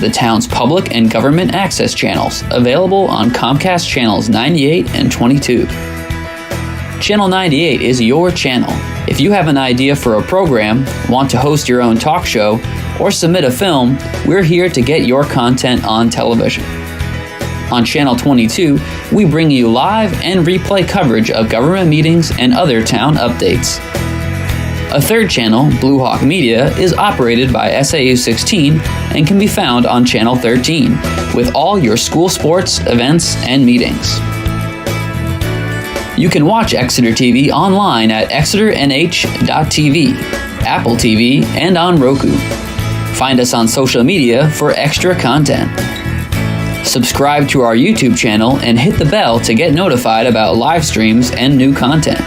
the town's public and government access channels, available on Comcast channels 98 and 22. Channel 98 is your channel. If you have an idea for a program, want to host your own talk show, or submit a film, we're here to get your content on television. On Channel 22, we bring you live and replay coverage of government meetings and other town updates. A third channel, Blue Hawk Media, is operated by SAU 16 and can be found on Channel 13, with all your school sports, events, and meetings. You can watch Exeter TV online at exeternh.tv, Apple TV, and on Roku. Find us on social media for extra content. Subscribe to our YouTube channel and hit the bell to get notified about live streams and new content.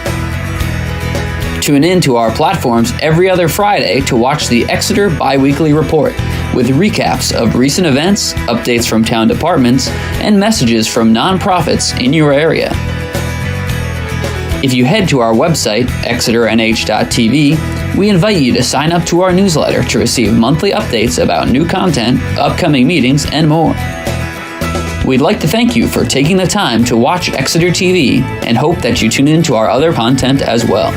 Tune in to our platforms every other Friday to watch the Exeter Biweekly Report, with recaps of recent events, updates from town departments, and messages from nonprofits in your area. If you head to our website, exeternh.tv, we invite you to sign up to our newsletter to receive monthly updates about new content, upcoming meetings, and more. We'd like to thank you for taking the time to watch Exeter TV and hope that you tune in to our other content as well.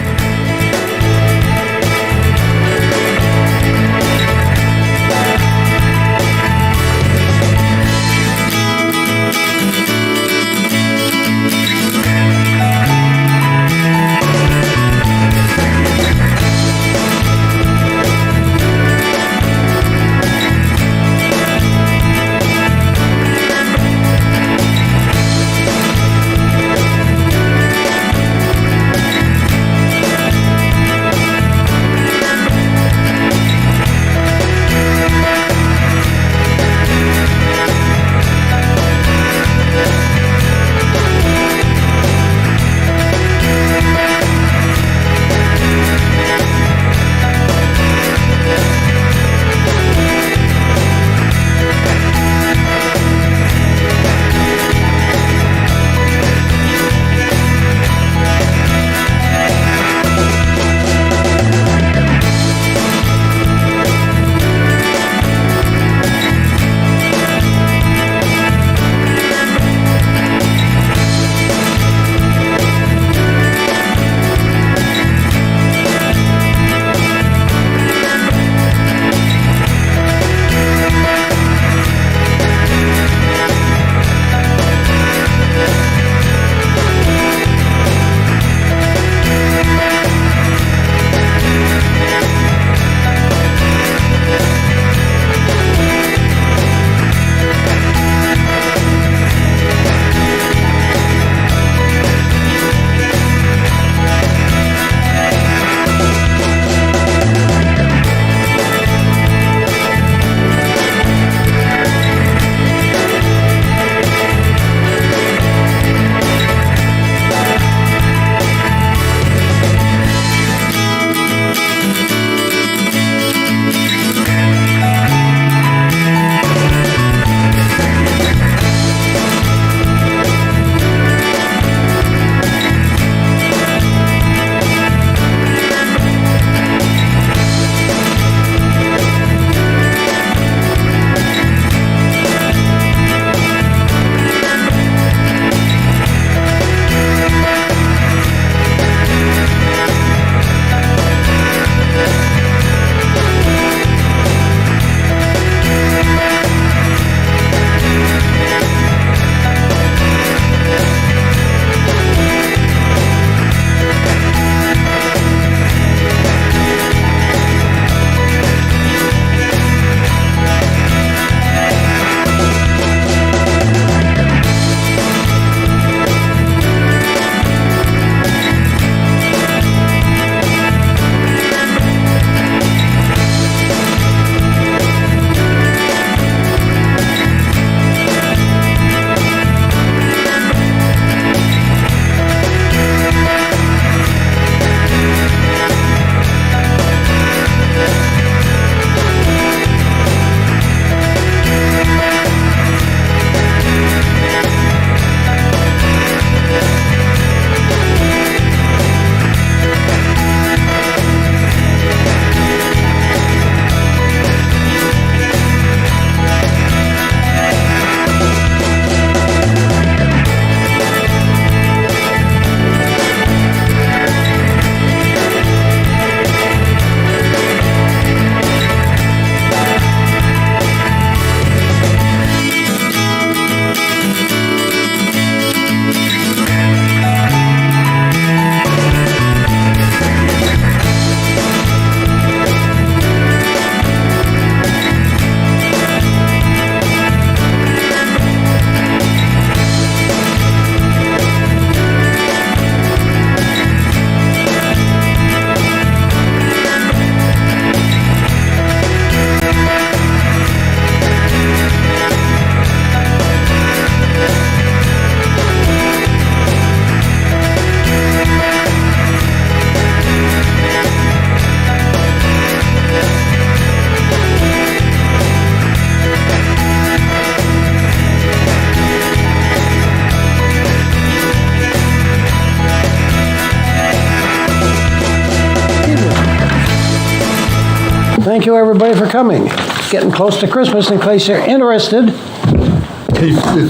thank you everybody for coming. It's getting close to Christmas, in case you're interested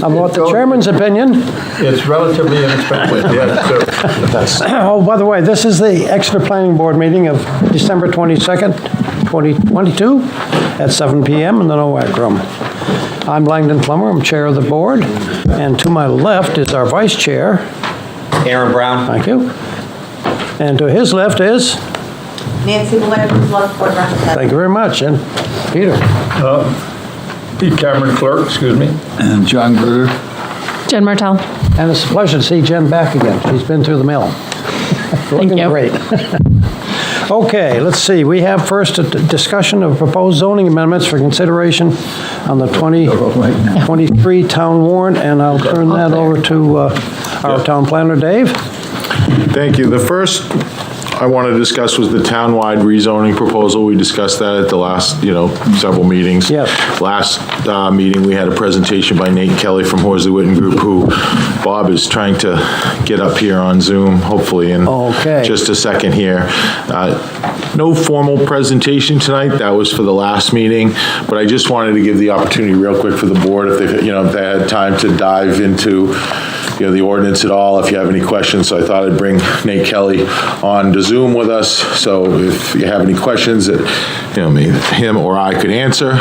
about the chairman's opinion. It's relatively inexpensive, yes, sir. Oh, by the way, this is the Exeter Planning Board meeting of December 22nd, 2022 at 7 p.m. in the NOAC room. I'm Langdon Plummer, I'm chair of the board, and to my left is our vice chair. Aaron Brown. Thank you. And to his left is? Nancy Malay, Board Representative. Thank you very much. And Peter? Pete Cameron, clerk, excuse me. And John Gruder. Jen Martell. And it's a pleasure to see Jen back again. She's been through the mill. Looking you. great. Okay, let's see. We have first a discussion of proposed zoning amendments for consideration on the 2023 town warrant, and I'll turn that over to our town planner, Dave. Thank you. The first I wanted to discuss was the townwide rezoning proposal. We discussed that at the last, several meetings. Yes. Last meeting, we had a presentation by Nate Kelly from Horsley Witten Group, who Bob is trying to get up here on Zoom, hopefully in just a second here. No formal presentation tonight. That was for the last meeting, but I just wanted to give the opportunity real quick for the board, if they had time to dive into the ordinance at all, if you have any questions. So I thought I'd bring Nate Kelly on to Zoom with us. So if you have any questions that, him or I could answer.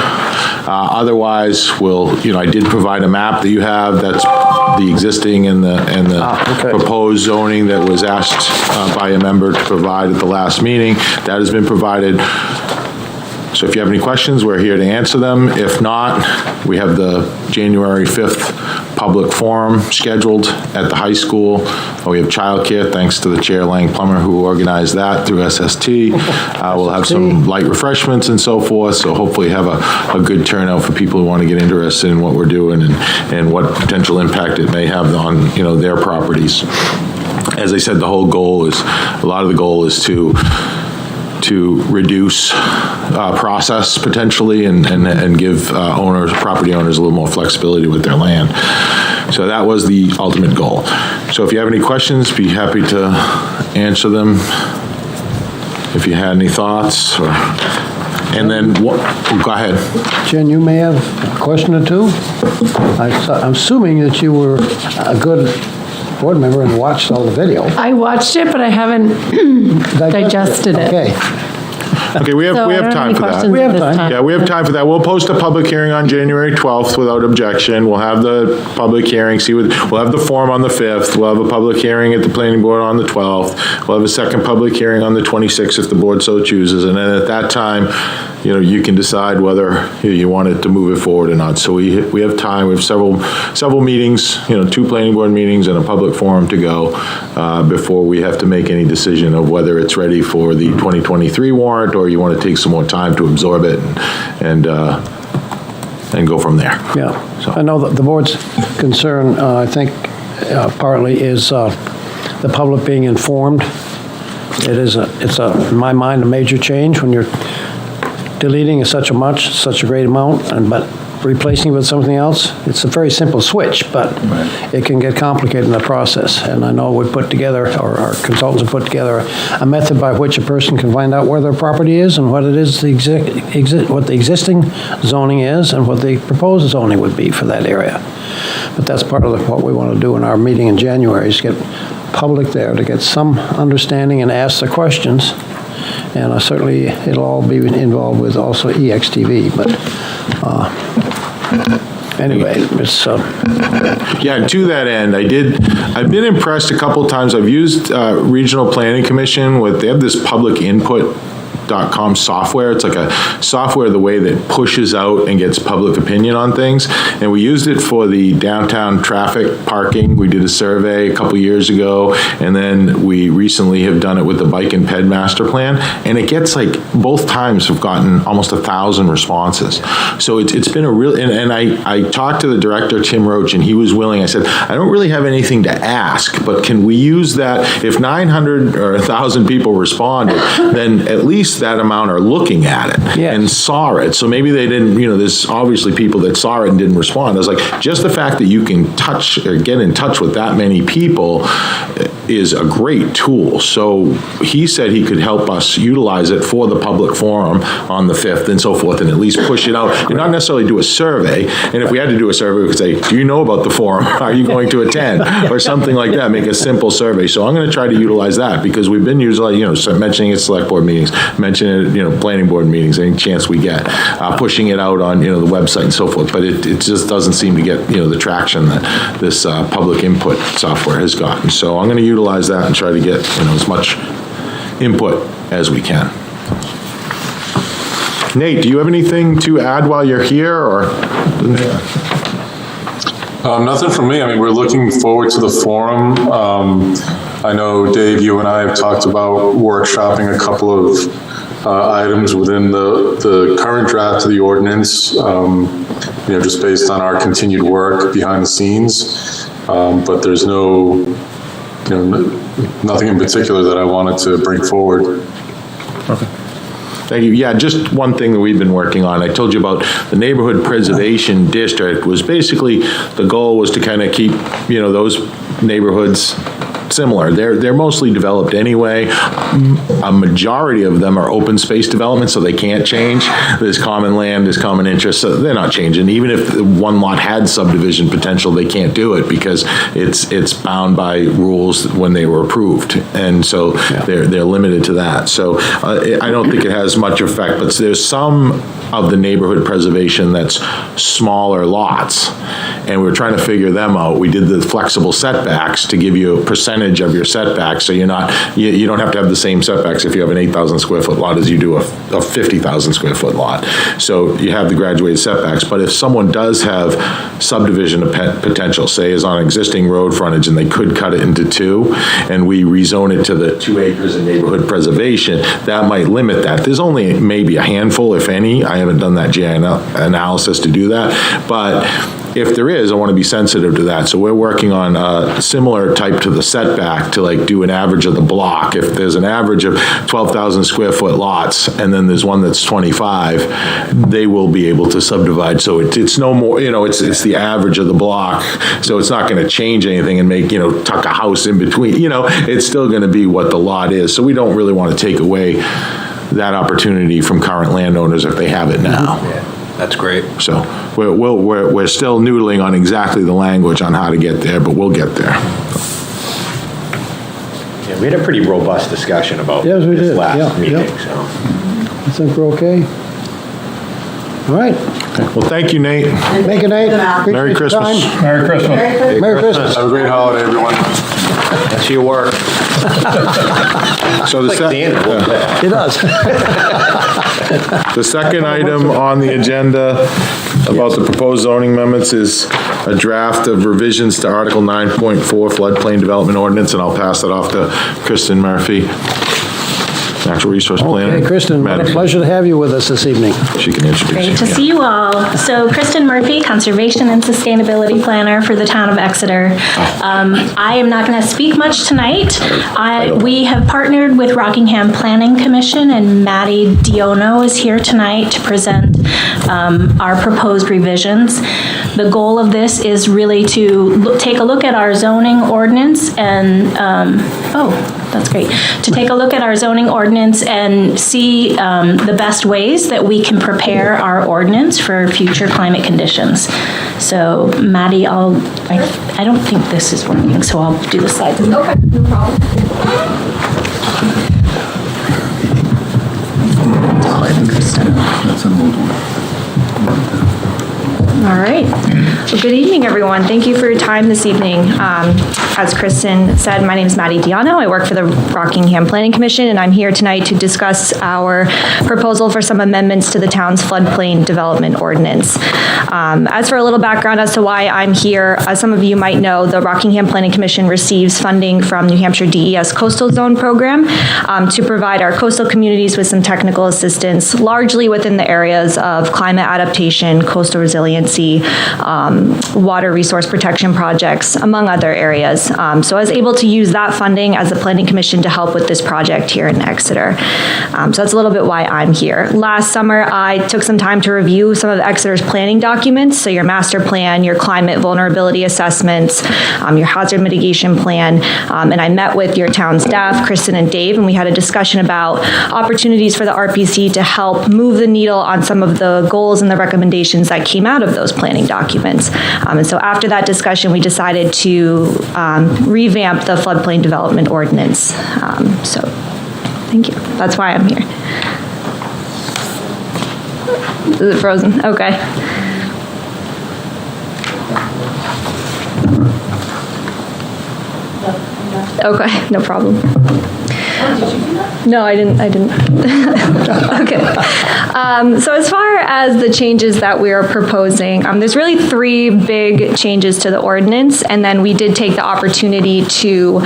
Otherwise, I did provide a map that you have. That's the existing and the proposed zoning that was asked by a member to provide at the last meeting. That has been provided. So if you have any questions, we're here to answer them. If not, we have the January 5th public forum scheduled at the high school. We have childcare, thanks to the chair, Lang Plummer, who organized that through SST. We'll have some light refreshments and so forth, so hopefully have a good turnout for people who want to get interested in what we're doing and what potential impact it may have on, their properties. As I said, a lot of the goal is to reduce process potentially and give property owners a little more flexibility with their land. So that was the ultimate goal. So if you have any questions, be happy to answer them. If you had any thoughts, and then go ahead. Jen, you may have a question or two. I'm assuming that you were a good board member and watched all the video. I watched it, but I haven't digested it. Okay, we have time for that. We have time. Yeah, we have time for that. We'll post a public hearing on January 12th without objection. We'll have the public hearing, we'll have the forum on the 5th. We'll have a public hearing at the planning board on the 12th. We'll have a second public hearing on the 26th if the board so chooses. And then at that time, you can decide whether you wanted to move it forward or not. So we have time. We have several meetings, 2 planning board meetings and a public forum to go before we have to make any decision of whether it's ready for the 2023 warrant or you want to take some more time to absorb it and go from there. Yeah. So I know that the board's concern, I think, partly is the public being informed. It's in my mind, a major change when you're deleting such a great amount, but replacing it with something else. It's a very simple switch, but it can get complicated in the process. And I know we put together, or our consultants have put together, a method by which a person can find out where their property is and what it is, what the existing zoning is and what the proposed zoning would be for that area. But that's part of what we want to do in our meeting in January, is get public there to get some understanding and ask the questions. And certainly it'll all be involved with also EXTV, but anyway, it's... Yeah, and to that end, I've been impressed a couple of times. I've used Regional Planning Commission they have this public input.com software. It's like a software the way that pushes out and gets public opinion on things. And we used it for the downtown traffic parking. We did a survey a couple years ago, and then we recently have done it with the bike and ped master plan. And it gets both times have gotten almost 1,000 responses. So it's been a real, and I talked to the director, Tim Roach, and he was willing. I said, I don't really have anything to ask, but can we use that? If 900 or 1,000 people responded, then at least that amount are looking at it Yes. and saw it. So maybe they didn't, there's obviously people that saw it and didn't respond. I was like, just the fact that you can touch or get in touch with that many people is a great tool. So he said he could help us utilize it for the public forum on the 5th and so forth, and at least push it out, and not necessarily do a survey. And if we had to do a survey, we could say, do you know about the forum? Are you going to attend? Or something like that, make a simple survey. So I'm going to try to utilize that, because we've been usually, mentioning it at select board meetings, mentioning it, planning board meetings, any chance we get, pushing it out on, the website and so forth. But it just doesn't seem to get, the traction that this public input software has gotten. So I'm going to utilize that and try to get, as much input as we can. Nate, do you have anything to add while you're here, or? Nothing from me. I mean, we're looking forward to the forum. I know, Dave, you and I have talked about workshopping a couple of items within the current draft of the ordinance, just based on our continued work behind the scenes. But there's nothing in particular that I wanted to bring forward. Okay. Thank you. Yeah, just one thing that we've been working on. I told you about the neighborhood preservation district. Was basically, the goal was to kind of keep, those neighborhoods similar. They're mostly developed anyway. A majority of them are open space development, so they can't change. There's common land, there's common interest, so they're not changing. Even if one lot had subdivision potential, they can't do it because it's bound by rules when they were approved, and so they're limited to that. So I don't think it has much effect, but there's some of the neighborhood preservation that's smaller lots, and we're trying to figure them out. We did the flexible setbacks to give you a percentage of your setbacks, so you don't have to have the same setbacks if you have an 8,000 square foot lot as you do a 50,000 square foot lot. So you have the graduated setbacks, but if someone does have subdivision potential, say is on existing road frontage and they could cut it into two, and we rezone it to the 2 acres in neighborhood preservation, that might limit that. There's only maybe a handful, if any. I haven't done that GI analysis to do that, but if there is, I want to be sensitive to that. So we're working on a similar type to the setback to like do an average of the block. If there's an average of 12,000 square foot lots and then there's one that's 25, they will be able to subdivide. So it's no more, it's the average of the block. So it's not going to change anything and make, tuck a house in between. It's still going to be what the lot is. So we don't really want to take away that opportunity from current landowners if they have it now. Yeah, that's great. So we're still noodling on exactly the language on how to get there, but we'll get there. Yeah, we had a pretty robust discussion about Yes, we this did. last meeting, Yeah. so. I think we're okay. All right. Well, thank you, Nate. Make it, Nate. Appreciate Merry your Christmas. time. Merry Christmas. Merry Christmas. Have a great holiday, everyone. That's your work. So the It does. The second item on the agenda about the proposed zoning amendments is a draft of revisions to Article 9.4 floodplain development ordinance, and I'll pass it off to Kristen Murphy, Natural Resource Planner. Okay, Kristen, what a pleasure to have you with us this evening. She can introduce you. Great to see you all. So Kristen Murphy, Conservation and Sustainability Planner for the town of Exeter. I am not going to speak much tonight. We have partnered with Rockingham Planning Commission, and Maddie Diono is here tonight to present our proposed revisions. The goal of this is really to take a look at our zoning ordinance and, that's great, to take a look at our zoning ordinance and see the best ways that we can prepare our ordinance for future climate conditions. So Maddie, I don't think this is working, so I'll do the slides. Okay, no problem. That's an old one. All right. Well, good evening, everyone. Thank you for your time this evening. As Kristen said, my name is Maddie Diano. I work for the Rockingham Planning Commission, and I'm here tonight to discuss our proposal for some amendments to the town's floodplain development ordinance. As for a little background as to why I'm here, as some of you might know, the Rockingham Planning Commission receives funding from New Hampshire DES Coastal Zone Program to provide our coastal communities with some technical assistance, largely within the areas of climate adaptation, coastal resilience, resiliency, water resource protection projects, among other areas. So I was able to use that funding as the Planning Commission to help with this project here in Exeter. So that's a little bit why I'm here. Last summer, I took some time to review some of Exeter's planning documents, so your master plan, your climate vulnerability assessments, your hazard mitigation plan, and I met with your town staff, Kristen and Dave, and we had a discussion about opportunities for the RPC to help move the needle on some of the goals and the recommendations that came out of those planning documents. And so after that discussion, we decided to revamp the floodplain development ordinance. So thank you. That's why I'm here. Is it frozen? Okay. Okay, no problem. No, I didn't. Okay. So as far as the changes that we are proposing, there's really three big changes to the ordinance, and then we did take the opportunity to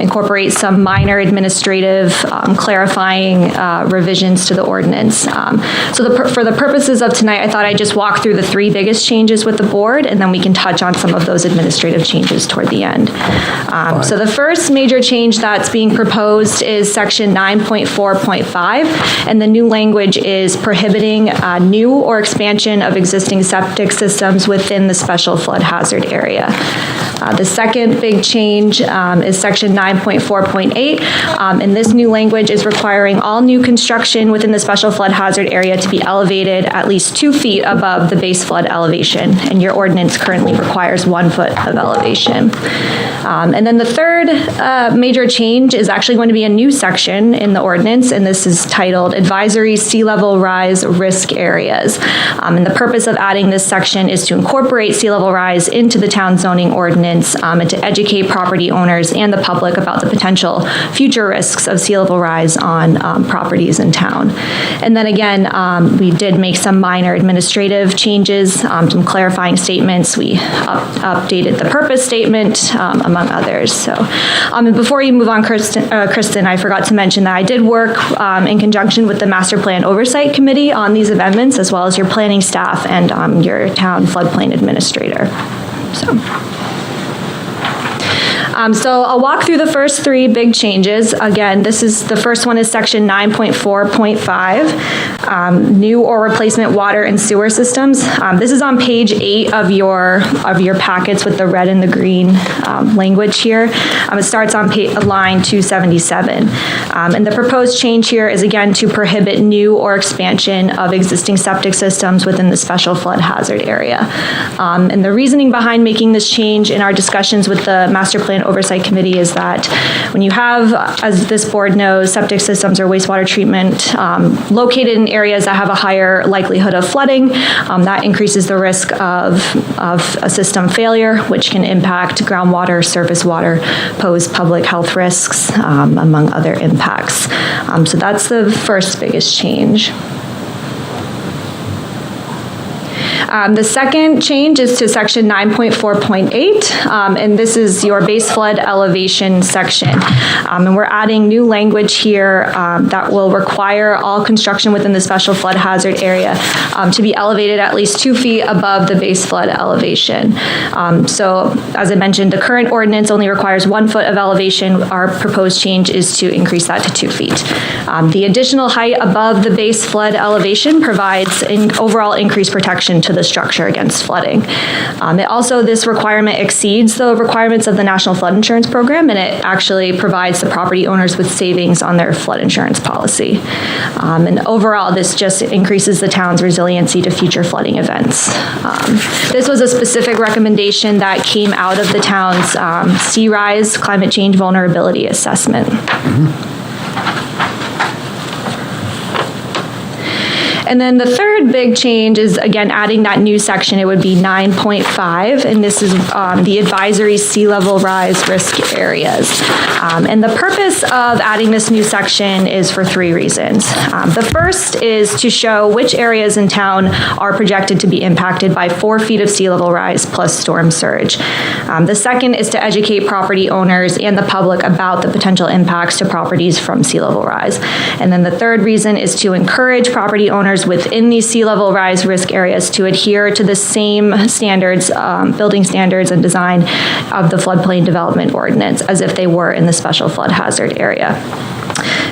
incorporate some minor administrative clarifying revisions to the ordinance. So for the purposes of tonight, I thought I'd just walk through the three biggest changes with the board, and then we can touch on some of those administrative changes toward the end. So the first major change that's being proposed is section 9.4.5, and the new language is prohibiting new or expansion of existing septic systems within the special flood hazard area. The second big change is section 9.4.8, and this new language is requiring all new construction within the special flood hazard area to be elevated at least 2 feet above the base flood elevation, and your ordinance currently requires 1 foot of elevation. And then the third major change is actually going to be a new section in the ordinance, and this is titled Advisory Sea Level Rise Risk Areas. And the purpose of adding this section is to incorporate sea level rise into the town zoning ordinance and to educate property owners and the public about the potential future risks of sea level rise on properties in town. And then again, we did make some minor administrative changes, some clarifying statements. We updated the purpose statement, among others. So, and before you move on, Kristen, I forgot to mention that I did work in conjunction with the Master Plan Oversight Committee on these amendments, as well as your planning staff and your town floodplain administrator. So I'll walk through the first three big changes. Again, the first one is section 9.4.5, new or replacement water and sewer systems. This is on page 8 of your packets with the red and the green language here. It starts on line 277. And the proposed change here is again to prohibit new or expansion of existing septic systems within the special flood hazard area. And the reasoning behind making this change in our discussions with the Master Plan Oversight Committee is that when you have, as this board knows, septic systems or wastewater treatment located in areas that have a higher likelihood of flooding, that increases the risk of a system failure, which can impact groundwater, surface water, pose public health risks, among other impacts. So that's the first biggest change. The second change is to section 9.4.8, and this is your base flood elevation section. And we're adding new language here that will require all construction within the special flood hazard area to be elevated at least 2 feet above the base flood elevation. So as I mentioned, the current ordinance only requires 1 foot of elevation. Our proposed change is to increase that to 2 feet. The additional height above the base flood elevation provides an overall increased protection to the structure against flooding. This requirement exceeds the requirements of the National Flood Insurance Program, and it actually provides the property owners with savings on their flood insurance policy. And overall, this just increases the town's resiliency to future flooding events. This was a specific recommendation that came out of the town's sea rise climate change vulnerability assessment. And then the third big change is, again, adding that new section. It would be 9.5, and this is the advisory sea level rise risk areas. And the purpose of adding this new section is for 3 reasons. The first is to show which areas in town are projected to be impacted by 4 feet of sea level rise plus storm surge. The second is to educate property owners and the public about the potential impacts to properties from sea level rise. And then the third reason is to encourage property owners owners within these sea level rise risk areas to adhere to the same standards, building standards and design of the floodplain development ordinance as if they were in the special flood hazard area.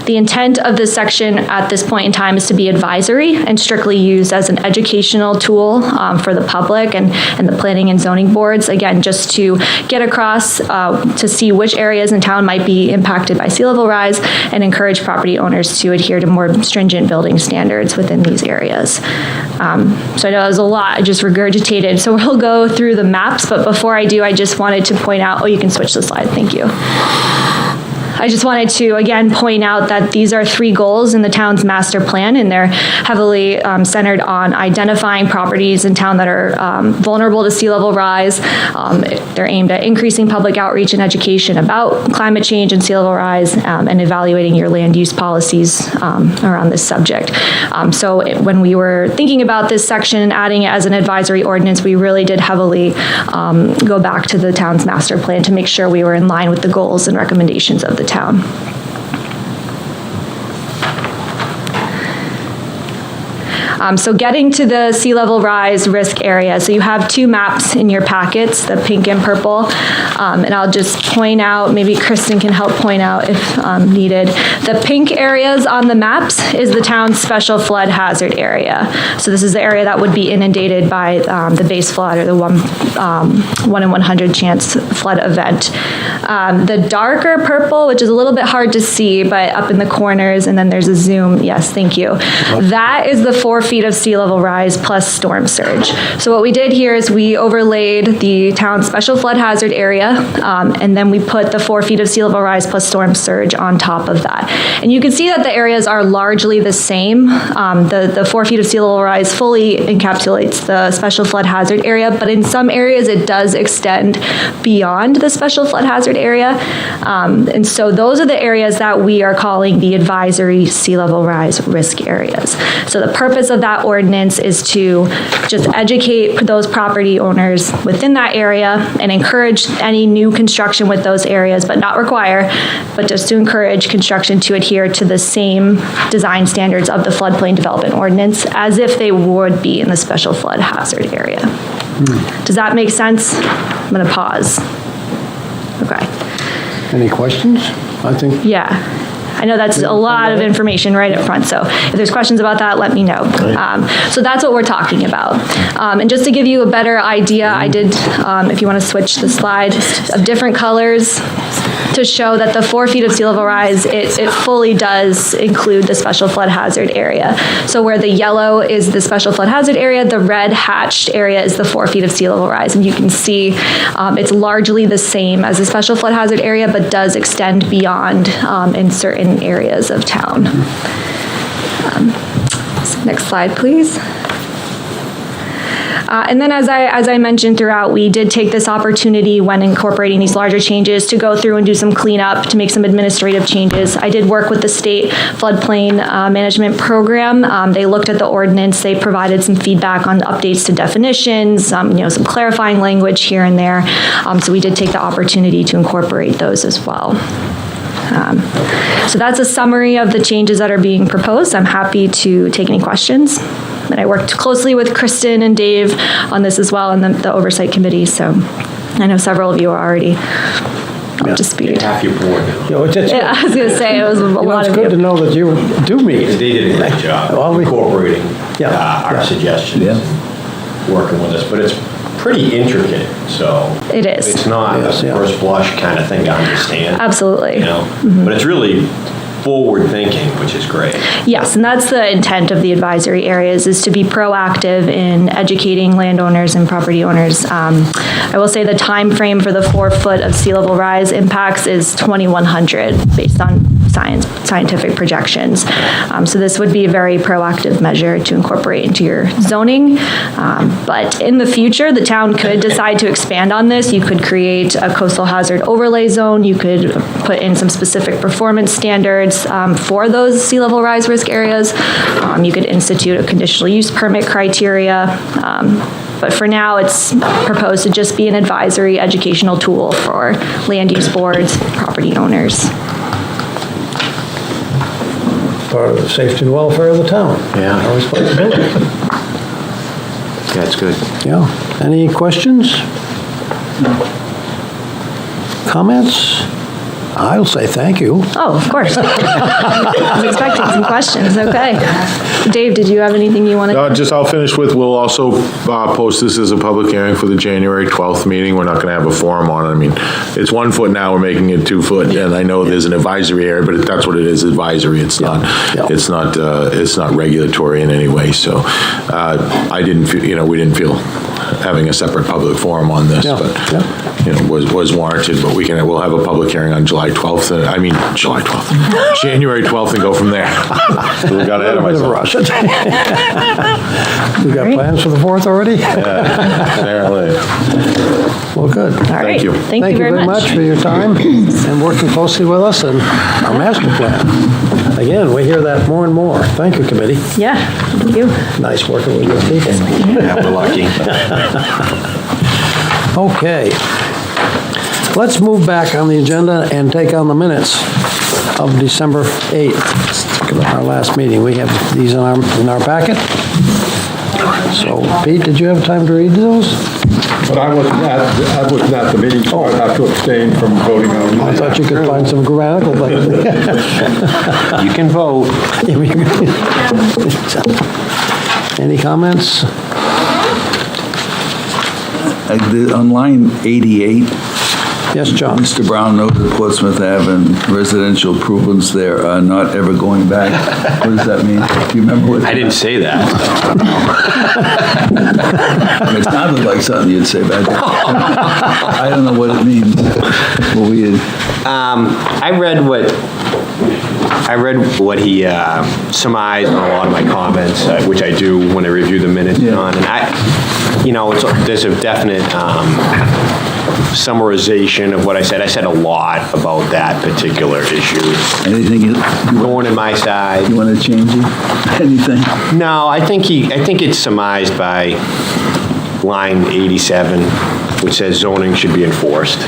The intent of this section at this point in time is to be advisory and strictly used as an educational tool for the public and the planning and zoning boards. Again, just to get across to see which areas in town might be impacted by sea level rise and encourage property owners to adhere to more stringent building standards within these areas. So I know that was a lot I just regurgitated, so we'll go through the maps, but before I do, I just wanted to point out, you can switch the slide, thank you. I just wanted to, again, point out that these are 3 goals in the town's master plan, and they're heavily centered on identifying properties in town that are vulnerable to sea level rise. They're aimed at increasing public outreach and education about climate change and sea level rise, and evaluating your land use policies around this subject. When we were thinking about this section and adding it as an advisory ordinance, we really did heavily go back to the town's master plan to make sure we were in line with the goals and recommendations of the town. So getting to the sea level rise risk area. So you have 2 maps in your packets, the pink and purple. And I'll just point out, maybe Kristen can help point out if needed. The pink areas on the maps is the town's special flood hazard area. So this is the area that would be inundated by the base flood or the 1 in 100 chance flood event. The darker purple, which is a little bit hard to see, but up in the corners, and then there's a zoom. Yes, thank you. That is the 4 feet of sea level rise plus storm surge. So what we did here is we overlaid the town's special flood hazard area, and then we put the 4 feet of sea level rise plus storm surge on top of that. And you can see that the areas are largely the same. The 4 feet of sea level rise fully encapsulates the special flood hazard area, but in some areas it does extend beyond the special flood hazard area. And so those are the areas that we are calling the advisory sea level rise risk areas. So the purpose of that ordinance is to just educate those property owners within that area and encourage any new construction with those areas, but not require, but just to encourage construction to adhere to the same design standards of the floodplain development ordinance as if they would be in the special flood hazard area. Does that make sense? I'm going to pause. Okay. Any questions? I think. Yeah. I know that's a lot of information right up front, so if there's questions about that, let me know. So that's what we're talking about. And just to give you a better idea, I did, if you want to switch the slide, of different colors to show that the 4 feet of sea level rise, it fully does include the special flood hazard area. So where the yellow is the special flood hazard area, the red hatched area is the 4 feet of sea level rise. And you can see it's largely the same as the special flood hazard area, but does extend beyond in certain areas of town. Next slide, please. And then as I mentioned throughout, we did take this opportunity when incorporating these larger changes to go through and do some cleanup, to make some administrative changes. I did work with the state floodplain management program. They looked at the ordinance. They provided some feedback on updates to definitions, some clarifying language here and there. So we did take the opportunity to incorporate those as well. So that's a summary of the changes that are being proposed. I'm happy to take any questions. And I worked closely with Kristen and Dave on this as well, and the oversight committee. So I know several of you are already up to speed. Half your board now. Yeah, I was going to say, it was a lot of It's good to know that you do meet. They did a great job incorporating our suggestions, working with us, but it's pretty intricate, so. It is. It's not a first blush kind of thing to understand. Absolutely. But it's really forward thinking, which is great. Yes, and that's the intent of the advisory areas, is to be proactive in educating landowners and property owners. I will say the time frame for the 4 foot of sea level rise impacts is 2100 based on scientific projections. So this would be a very proactive measure to incorporate into your zoning. But in the future, the town could decide to expand on this. You could create a coastal hazard overlay zone. You could put in some specific performance standards for those sea level rise risk areas. You could institute a conditional use permit criteria. But for now, it's proposed to just be an advisory educational tool for land use boards, property owners. part of the safety and welfare of the town. Yeah. Our responsibility. That's good. Yeah. Any questions? Comments? I'll say thank you. Oh, of course. I was expecting some questions, okay. Dave, did you have anything you wanted? I'll finish with, we'll also post this as a public hearing for the January 12th meeting. We're not going to have a forum on it. I mean, it's 1 foot now, we're making it 2 foot, and I know there's an advisory area, but that's what it is, advisory. It's not, it's not regulatory in any way, so I didn't feel, we didn't feel having a separate public forum on this, but, was warranted, but we'll have a public hearing on January 12th, January 12th, and go from there. We got ahead of myself. We got plans for the 4th already? Apparently. Well, good. All right. Thank you. Thank you very much for your time and working closely with us and our master plan. Again, we hear that more and more. Thank you, committee. Yeah, thank you. Nice working with your people. Yeah, we're lucky. Okay. Let's move back on the agenda and take on the minutes of December 8th, our last meeting. We have these in our packet. So, Pete, did you have time to read those? But I wasn't at the meeting, so I'd have to abstain from voting on them. I thought you could find some grammatical things. You can vote. Any comments? On line 88, Yes, John. Mr. Brown noted Portsmouth Ave and residential improvements there are not ever going back. What does that mean? Do you remember what? I didn't say that. It sounded like something you'd say back then. I don't know what it means. Weird. I read what he surmised in a lot of my comments, which I do when I review the minutes on, and there's a definite summarization of what I said. I said a lot about that particular issue. Anything going in my side? You want to change it? Anything? No, I think it's surmised by line 87, which says zoning should be enforced.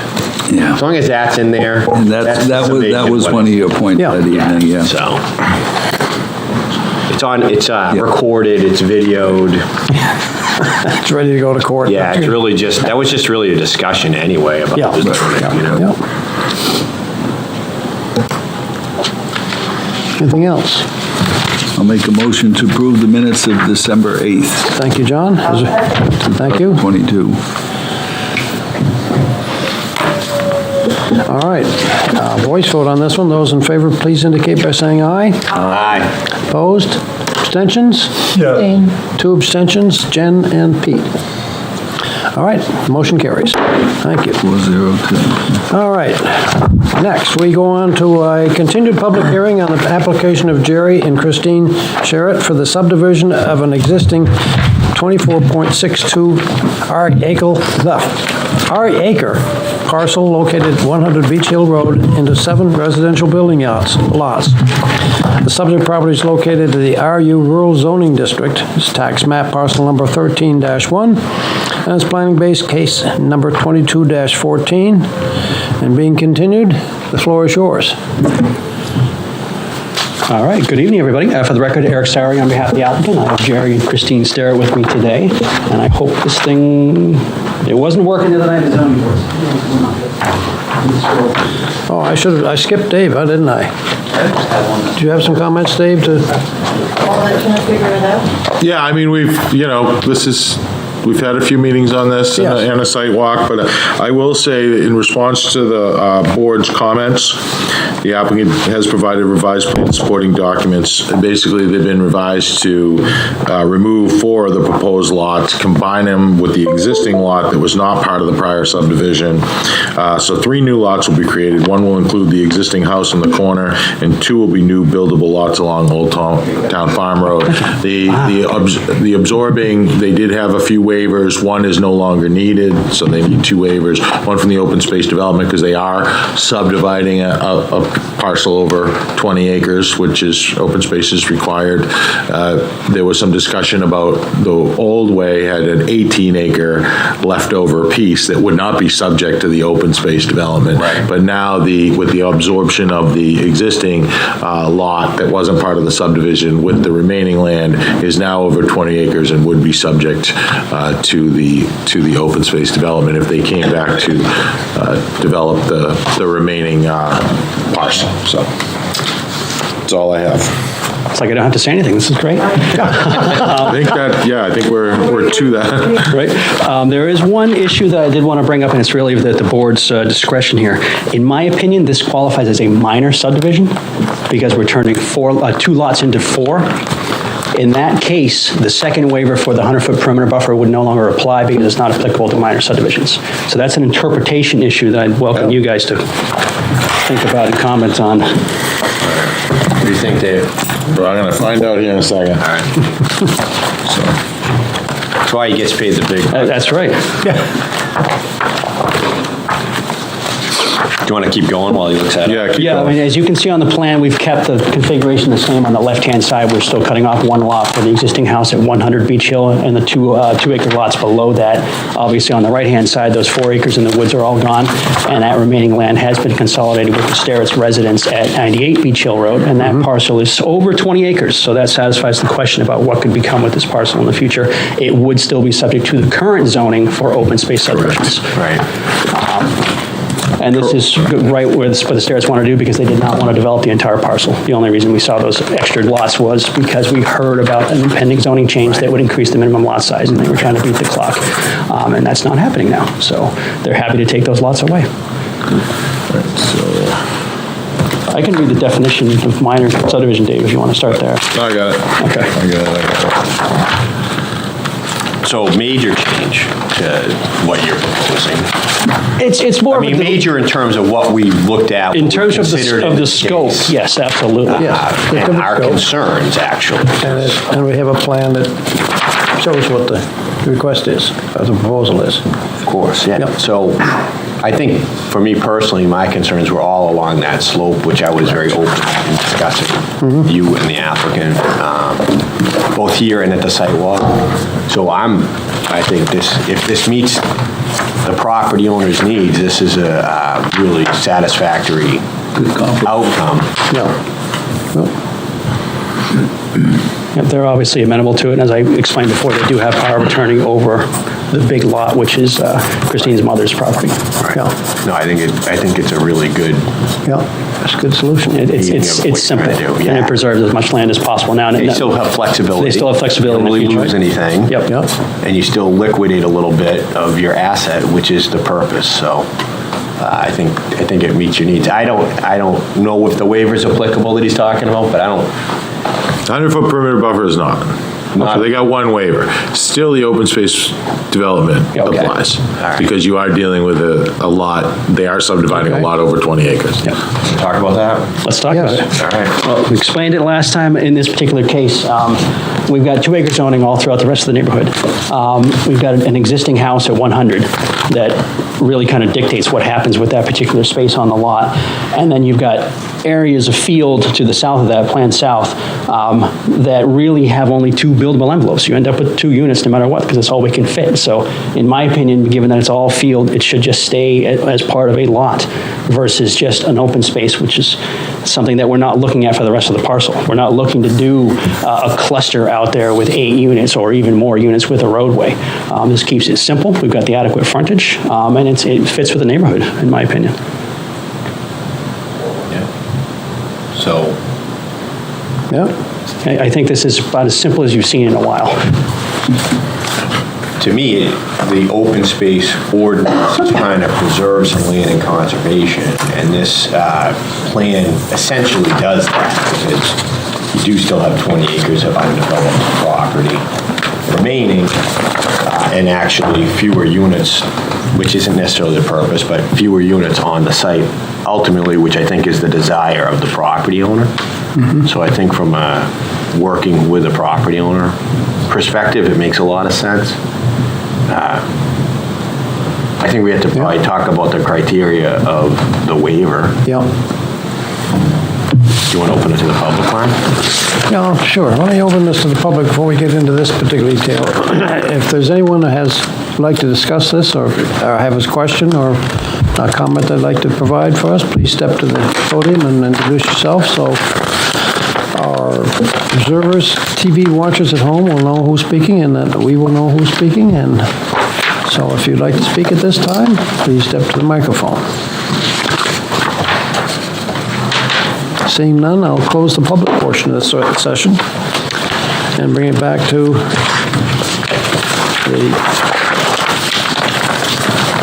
Yeah. As long as that's in there. And that was one of your points that evening, yeah. So it's recorded, it's videoed. It's ready to go to court. Yeah, it's really that was just really a discussion anyway about the zoning, Anything else? I'll make a motion to approve the minutes of December 8th. Thank you, John. Thank you. 22. All right. Voice vote on this one. Those in favor, please indicate by saying aye. Aye. Opposed? Abstentions? Yeah. 2 abstentions, Jen and Pete. All right, motion carries. Thank you. 402. All right, next we go on to a continued public hearing on the application of Jerry and Christine Sherritt for the subdivision of an existing 24.62 acre parcel located at 100 Beach Hill Road into 7 residential building lots. The subject property is located in the RU Rural Zoning District. It's tax map parcel number 13-1, and it's planning base case number 22-14. And being continued, the floor is yours. All right, good evening, everybody. For the record, Eric Sari on behalf of the applicant. I have Jerry and Christine Sterrett with me today, and I hope this thing, it wasn't working the other night at zoning board. Oh, I skipped Dave, didn't I? Do you have some comments, Dave, I'll let you figure it out. Yeah, I mean, we've had a few meetings on this and a site walk, but I will say in response to the board's comments, the applicant has provided revised plan supporting documents. Basically, they've been revised to remove 4 of the proposed lots, combine them with the existing lot that was not part of the prior subdivision. So 3 new lots will be created. 1 will include the existing house in the corner, and 2 will be new buildable lots along Old Town Farm Road. The absorbing, they did have a few waivers. One is no longer needed, so they need 2 waivers. One from the open space development, because they are subdividing a parcel over 20 acres, which is, open space is required. There was some discussion about the old way had an 18-acre leftover piece that would not be subject to the open space development. Right. But now with the absorption of the existing lot that wasn't part of the subdivision with the remaining land is now over 20 acres and would be subject to the open space development if they came back to develop the remaining parcel. So that's all I have. It's like I don't have to say anything. This is great. I think we're to that. Right. There is one issue that I did want to bring up, and it's really at the board's discretion here. In my opinion, this qualifies as a minor subdivision because we're turning 2 lots into 4. In that case, the second waiver for the 100-foot perimeter buffer would no longer apply because it's not applicable to minor subdivisions. So that's an interpretation issue that I'd welcome you guys to think about and comment on. What do you think, Dave? Well, I'm going to find out here in a second. All right. That's why he gets paid the big bucks. That's right. Do you want to keep going while he looks at it? Yeah, keep Yeah, I going. mean, as you can see on the plan, we've kept the configuration the same on the left-hand side. We're still cutting off 1 lot for the existing house at 100 Beach Hill and the 2-acre lots below that. Obviously, on the right-hand side, those 4 acres in the woods are all gone, and that remaining land has been consolidated with the Starrett's residence at 98 Beach Hill Road, and that parcel is over 20 acres, so that satisfies the question about what could become with this parcel in the future. It would still be subject to the current zoning for open space subdivisions. Right. And this is right where the Starrett's want to do because they did not want to develop the entire parcel. The only reason we saw those extra lots was because we heard about an impending zoning change that would increase the minimum lot size, and they were trying to beat the clock. And that's not happening now. So they're happy to take those lots away. I can read the definition of minor subdivision, Dave, if you want to start there. I got it. Okay. I got it. So major change to what you're proposing. It's more I mean, major in terms of what we looked at. in terms of considered in the this scope, case. yes, absolutely. And our concerns, actually. And we have a plan that shows what the request is, or the proposal is. Of course, yeah. Yep. So I think, for me personally, my concerns were all along that slope, which I was very open in discussing, you and the applicant, both here and at the site walk. So I think if this meets the property owner's needs, this is a really satisfactory outcome. Yep, they're obviously amenable to it, and as I explained before, they do have power of attorney over the big lot, which is Christine's mother's property. Yeah, No, I think it's a really good. yeah, that's a good solution. It's simple, and it preserves as much land as possible now. They still have flexibility. They still have flexibility in the You don't future. really lose anything. Yep. And you still liquidate a little bit of your asset, which is the purpose, so I think it meets your needs. I don't know if the waiver is applicable that he's talking about, but I don't. 100-foot perimeter buffer is not. So they got 1 waiver. Still, the open space development applies. right. Because you are dealing with a lot, they are subdividing a lot over 20 acres. Yep. Talk about that? Let's talk about it. All right. Well, we explained it last time. In this particular case, we've got 2-acre zoning all throughout the rest of the neighborhood. We've got an existing house at 100 that really kind of dictates what happens with that particular space on the lot. And then you've got areas of field to the south of that, planned south, that really have only 2 buildable envelopes. You end up with 2 units no matter what, because that's all we can fit. So in my opinion, given that it's all field, it should just stay as part of a lot versus just an open space, which is something that we're not looking at for the rest of the parcel. We're not looking to do a cluster out there with 8 units or even more units with a roadway. This keeps it simple. We've got the adequate frontage, and it fits with the neighborhood, in my opinion. So, Yeah, I think this is about as simple as you've seen in a while. to me, the open space ordinance is trying to preserve some land and conservation, and this plan essentially does that, because you do still have 20 acres of undeveloped property remaining, and actually fewer units, which isn't necessarily the purpose, but fewer units on the site ultimately, which I think is the desire of the property owner. So I think from working with a property owner perspective, it makes a lot of sense. I think we have to probably talk about the criteria of the waiver. Yeah. Do you want to open it to the public, Brian? Yeah, sure. Let me open this to the public before we get into this particular detail. If there's anyone that would like to discuss this or have a question or a comment they'd like to provide for us, please step to the podium and introduce yourself so our observers, TV watchers at home will know who's speaking and that we will know who's speaking. And so if you'd like to speak at this time, please step to the microphone. Seeing none, I'll close the public portion of this session and bring it back to the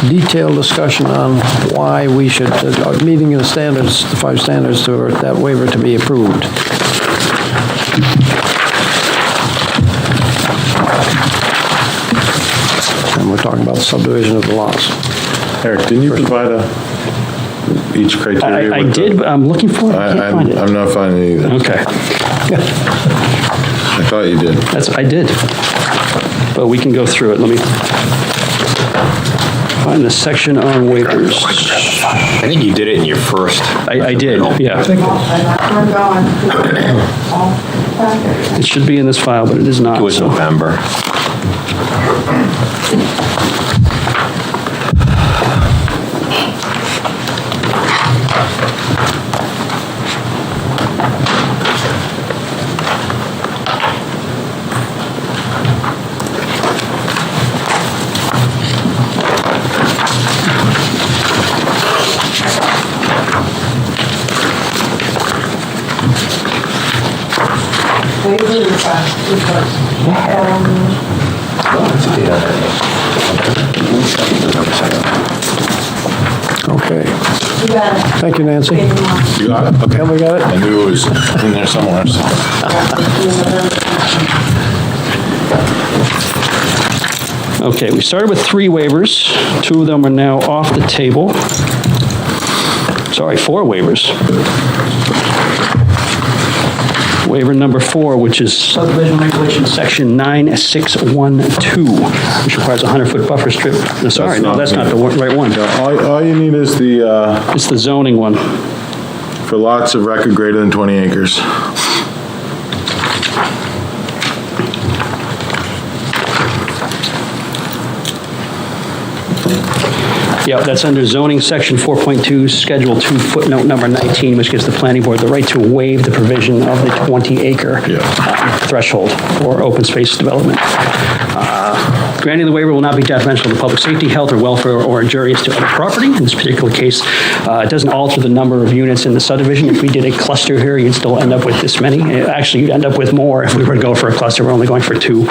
detailed discussion on why we should, meeting the standards, the 5 standards for that waiver to be approved. And we're talking about the subdivision of the lots. Eric, didn't you provide each criteria? I did, but I'm looking for it. I can't find it. I'm not finding it either. Okay. I thought you did. I did. But we can go through it. Let me find the section on waivers. I think you did it in your first. I did, yeah. It should be in this file, but it is not. It was November. Okay. Thank you, Nancy. You got it? Okay. Yeah, we got it. I knew it was in there somewhere. So. Okay, we started with 3 waivers. 2 of them are now off the table. Sorry, 4 waivers. Waiver number 4, which is subdivision regulation section 9612, which requires a 100-foot buffer strip. No, sorry, no, that's not the right one. All you need is the, It's the zoning one. for lots of record greater than 20 acres. Yeah, that's under zoning section 4.2, schedule 2, footnote number 19, which gives the planning board the right to waive the provision of the 20-acre threshold for open space development. Granting the waiver will not be detrimental to public safety, health, or welfare, or injurious to other property. In this particular case, it doesn't alter the number of units in the subdivision. If we did a cluster here, you'd still end up with this many. Actually, you'd end up with more if we were to go for a cluster. We're only going for 2.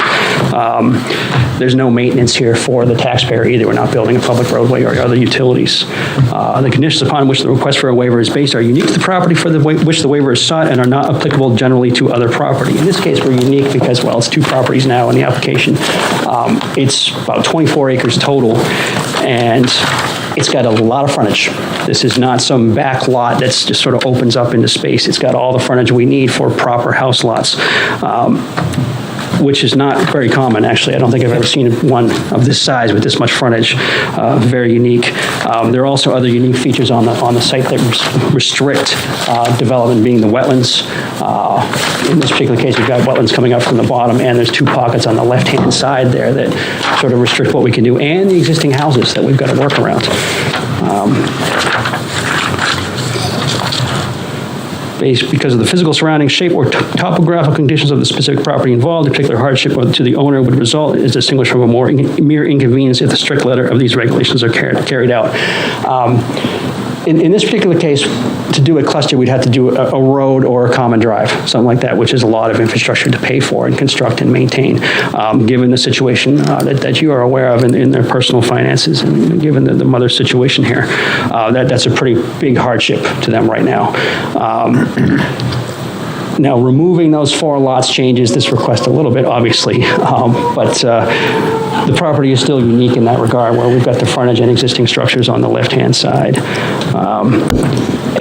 There's no maintenance here for the taxpayer either. We're not building a public roadway or other utilities. The conditions upon which the request for a waiver is based are unique to the property for which the waiver is sought and are not applicable generally to other property. In this case, we're unique because, well, it's 2 properties now in the application. It's about 24 acres total, and it's got a lot of frontage. This is not some back lot that's just sort of opens up into space. It's got all the frontage we need for proper house lots. Which is not very common, actually. I don't think I've ever seen one of this size with this much frontage. Very unique. There are also other unique features on the site that restrict development, being the wetlands. In this particular case, we've got wetlands coming up from the bottom, and there's 2 pockets on the left-hand side there that sort of restrict what we can do, and the existing houses that we've got to work around. Because of the physical surrounding shape or topographical conditions of the specific property involved, a particular hardship to the owner would result is distinguished from a mere inconvenience if the strict letter of these regulations are carried out. In this particular case, to do a cluster, we'd have to do a road or a common drive, something like that, which is a lot of infrastructure to pay for and construct and maintain, given the situation that you are aware of in their personal finances and given the mother's situation here. That's a pretty big hardship to them right now. Now, removing those 4 lots changes this request a little bit, obviously, but the property is still unique in that regard, where we've got the frontage and existing structures on the left-hand side.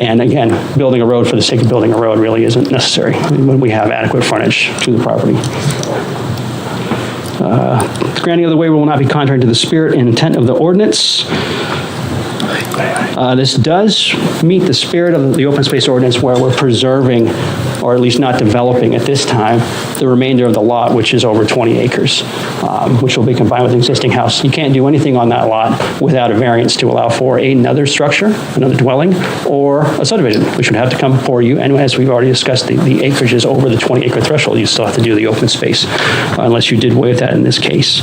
And again, building a road for the sake of building a road really isn't necessary when we have adequate frontage to the property. Granting of the waiver will not be contrary to the spirit and intent of the ordinance. This does meet the spirit of the open space ordinance where we're preserving, or at least not developing at this time, the remainder of the lot, which is over 20 acres, which will be combined with the existing house. You can't do anything on that lot without a variance to allow for another structure, another dwelling, or a subdivision, which would have to come before you. And as we've already discussed, the acreage is over the 20 acre threshold. You still have to do the open space, unless you did waive that in this case.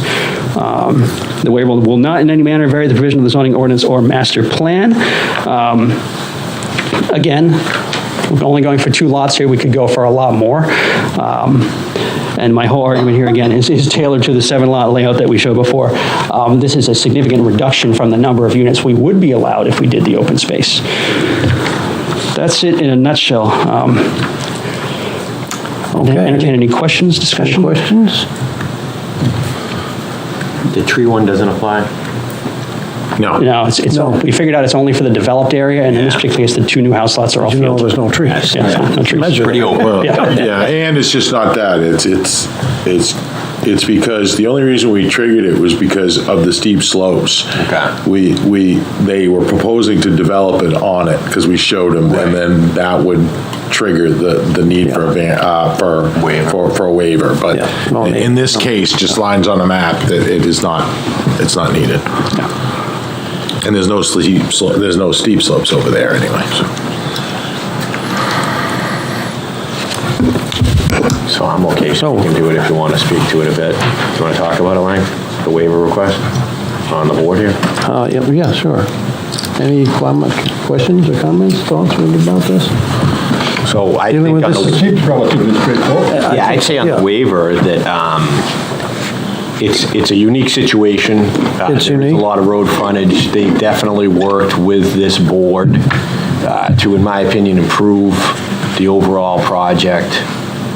The waiver will not in any manner vary the provision of the zoning ordinance or master plan. Again, we're only going for 2 lots here. We could go for a lot more. And my whole argument here, again, is tailored to the 7-lot layout that we showed before. This is a significant reduction from the number of units we would be allowed if we did the open space. That's it in a nutshell. Okay. Entertain any questions, discussion? Any questions? The tree one doesn't apply? No. No, we figured out it's only for the developed area, and in this particular case, the 2 new house lots are all You know, field. there's no trees. Yeah, no trees. Measure Pretty that. open. Well, Yeah. yeah, and it's just not that. It's because the only reason we triggered it was because of the steep slopes. Okay. They were proposing to develop it on it because we showed them, and then that would trigger the need for a waiver. But Yeah. No need. in this case, just lines on a map that it's not needed. And there's no steep slopes over there anyway. So I'm okay, so we can do it if you want to speak to it a bit. Do you want to talk about it, Lang? The waiver request on the board here? Yeah, sure. Any questions or comments, thoughts about this? So I Dealing think with on this It the, seems relatively straightforward. yeah, I'd say on the waiver that it's a unique situation. It's unique. There's a lot of road frontage. They definitely worked with this board to, in my opinion, improve the overall project,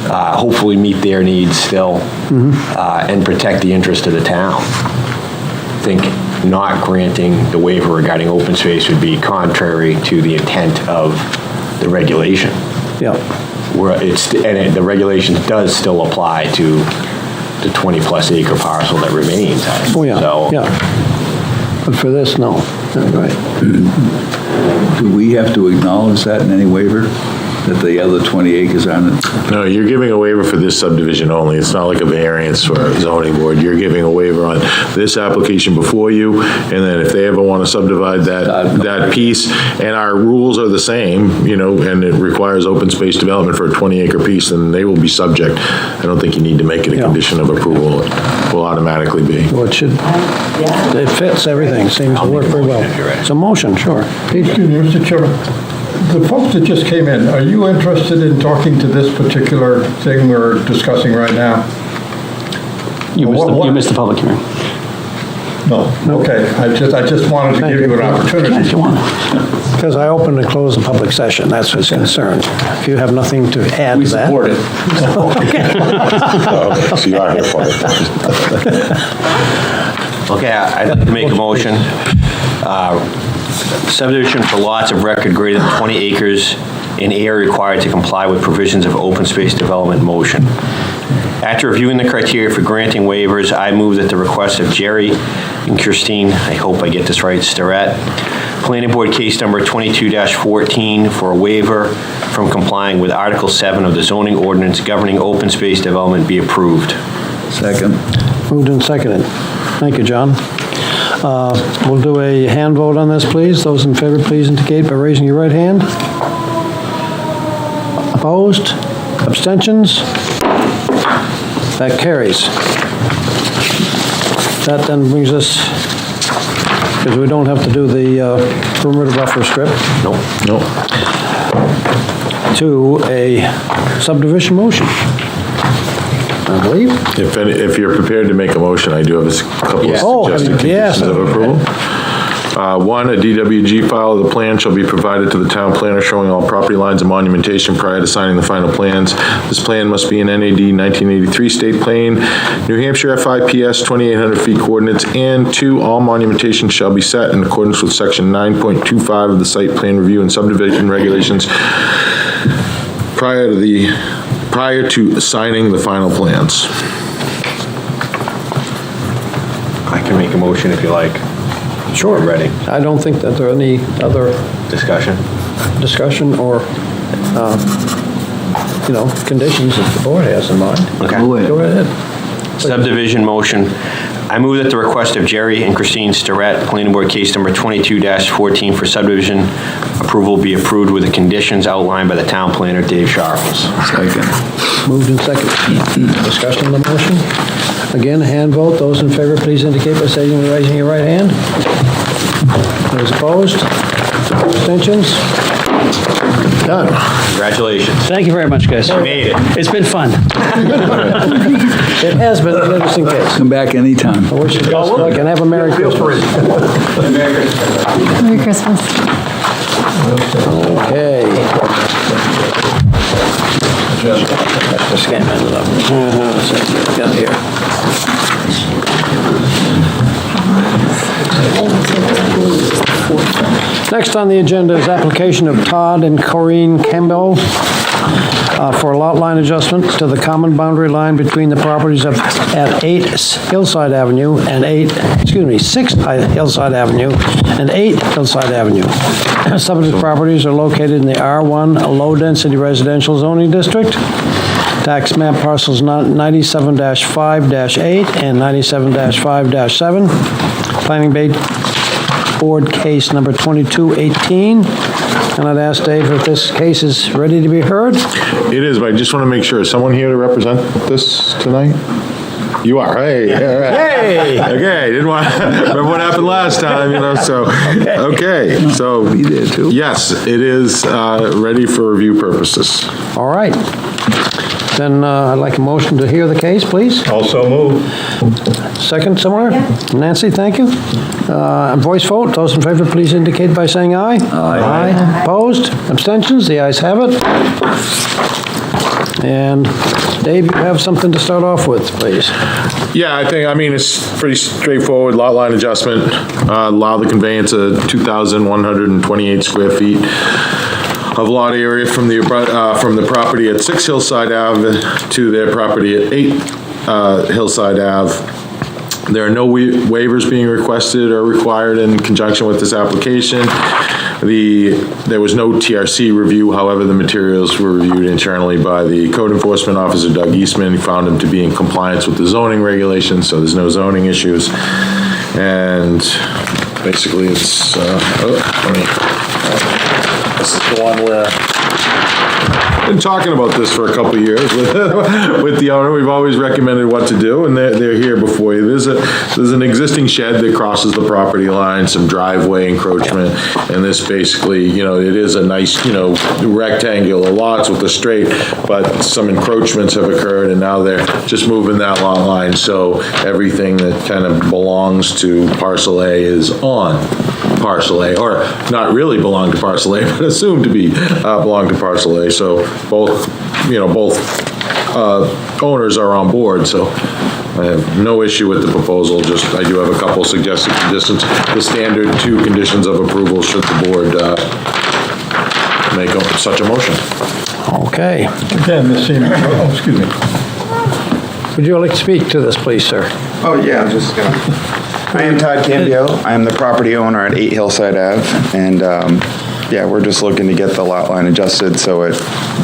hopefully meet their needs still, and protect the interest of the town. I think not granting the waiver regarding open space would be contrary to the intent of the regulation. Yeah. The regulation does still apply to the 20-plus acre parcel that remains. Oh, yeah, So, yeah. But for this, no. Right. Do we have to acknowledge that in any waiver, that the other 20 acres aren't? No, you're giving a waiver for this subdivision only. It's not like a variance for a zoning board. You're giving a waiver on this application before you, and then if they ever want to subdivide that piece, and our rules are the same, and it requires open space development for a 20-acre piece, then they will be subject. I don't think you need to make it a condition of approval. It will automatically be. Well, it fits everything, seems to work very well. It's a motion, sure. Excuse me, Mr. Chairman. The folks that just came in, are you interested in talking to this particular thing we're discussing right now? You missed the public hearing. No, okay, I just wanted to give you an opportunity. If you want. Because I opened and closed the public session, that's what's concerned. If you have nothing to add to that. So you are here for it. okay, I'd like to make a motion. Subdivision for lots of record greater than 20 acres in area required to comply with provisions of open space development motion. After reviewing the criteria for granting waivers, I move that the request of Jerry and Christine, I hope I get this right, Starrett, Planning Board case number 22-14 for a waiver from complying with Article 7 of the zoning ordinance governing open space development be approved. Second. Moved and seconded. Thank you, John. We'll do a hand vote on this, please. Those in favor, please indicate by raising your right hand. Opposed? Abstentions? That carries. That then brings us, because we don't have to do the perimeter buffer strip, Nope. to a subdivision motion, I believe. If you're prepared to make a motion, I do have a couple of suggested yes. conditions of approval. One, a DWG file of the plan shall be provided to the town planner showing all property lines and monumentation prior to signing the final plans. This plan must be an NAD 1983 state plan, New Hampshire FIPS 2,800 feet coordinates, and 2, all monumentation shall be set in accordance with section 9.25 of the site plan review and subdivision regulations prior to signing the final plans. I can make a motion if you like. Sure. Ready. I don't think that there are any other Discussion? or, conditions that the board has in mind. Okay. Go ahead. Subdivision motion. I move that the request of Jerry and Christine Starrett, Planning Board case number 22-14 for subdivision approval be approved with the conditions outlined by the town planner, Dave Sharples. Second. Moved in second. Discussion on the motion. Again, a hand vote. Those in favor, please indicate by saying and raising your right hand. Those opposed? Abstentions? Done. Congratulations. Thank you very much, guys. You made it. It's been fun. It has been an interesting case. Come back anytime. I wish you best of luck and have a Merry Christmas. Merry Christmas. Okay. Just scan it up. Got here. Next on the agenda is application of Todd and Corinne Campbell for a lot line adjustment to the common boundary line between the properties at 8 Hillside Avenue and 6 Hillside Avenue and 8 Hillside Avenue. Subject properties are located in the R1 low-density residential zoning district. Tax map parcels 97-5-8 and 97-5-7. Planning Board case number 2218. And I'd ask Dave if this case is ready to be heard. It is, but I just want to make sure, is someone here to represent this tonight? You are, hey, all right. Hey! Okay, didn't want, remember what happened last time, so, okay, so. Be there too. Yes, it is ready for review purposes. All right. Then I'd like a motion to hear the case, please. Also move. Second somewhere? Nancy, thank you. Voice vote, those in favor, please indicate by saying aye. Aye. Opposed? Abstentions? The ayes have it. And Dave, you have something to start off with, please. Yeah, I mean, it's pretty straightforward, lot line adjustment, allow the conveyance of 2,128 square feet of lot area from the property at 6 Hillside Ave to their property at 8 Hillside Ave. There are no waivers being requested or required in conjunction with this application. There was no TRC review, however, the materials were reviewed internally by the code enforcement officer, Doug Eastman. He found them to be in compliance with the zoning regulations, so there's no zoning issues. And basically it's, this is the one where I've been talking about this for a couple of years with the owner. We've always recommended what to do, and they're here before you. There's an existing shed that crosses the property line, some driveway encroachment, and this basically, it is a nice, rectangular lots with a straight, but some encroachments have occurred, and now they're just moving that lot line, so everything that kind of belongs to parcel A is on parcel A, or not really belong to parcel A, but assumed to be belong to parcel A. So both owners are on board, so I have no issue with the proposal, just I do have a couple suggested conditions. The standard 2 conditions of approval should the board make such a motion. Okay. Again, this seems, excuse me. Would you like to speak to this, please, sir? Oh, yeah, I'm just gonna, I am Todd Cambio. I am the property owner at 8 Hillside Ave, and yeah, we're just looking to get the lot line adjusted so it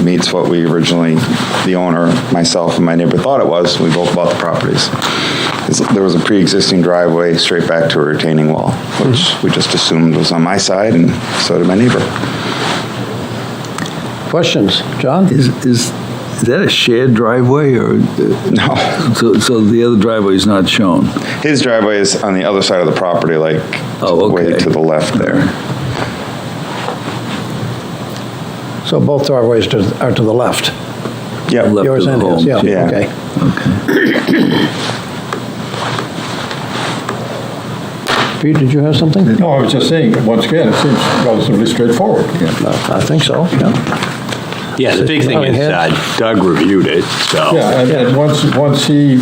meets what we originally, the owner, myself, and my neighbor thought it was. We both bought the properties. There was a pre-existing driveway straight back to a retaining wall, which we just assumed was on my side, and so did my neighbor. Questions? John? Is that a shared driveway, or? No. So the other driveway is not shown? His driveway is on the other side of the property, like way to the left there. So both driveways are to the left? Yeah. Yours and his, yeah, okay. Pete, did you have something? No, I was just saying, once again, it seems relatively straightforward. I think so, yeah. Yeah, the big thing is Doug reviewed it, so. Yeah, and once he.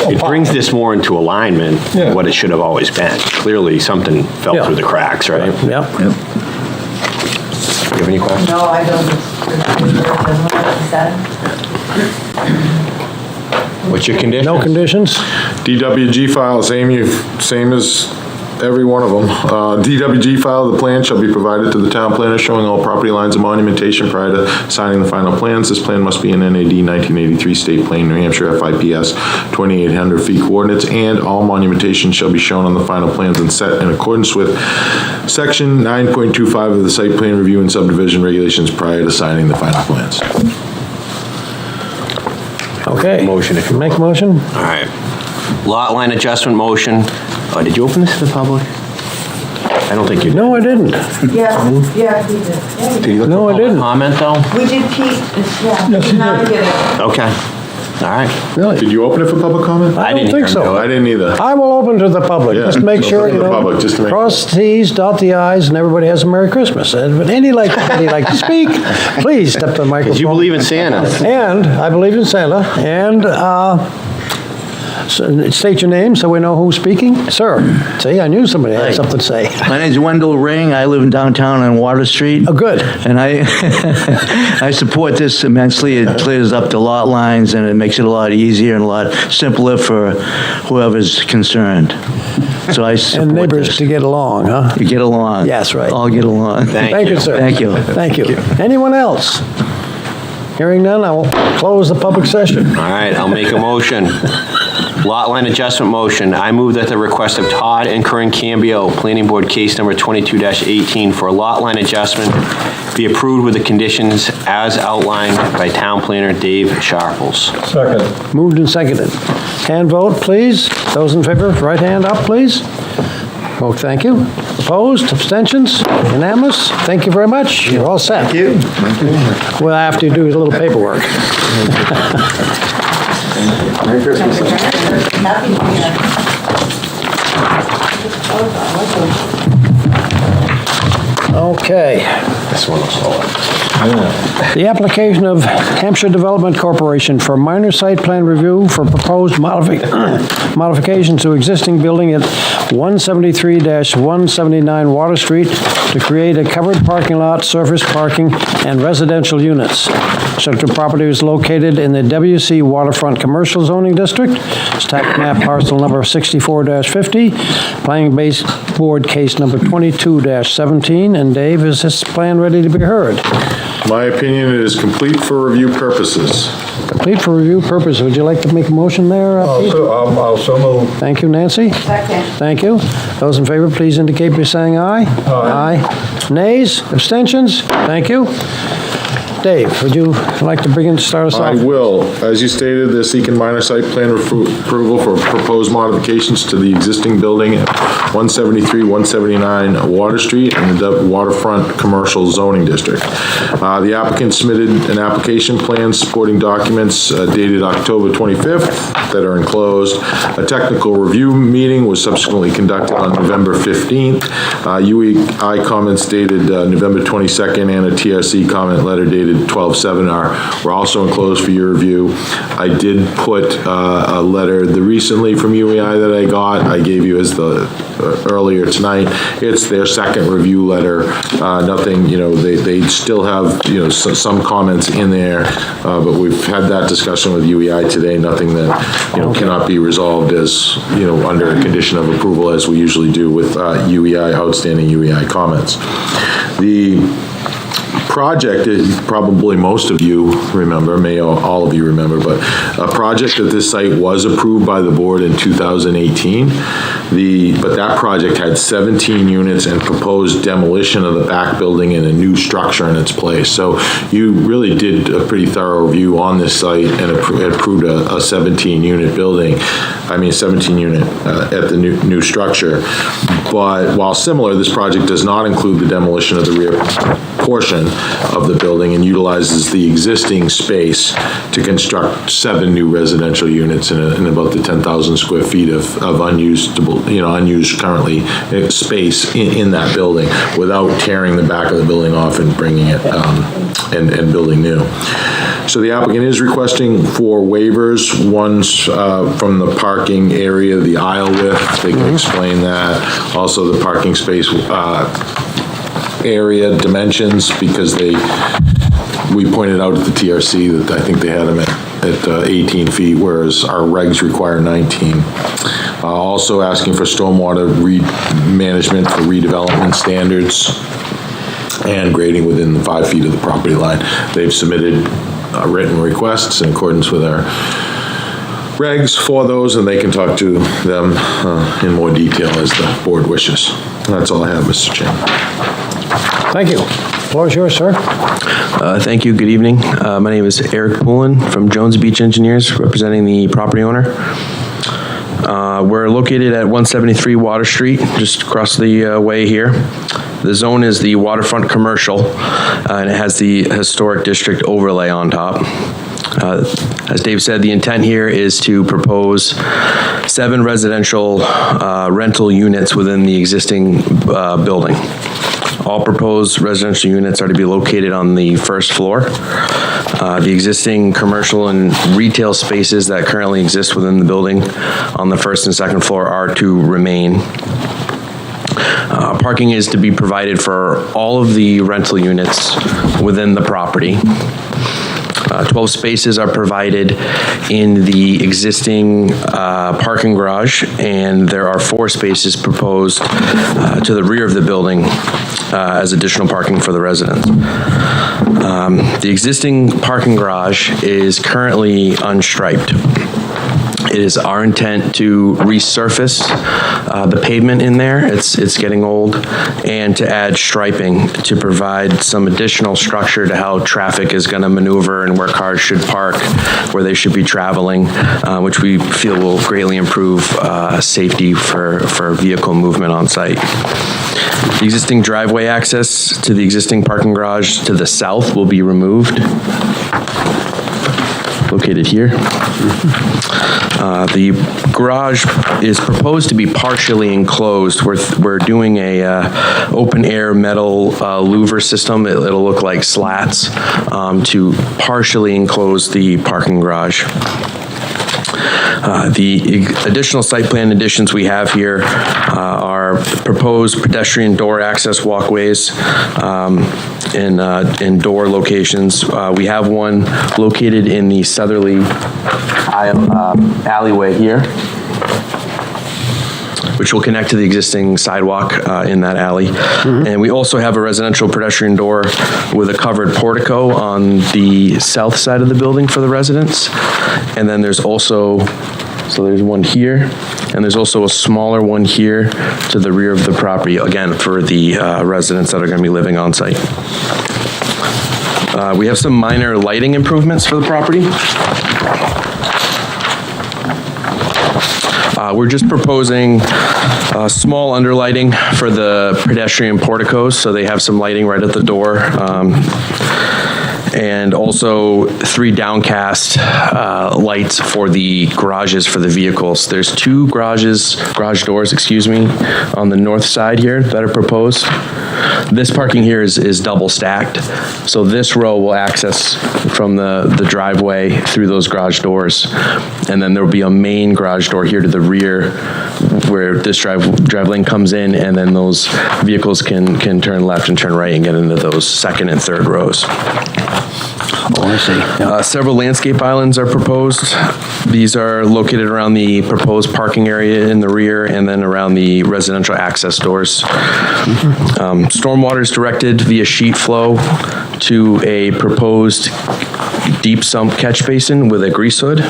It brings this more into alignment with what it should have always been. Clearly, something fell through the cracks, right? Yep. Do you have any questions? No, I don't remember what you said. What's your condition? No conditions? DWG file, same as every one of them. DWG file, the plan shall be provided to the town planner showing all property lines and monumentation prior to signing the final plans. This plan must be in NAD 1983 State Plan, New Hampshire, FIPS 2800 feet coordinates, and all monumentation shall be shown on the final plans and set in accordance with section 9.25 of the site plan review and subdivision regulations prior to signing the final plans. Okay. Motion if you Make a motion? All right. Lot line adjustment motion. Did you open this to the public? I don't think you did. No, I didn't. Yeah, yeah, we did. Yeah, we Did you look No, for I public didn't. comment, though? We did keep, yeah. Yes, he Now did. we get it. Okay. All right. Really? Did you open it for public comment? I don't didn't think hear him so. do I didn't either. I will open to the public, Yeah, just to make open sure, to you the know, public, just to make- cross the Ts, dot the Is, and everybody has a Merry Christmas. Would anybody like to speak? Please step to the microphone. Did you believe in Santa? And I believe in Santa. And state your name so we know who's speaking. Sir, see, I knew somebody had Hi. something to say. My name's Wendell Ring. I live in downtown on Water Street. Oh, good. And I support this immensely. It clears up the lot lines and it makes it a lot easier and a lot simpler for whoever's concerned. So I support And neighbors this. to get along, huh? You get along. Yes, right. All get along. Thank you, sir. Thank you. Thank you. Anyone else? Hearing none, I will close the public session. All right, I'll make a motion. Lot line adjustment motion. I move that the request of Todd and Corinne Cambio, Planning Board case number 22-18 for a lot line adjustment be approved with the conditions as outlined by Town Planner Dave Sharples. Second. Moved and seconded. Hand vote, please. Those in favor, right hand up, please. Vote, thank you. Opposed, abstentions, unanimous? Thank you very much. You're all set. Thank you. Thank you. Well, I have to do a little paperwork. Merry Christmas. Happy New Year. Okay. This one was all. The application of Hampshire Development Corporation for minor site plan review for proposed modifications to existing building at 173-179 Water Street to create a covered parking lot, surface parking, and residential units. Subject property is located in the WC Waterfront Commercial Zoning District. It's tax map parcel number 64-50, Planning Board case number 22-17, and Dave, is this plan ready to be heard? My opinion, it is complete for review purposes. Complete for review purpose. Would you like to make a motion there, Pete? I'll so move. Thank you, Nancy. Second. Thank you. Those in favor, please indicate by saying aye. Aye. Nays, abstentions? Thank you. Dave, would you like to begin to start us I off? will. As you stated, they're seeking minor site plan approval for proposed modifications to the existing building at 173, 179 Water Street in the Waterfront Commercial Zoning District. The applicant submitted an application plan supporting documents dated October 25th that are enclosed. A technical review meeting was subsequently conducted on November 15th. UEI comments dated November 22nd and a TRC comment letter dated 12/7 were also enclosed for your review. I did put a letter recently from UEI that I got. I gave you as the earlier tonight. It's their second review letter. Nothing, they still have, some comments in there, but we've had that discussion with UEI today. Nothing that, cannot be resolved as, under a condition of approval as we usually do with UEI, outstanding UEI comments. The project, probably most of you remember, may all of you remember, but a project at this site was approved by the board in 2018. But that project had 17 units and proposed demolition of the back building and a new structure in its place. So you really did a pretty thorough review on this site and approved a 17-unit building. 17-unit at the new structure. But while similar, this project does not include the demolition of the rear portion of the building and utilizes the existing space to construct 7 new residential units in about the 10,000 square feet of unused currently space in that building without tearing the back of the building off and bringing it and building new. So the applicant is requesting 4 waivers. One's from the parking area, the aisle width, they can explain that. Also the parking space area dimensions, because we pointed out at the TRC that I think they had them at at 18 feet, whereas our regs require 19. Also asking for stormwater management for redevelopment standards and grading within 5 feet of the property line. They've submitted written requests in accordance with our regs for those, and they can talk to them in more detail as the board wishes. That's all I have, Mr. Chairman. Thank you. Floor is yours, sir. Thank you. Good evening. My name is Eric Poulin from Jones Beach Engineers, representing the property owner. We're located at 173 Water Street, just across the way here. The zone is the waterfront commercial, and it has the historic district overlay on top. As Dave said, the intent here is to propose 7 residential rental units within the existing building. All proposed residential units are to be located on the first floor. The existing commercial and retail spaces that currently exist within the building on the first and second floor are to remain. Parking is to be provided for all of the rental units within the property. 12 spaces are provided in the existing parking garage, and there are 4 spaces proposed to the rear of the building as additional parking for the residents. The existing parking garage is currently unstriped. It is our intent to resurface the pavement in there. It's getting old, and to add striping to provide some additional structure to how traffic is going to maneuver and where cars should park, where they should be traveling, which we feel will greatly improve safety for vehicle movement on site. The existing driveway access to the existing parking garage to the south will be removed, located here. The garage is proposed to be partially enclosed. We're doing a open air metal louver system. It'll look like slats to partially enclose the parking garage. The additional site plan additions we have here are proposed pedestrian door access walkways in door locations. We have one located in the southerly alleyway here, which will connect to the existing sidewalk in that alley. And we also have a residential pedestrian door with a covered portico on the south side of the building for the residents. And then there's also, so there's one here, and there's also a smaller one here to the rear of the property, again, for the residents that are going to be living on site. We have some minor lighting improvements for the property. We're just proposing small underlighting for the pedestrian porticos, so they have some lighting right at the door. And also 3 downcast lights for the garages for the vehicles. There's 2 garage doors, on the north side here that are proposed. This parking here is double stacked, so this row will access from the driveway through those garage doors, and then there will be a main garage door here to the rear where this drive lane comes in, and then those vehicles can turn left and turn right and get into those second and third rows. Oh, I see. Yeah. Several landscape islands are proposed. These are located around the proposed parking area in the rear and then around the residential access doors. Stormwater is directed via sheet flow to a proposed deep sump catch basin with a grease hood.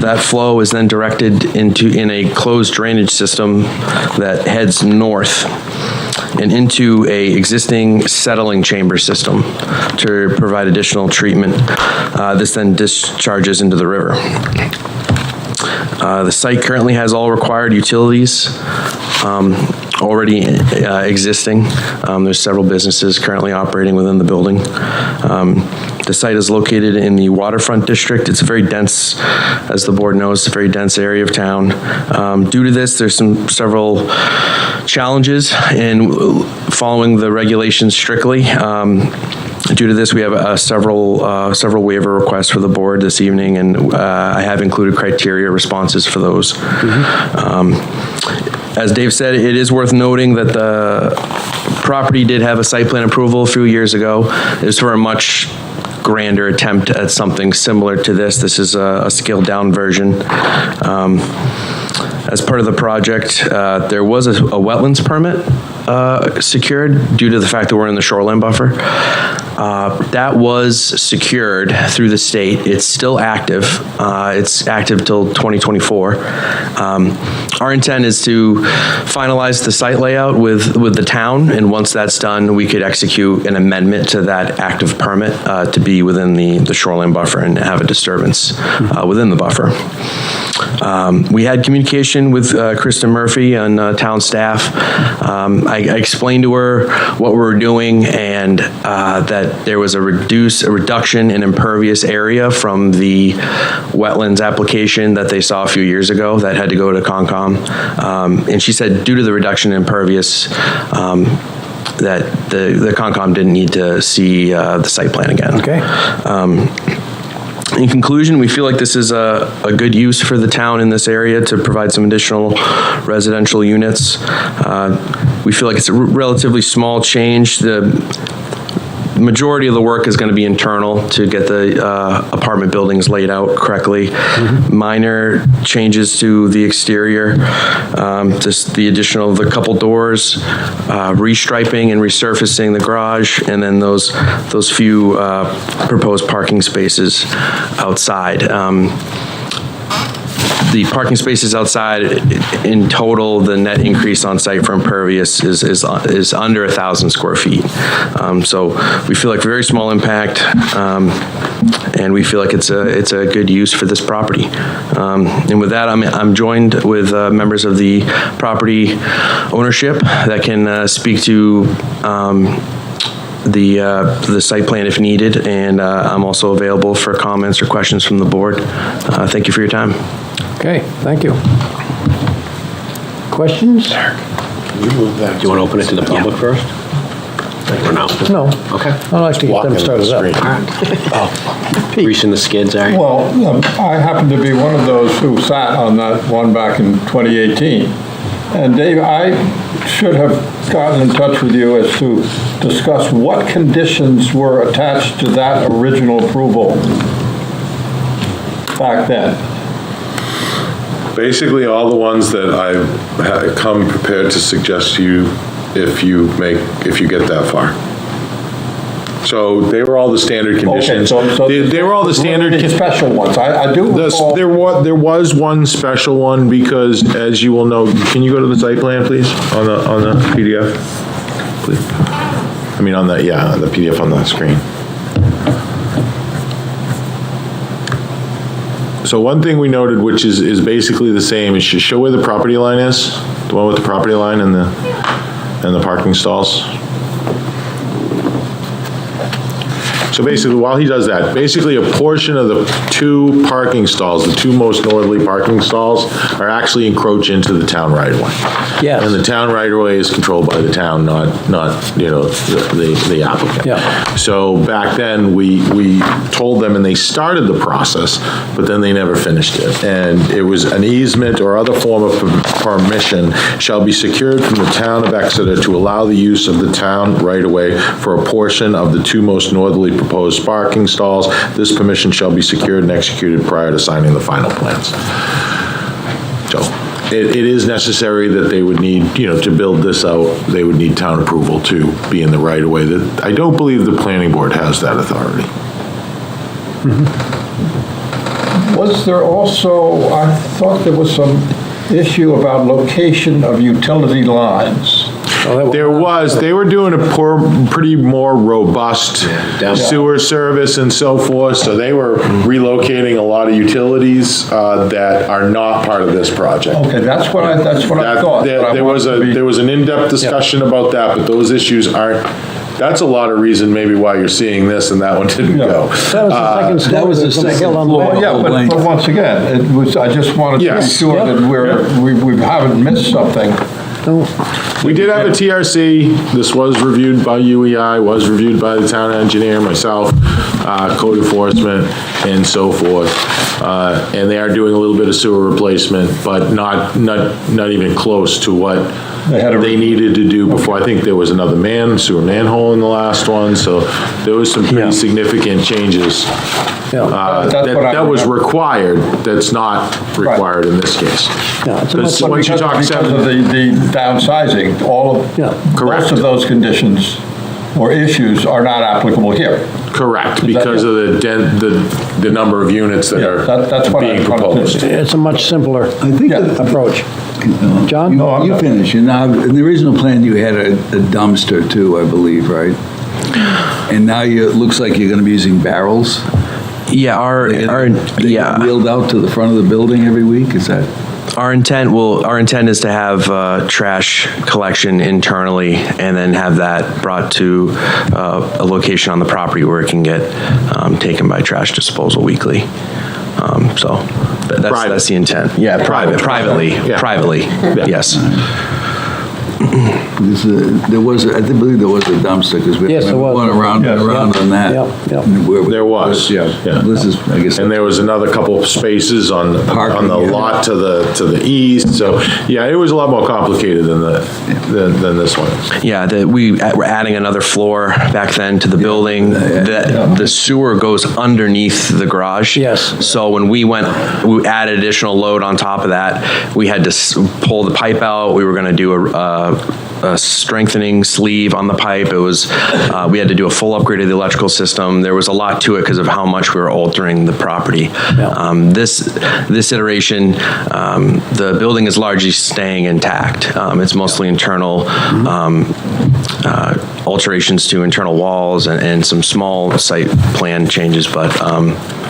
That flow is then directed in a closed drainage system that heads north and into a existing settling chamber system to provide additional treatment. This then discharges into the river. The site currently has all required utilities already existing. There's several businesses currently operating within the building. The site is located in the waterfront district. It's a very dense, as the board knows, it's a very dense area of town. Due to this, there's several challenges in following the regulations strictly. Due to this, we have several waiver requests for the board this evening, and I have included criteria responses for those. As Dave said, it is worth noting that the property did have a site plan approval a few years ago. It was for a much grander attempt at something similar to this. This is a scaled-down version. As part of the project, there was a wetlands permit secured due to the fact that we're in the shoreline buffer. That was secured through the state. It's still active. It's active till 2024. Our intent is to finalize the site layout with the town, and once that's done, we could execute an amendment to that active permit to be within the shoreline buffer and have a disturbance within the buffer. We had communication with Kristen Murphy and town staff. I explained to her what we were doing and that there was a reduction in impervious area from the wetlands application that they saw a few years ago that had to go to Concom. And she said due to the reduction in impervious, that the Concom didn't need to see the site plan again. Okay. In conclusion, we feel like this is a good use for the town in this area to provide some additional residential units. We feel like it's a relatively small change. The majority of the work is going to be internal to get the apartment buildings laid out correctly. Minor changes to the exterior, just the addition of the couple doors, restriping and resurfacing the garage, and then those few proposed parking spaces outside. The parking spaces outside, in total, the net increase on site for impervious is under 1,000 square feet. So we feel like very small impact, and we feel like it's a good use for this property. And with that, I'm joined with members of the property ownership that can speak to the site plan if needed, and I'm also available for comments or questions from the board. Thank you for your time. Okay, thank you. Questions? Do you want to open it to the public first? Or no? No. Okay. I'd like to get them started up. Greasing the skids, are you? Well, I happen to be one of those who sat on that one back in 2018. And Dave, I should have gotten in touch with you as to discuss what conditions were attached to that original approval back then. Basically, all the ones that I've come prepared to suggest to you if you get that far. So they were all the standard conditions. Okay, so they were all the standard special ones. I do recall. There was one special one because, as you will know, can you go to the site plan, please, on the PDF, please? I mean, on the PDF on the screen. So one thing we noted, which is basically the same, is to show where the property line is, the one with the property line and the parking stalls. So basically, while he does that, basically a portion of the two parking stalls, the two most northerly parking stalls, are actually encroach into the town right-of-way. Yes. And the town right-of-way is controlled by the town, not the applicant. Yeah. So back then, we told them, and they started the process, but then they never finished it. And it was an easement or other form of permission shall be secured from the town of Exeter to allow the use of the town right-of-way for a portion of the two most northerly proposed parking stalls. This permission shall be secured and executed prior to signing the final plans. So it is necessary that they would need, to build this out, they would need town approval to be in the right of way. That I don't believe the planning board has that authority. Was there also, I thought there was some issue about location of utility lines. There was. They were doing a pretty more robust sewer service and so forth, so they were relocating a lot of utilities that are not part of this project. Okay, that's what I thought. There was an in-depth discussion about that, but those issues aren't. That's a lot of reason maybe why you're seeing this and that one didn't go. That was the second floor. Yeah, but once again, I just wanted to be sure that we haven't missed something. We did have a TRC. This was reviewed by UEI, was reviewed by the town engineer, myself, code enforcement, and so forth. And they are doing a little bit of sewer replacement, but not even close to what they needed to do before. I think there was another sewer manhole in the last one, so there was some pretty significant changes that was required, that's not required in this case. Because once you talk because of the downsizing, most of those conditions or issues are not applicable here. Correct, because of the number of units that are being proposed. It's a much simpler approach. John? You finish. Now, in the original plan, you had a dumpster too, I believe, right? And now it looks like you're going to be using barrels? Yeah, They get wheeled out to the front of the building every week, is that? Our intent is to have trash collection internally and then have that brought to a location on the property where it can get taken by trash disposal weekly. So that's the intent. Yeah, privately, yes. I believe there was a dumpster, because we Yes, there was. went around on that. There was, yeah. This is, I guess. And there was another couple of spaces on the lot to the east, so, yeah, it was a lot more complicated than this one. Yeah, we were adding another floor back then to the building. The sewer goes underneath the garage. Yes. So when we added additional load on top of that, we had to pull the pipe out. We were going to do a strengthening sleeve on the pipe. It was, we had to do a full upgrade of the electrical system. There was a lot to it because of how much we were altering the property. This iteration, the building is largely staying intact. It's mostly internal alterations to internal walls and some small site plan changes, but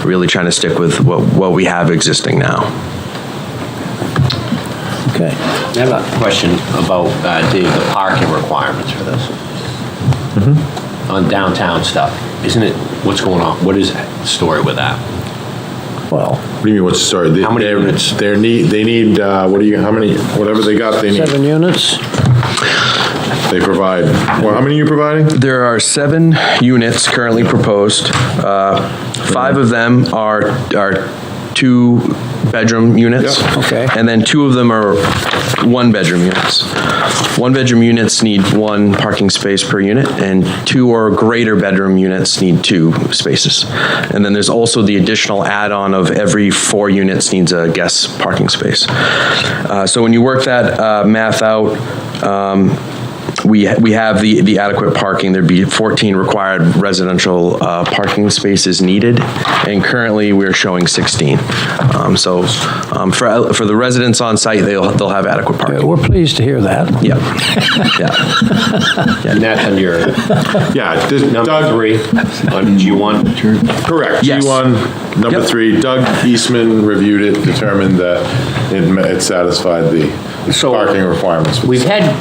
really trying to stick with what we have existing now. Okay. I have a question about, Dave, the parking requirements for this. On downtown stuff. Isn't it, what's going on? What is the story with that? Well. What do you mean, what's the story? How many units? They need, how many, whatever they got, they need. 7 units. They provide, well, how many are you providing? There are 7 units currently proposed. 5 of them are 2-bedroom units. Yep. Okay. And then 2 of them are 1-bedroom units. 1-bedroom units need 1 parking space per unit, and 2 or greater bedroom units need 2 spaces. And then there's also the additional add-on of every 4 units needs a guest parking space. So when you work that math out, we have the adequate parking. There'd be 14 required residential parking spaces needed, and currently we're showing 16. So for the residents on site, they'll have adequate parking. We're pleased to hear that. Yeah. And that's on your number 3 on G1? Correct. Yes. G1, number 3, Doug Eastman reviewed it, determined that it satisfied the parking requirements. We've had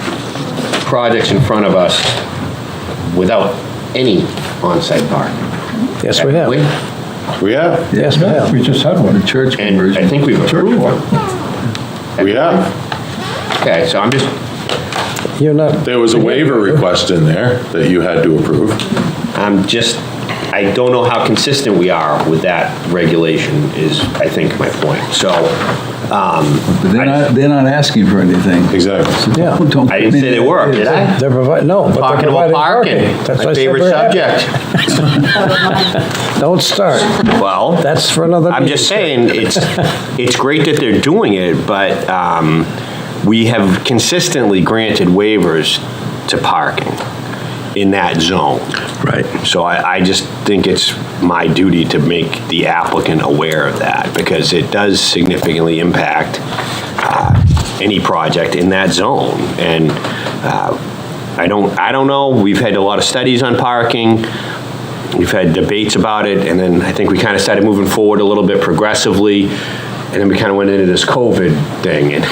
projects in front of us without any on-site parking. Yes, we have. We have. Yes, we have. We just had one. Church And conversion. I think we've approved one. We have. Okay, so I'm just, You're not. There was a waiver request in there that you had to approve. I don't know how consistent we are with that regulation is, I think, my point. So, But they're not asking for anything. Exactly. So Yeah. don't- I didn't say they were, did I? They're providing, no. but they're Talking about providing parking, That's why my I said favorite we're happy. subject. Don't start. Well, That's for another I'm meeting. just saying, it's great that they're doing it, but we have consistently granted waivers to parking in that zone. Right. So I just think it's my duty to make the applicant aware of that, because it does significantly impact any project in that zone. And I don't know, we've had a lot of studies on parking, we've had debates about it, and then I think we kind of started moving forward a little bit progressively, and then we kind of went into this COVID thing, and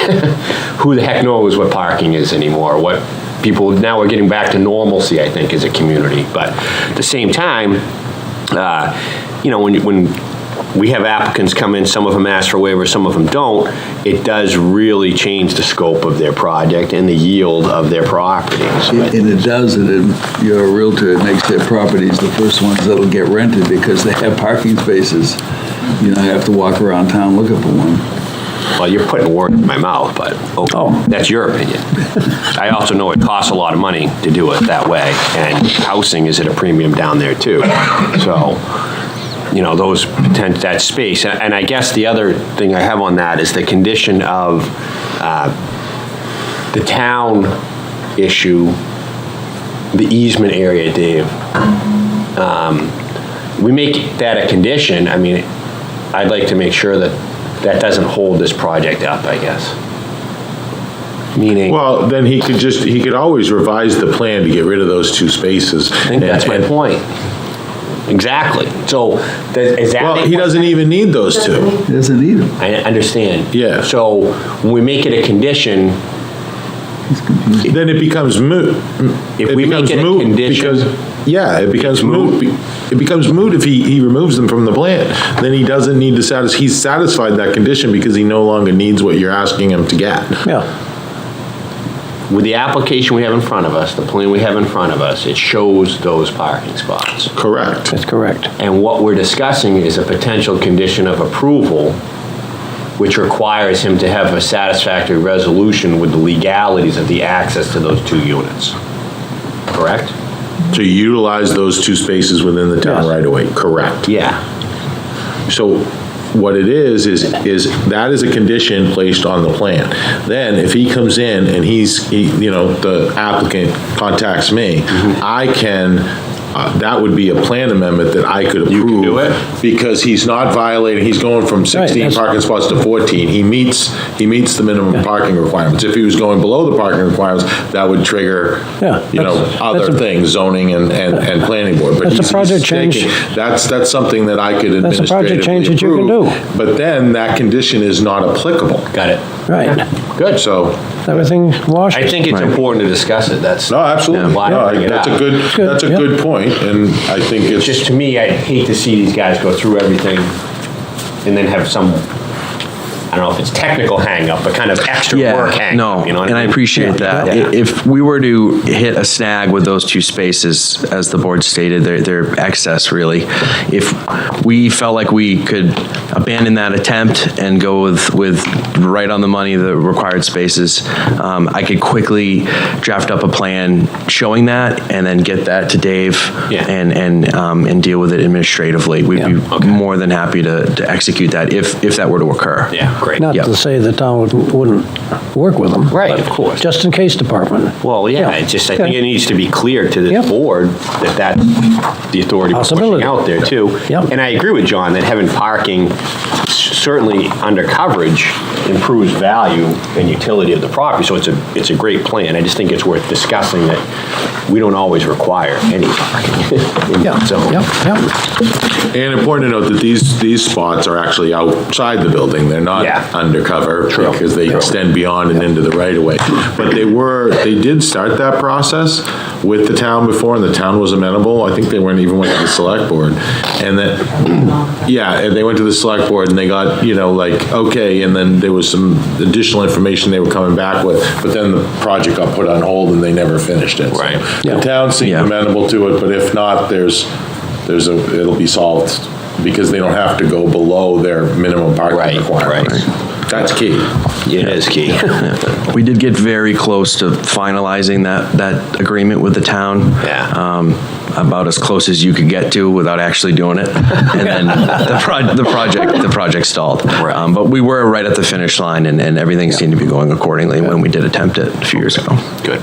who the heck knows what parking is anymore, what people, now we're getting back to normalcy, I think, as a community. But at the same time, when we have applicants come in, some of them ask for waivers, some of them don't, it does really change the scope of their project and the yield of their properties. And it does, and you're a realtor, it makes their properties the first ones that'll get rented because they have parking spaces. You don't have to walk around town looking for one. well, you're putting words in my mouth, but that's your opinion. I also know it costs a lot of money to do it that way, and housing is at a premium down there too. So, you know, that space. And I guess the other thing I have on that is the condition of the town issue, the easement area, Dave. We make that a condition. I mean, I'd like to make sure that that doesn't hold this project up, I guess. Meaning. Well, then he could always revise the plan to get rid of those 2 spaces. I think that's my point. Exactly. So, is that? Well, he doesn't even need those 2. He doesn't need them. I understand. Yeah. So, when we make it a condition. Then it becomes moot. If we make it a condition. It becomes moot. It becomes moot if he removes them from the plan. Then he doesn't need to he's satisfied that condition because he no longer needs what you're asking him to get. Yeah. With the application we have in front of us, the plan we have in front of us, it shows those parking spots. Correct. That's correct. And what we're discussing is a potential condition of approval, which requires him to have a satisfactory resolution with the legalities of the access to those 2 units. Correct? To utilize those 2 spaces within the town right away. Correct. Yeah. So what it is that is a condition placed on the plan. Then if he comes in and the applicant contacts me, I can, that would be a plan amendment that I could approve. You can do it? Because he's not violating, he's going from 16 parking spots to 14. He meets the minimum parking requirements. If he was going below the parking requirements, that would trigger, other things, zoning and planning board. But that's a project change. That's something that I could administratively That's a project change that you can do. But then that condition is not applicable. Got it. Right. Good. So everything washes. I think it's important to discuss it. That's no, absolutely. why I bring it that's up. That's a good point, and I think it's just, to me, I hate to see these guys go through everything and then have some, I don't know if it's technical hang-up, but kind of extra work hang-up. You know what and I appreciate that. Yeah. If we were to hit a snag with those 2 spaces, as the board stated, they're excess, really. If we felt like we could abandon that attempt and go with right on the money, the required spaces, I could quickly draft up a plan showing that and then get that to Dave and deal with it administratively. We'd be more than happy to execute that if that were to occur. Yeah. Great. Not to say the town wouldn't work with them. Right, of course. Just in case department. Well, I think it needs to be clear to this board that that's the authority we're pushing out there too. Yep. And I agree with John that having parking certainly under coverage improves value and utility of the property. So it's a great plan. I just think it's worth discussing that we don't always require any parking. And important to note that these spots are actually outside the building. They're not undercover because they extend beyond and into the right-of-way. But they did start that process with the town before, and the town was amenable. I think they went to the select board. And and they went to the select board and they got, okay, and then there was some additional information they were coming back with, but then the project got put on hold and they never finished it. Right. So the town seemed amenable to it, but if not, it'll be solved because they don't have to go below their minimum parking requirements. Right. That's key. It is key. We did get very close to finalizing that agreement with the town. About as close as you could get to without actually doing it. And then the project stalled. But we were right at the finish line and everything seemed to be going accordingly when we did attempt it a few years ago. Good.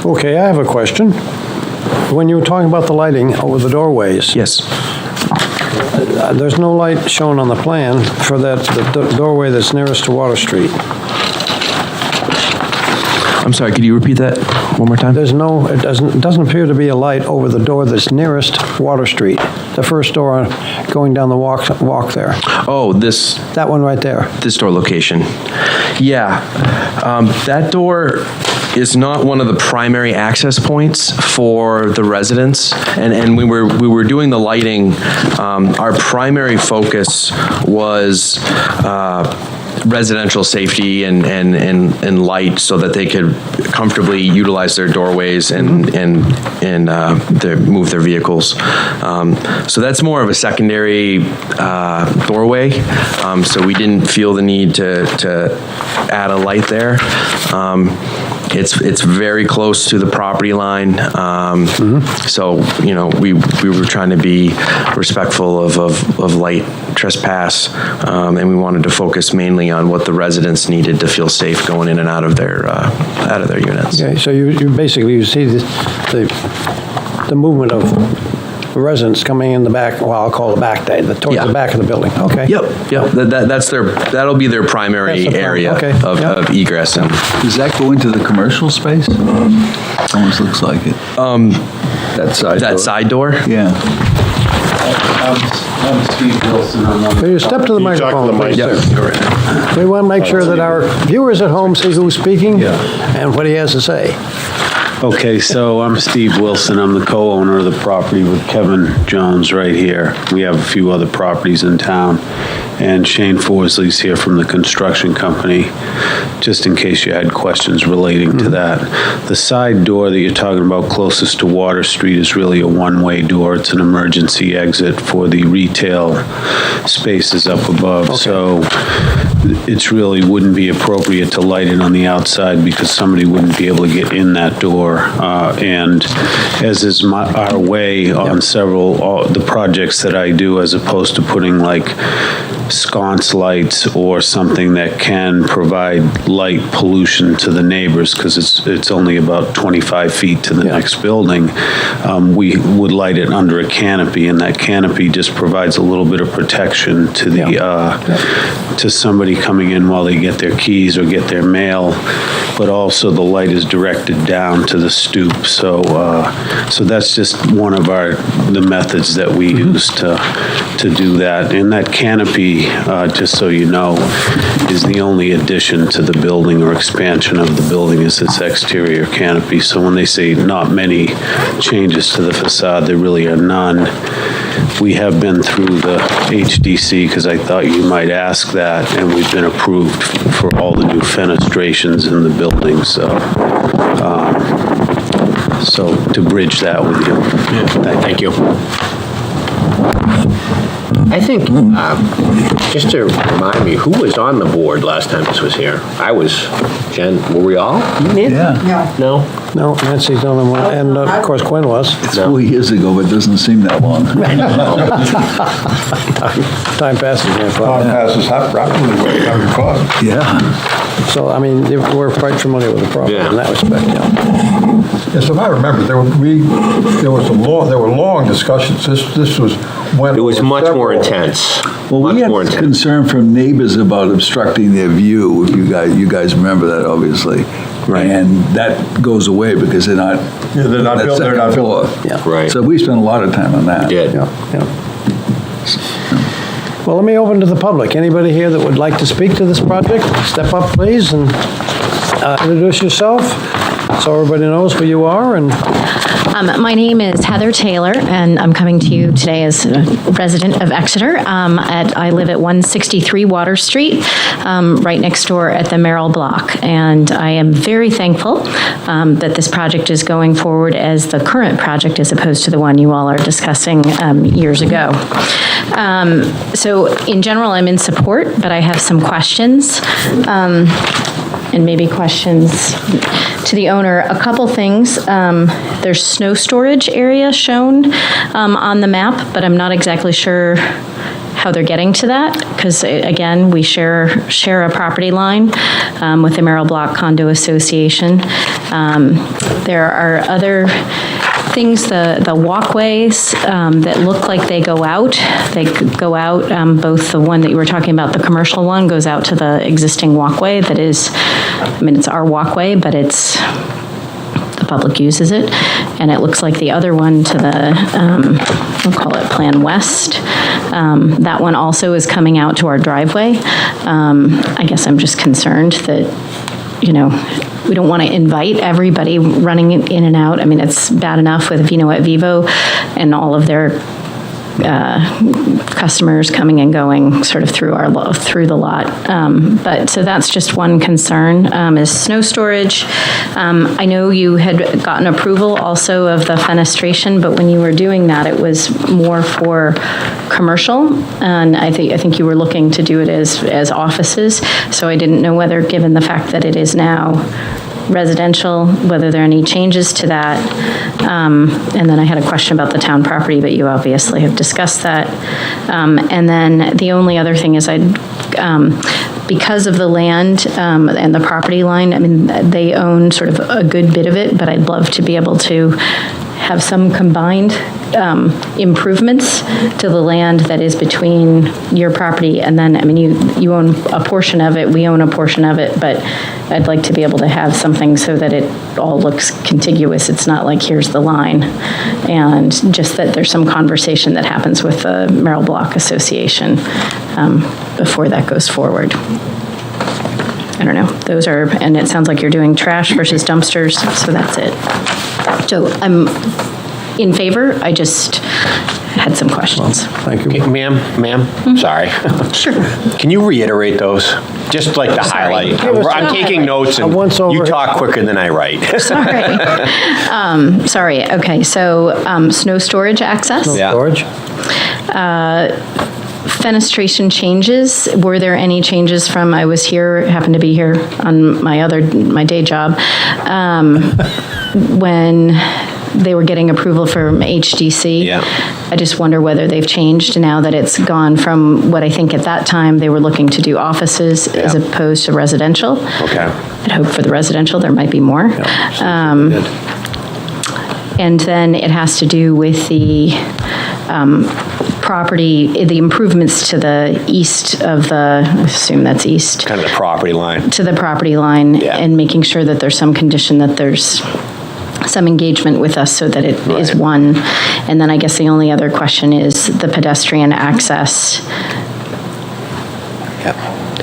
Okay, I have a question. When you were talking about the lighting over the doorways. Yes. There's no light shown on the plan for the doorway that's nearest to Water Street. I'm sorry, could you repeat that one more time? It doesn't appear to be a light over the door that's nearest Water Street. The first door going down the walk there. Oh, that one right there. This door location. Yeah, that door is not one of the primary access points for the residents. And we were doing the lighting. Our primary focus was residential safety and light so that they could comfortably utilize their doorways and move their vehicles. So that's more of a secondary doorway. So we didn't feel the need to add a light there. It's very close to the property line. So, we were trying to be respectful of light trespass, and we wanted to focus mainly on what the residents needed to feel safe going in and out of their units. Okay, so you basically, you see the movement of residents coming in the back, well, I'll call it the back, towards the back of the building, okay? Yep. That'll be their primary area of egress. And Does that go into the commercial space? Almost looks like it. That side door? That side door? Yeah. I'm Steve Wilson. Will you step to the microphone, please, sir? Right. We want to make sure that our viewers at home see who's speaking and what he has to say. Okay, so I'm Steve Wilson. I'm the co-owner of the property with Kevin Jones right here. We have a few other properties in town. And Shane Forsley's here from the construction company, just in case you had questions relating to that. The side door that you're talking about closest to Water Street is really a one-way door. It's an emergency exit for the retail spaces up above. So it's really wouldn't be appropriate to light it on the outside because somebody wouldn't be able to get in that door. And as is our way on several, the projects that I do, as opposed to putting like sconce lights or something that can provide light pollution to the neighbors, because it's only about 25 feet to the next building, we would light it under a canopy, and that canopy just provides a little bit of protection to the to somebody coming in while they get their keys or get their mail, but also the light is directed down to the stoop. So so that's just one of the methods that we use to do that. And that canopy, just so you know, is the only addition to the building or expansion of the building is its exterior canopy. So when they say not many changes to the facade, there really are none. We have been through the HDC because I thought you might ask that, and we've been approved for all the new fenestrations in the building. So to bridge that with you. Thank you. I think, just to remind me, who was on the board last time this was here? I was. Jen, were we all? Yeah. No? No, Nancy's the only one, and of course Quinn was. It's 4 years ago, but it doesn't seem that long. Time passes, man. Time passes rapidly when you have fun. Yeah. So, I mean, we're quite familiar with the property in that respect, Yes, if I remember, there were long discussions. This was when it was much more intense. Well, we had concern from neighbors about obstructing their view. If you guys remember that, obviously, right? And that goes away because they're not. Yeah, they're not built. They're not built. Yeah, right. So we spent a lot of time on that. Yeah. Well, let me open to the public. Anybody here that would like to speak to this project, step up, please, and introduce yourself so everybody knows who you are. And my name is Heather Taylor, and I'm coming to you today as a resident of Exeter. I live at 163 Water Street, right next door at the Merrill Block, and I am very thankful that this project is going forward as the current project as opposed to the one you all are discussing years ago. So in general, I'm in support, but I have some questions. And maybe questions to the owner. A couple things. There's snow storage area shown on the map, but I'm not exactly sure how they're getting to that, because again, we share a property line with the Merrill Block Condo Association. There are other things, the walkways that look like they go out. They go out, both the one that you were talking about, the commercial one, goes out to the existing walkway that is, I mean, it's our walkway, but the public uses it. And it looks like the other one to the, we'll call it Plan West, that one also is coming out to our driveway. I guess I'm just concerned that, we don't want to invite everybody running in and out. I mean, it's bad enough with at Vivo and all of their customers coming and going sort of through the lot. But so that's just one concern, is snow storage. I know you had gotten approval also of the fenestration, but when you were doing that, it was more for commercial, and I think you were looking to do it as offices. So I didn't know whether, given the fact that it is now residential, whether there are any changes to that. And then I had a question about the town property, but you obviously have discussed that. And then the only other thing is because of the land and the property line, I mean, they own sort of a good bit of it, but I'd love to be able to have some combined improvements to the land that is between your property and then, I mean, you own a portion of it, we own a portion of it, but I'd like to be able to have something so that it all looks contiguous. It's not like here's the line. And just that there's some conversation that happens with the Merrill Block Association before that goes forward. I don't know. Those are, and it sounds like you're doing trash versus dumpsters, so that's it. So I'm in favor. I just had some questions. Thank you. Ma'am, sorry. Sure. Can you reiterate those? Just like the highlight. I'm taking notes and you talk quicker than I write. Sorry. Okay, so snow storage access. Snow storage. Fenestration changes. Were there any changes from, I was here, happened to be here on my day job, when they were getting approval from HDC. Yeah. I just wonder whether they've changed now that it's gone from what I think at that time they were looking to do offices as opposed to residential. Okay. I'd hope for the residential there might be more. And then it has to do with the property, the improvements to the east of the, I assume that's east. Kind of the property line. To the property line, and making sure that there's some condition that there's some engagement with us so that it is one. And then I guess the only other question is the pedestrian access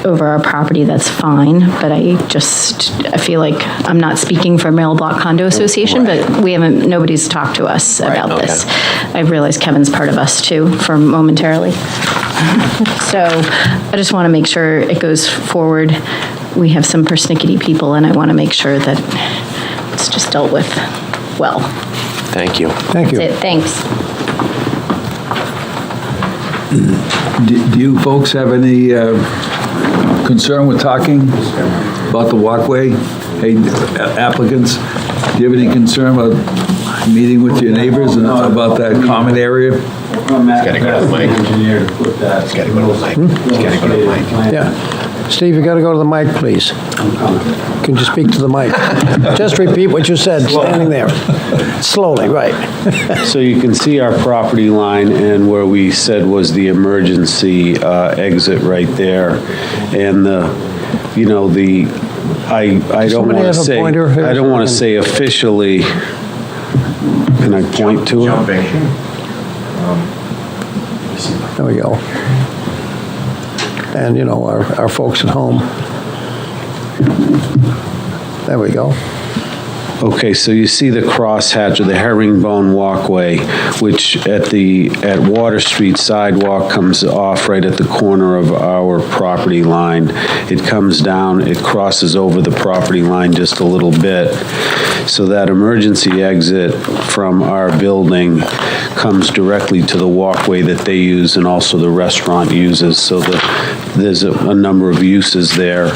over our property. That's fine, but I feel like I'm not speaking for Merrill Block Condo Association, but nobody's talked to us about this. I realize Kevin's part of us too, for momentarily. So I just want to make sure it goes forward. We have some persnickety people, and I want to make sure that it's just dealt with well. Thank you. Thank you. That's it. Thanks. Do you folks have any concern with talking about the walkway? Hey, applicants, do you have any concern about meeting with your neighbors and about that common area? It's got to go to the mic. Engineer to put that. It's got to go to the mic. It's got to go to the mic. Yeah. Steve, you got to go to the mic, please. Can you speak to the mic? Just repeat what you said, standing there. Slowly, right. So you can see our property line and where we said was the emergency exit right there. And I don't want to say officially, can I point to it? There we go. And, our folks at home. There we go. Okay, so you see the crosshatch or the herringbone walkway, which at Water Street sidewalk comes off right at the corner of our property line. It comes down, it crosses over the property line just a little bit. So that emergency exit from our building comes directly to the walkway that they use and also the restaurant uses. So there's a number of uses there.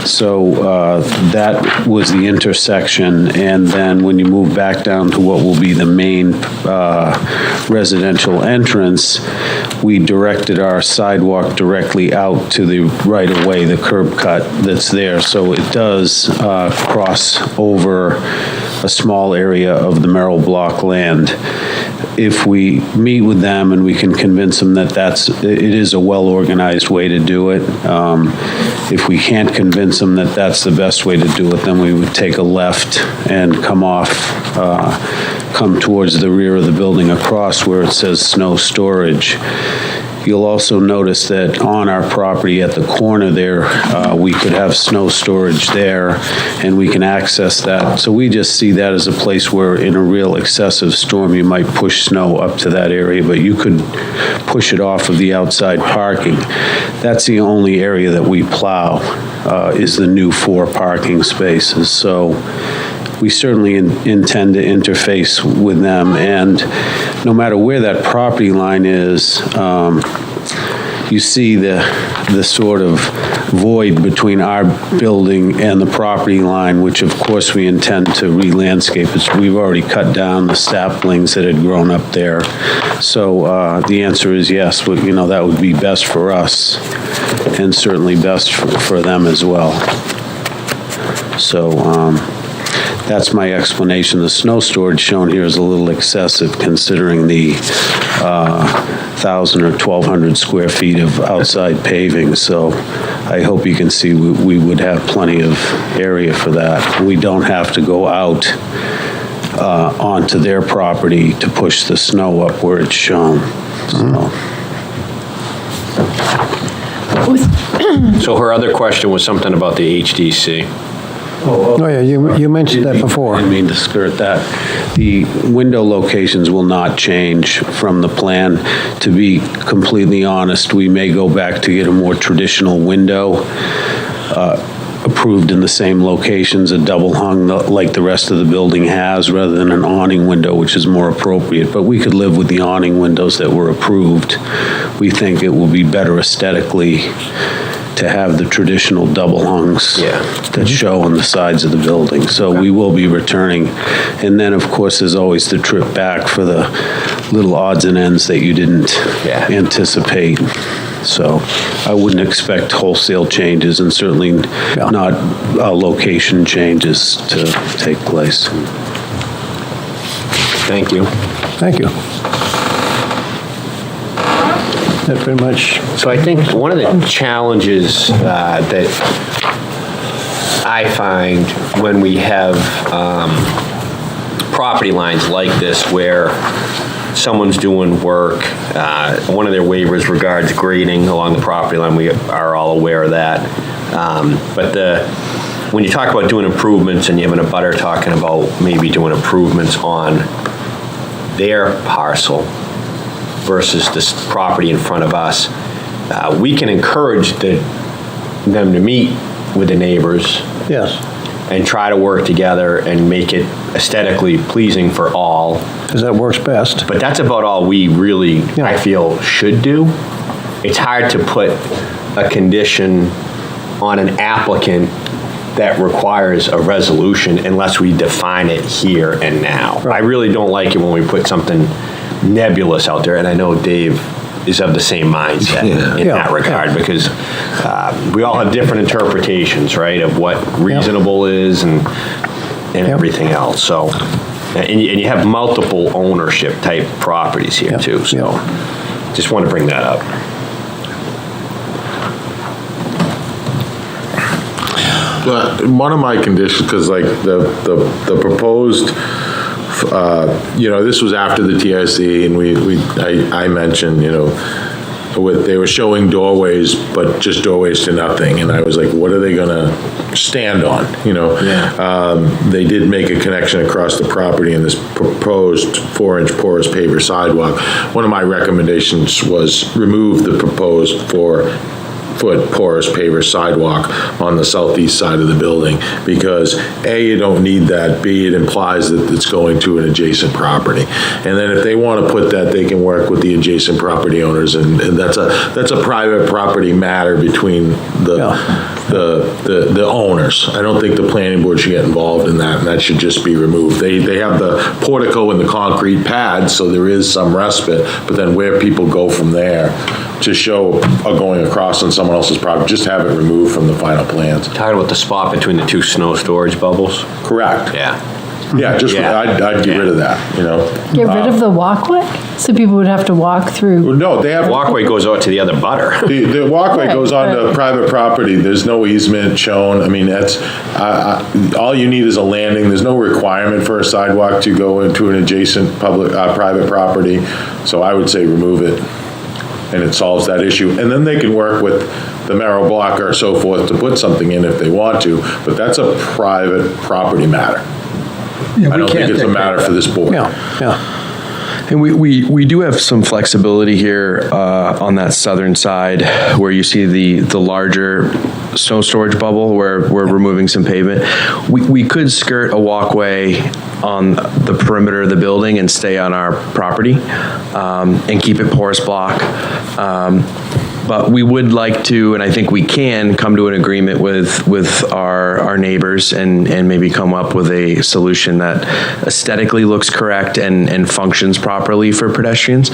So that was the intersection. And then when you move back down to what will be the main residential entrance, we directed our sidewalk directly out to the right-of-way, the curb cut that's there. So it does cross over a small area of the Merrill Block land. If we meet with them and we can convince them that it is a well-organized way to do it, if we can't convince them that that's the best way to do it, then we would take a left and come towards the rear of the building across where it says snow storage. You'll also notice that on our property at the corner there, we could have snow storage there, and we can access that. So we just see that as a place where in a real excessive storm, you might push snow up to that area, but you could push it off of the outside parking. That's the only area that we plow, is the new 4 parking spaces. So we certainly intend to interface with them, and no matter where that property line is, you see the sort of void between our building and the property line, which of course we intend to re-landscape. We've already cut down the saplings that had grown up there. So the answer is yes, that would be best for us, and certainly best for them as well. So that's my explanation. The snow storage shown here is a little excessive considering the 1,000 or 1,200 square feet of outside paving. So I hope you can see we would have plenty of area for that. We don't have to go out onto their property to push the snow up where it's shown. So her other question was something about the HDC. Oh, yeah, you mentioned that before. I didn't mean to skirt that. The window locations will not change from the plan. To be completely honest, we may go back to get a more traditional window approved in the same locations, a double hung like the rest of the building has, rather than an awning window, which is more appropriate. But we could live with the awning windows that were approved. We think it will be better aesthetically to have the traditional double hungs that show on the sides of the building. So we will be returning. And then, of course, there's always the trip back for the little odds and ends that you didn't anticipate. So I wouldn't expect wholesale changes, and certainly not location changes to take place. Thank you. Thank you. That pretty much. So I think one of the challenges that I find when we have property lines like this where someone's doing work, one of their waivers regards grading along the property line, we are all aware of that. But when you talk about doing improvements and you have an abutter talking about maybe doing improvements on their parcel versus this property in front of us, we can encourage them to meet with the neighbors. Yes. And try to work together and make it aesthetically pleasing for all. Because that works best. But that's about all we really, I feel, should do. It's hard to put a condition on an applicant that requires a resolution unless we define it here and now. Right. I really don't like it when we put something nebulous out there, and I know Dave is of the same mindset in that regard, because we all have different interpretations, right, of what reasonable is and everything else. So, and you have multiple ownership type properties here too. So, just want to bring that up. But one of my conditions, because like the proposed, this was after the TRC, and I mentioned, they were showing doorways, but just doorways to nothing, and I was like, what are they gonna stand on, They did make a connection across the property in this proposed 4-inch porous paver sidewalk. One of my recommendations was remove the proposed 4-foot porous paver sidewalk on the southeast side of the building, because A, you don't need that, B, it implies that it's going to an adjacent property. And then if they want to put that, they can work with the adjacent property owners, and that's a private property matter between the owners. I don't think the planning board should get involved in that, and that should just be removed. They have the portico and the concrete pad, so there is some respite, but then where people go from there to show going across on someone else's property, just have it removed from the final plans. Talking about the spot between the two snow storage bubbles? Correct. I'd get rid of that, Get rid of the walkway? So people would have to walk through? No, they have. Walkway goes out to the other butter. The walkway goes onto private property. There's no easement shown. I mean, that's, all you need is a landing. There's no requirement for a sidewalk to go into an adjacent private property. So I would say remove it. and it solves that issue. And then they can work with the Merrill Block or so forth to put something in if they want to, but that's a private property matter. I don't think it's a matter for this board. And we do have some flexibility here on that southern side where you see the larger snow storage bubble where we're removing some pavement. We could skirt a walkway on the perimeter of the building and stay on our property and keep it porous block. But we would like to, and I think we can, come to an agreement with our neighbors and maybe come up with a solution that aesthetically looks correct and functions properly for pedestrians.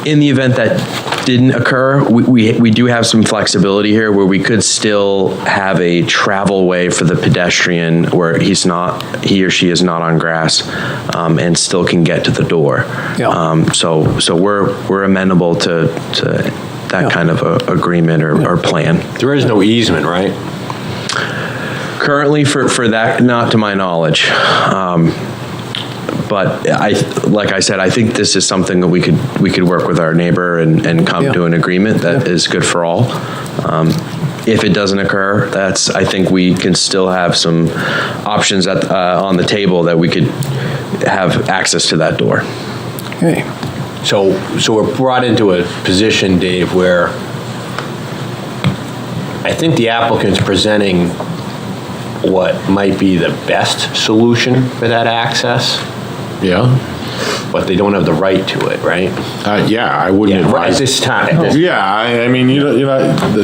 In the event that didn't occur, we do have some flexibility here where we could still have a travel way for the pedestrian where he or she is not on grass and still can get to the door. So we're amenable to that kind of a agreement or plan. There is no easement, right? Currently for that, not to my knowledge. But like I said, I think this is something that we could work with our neighbor and come to an agreement that is good for all. If it doesn't occur, I think we can still have some options on the table that we could have access to that door. Okay. So we're brought into a position, Dave, where I think the applicant's presenting what might be the best solution for that access. But they don't have the right to it, right? I wouldn't advise. At this time. I mean,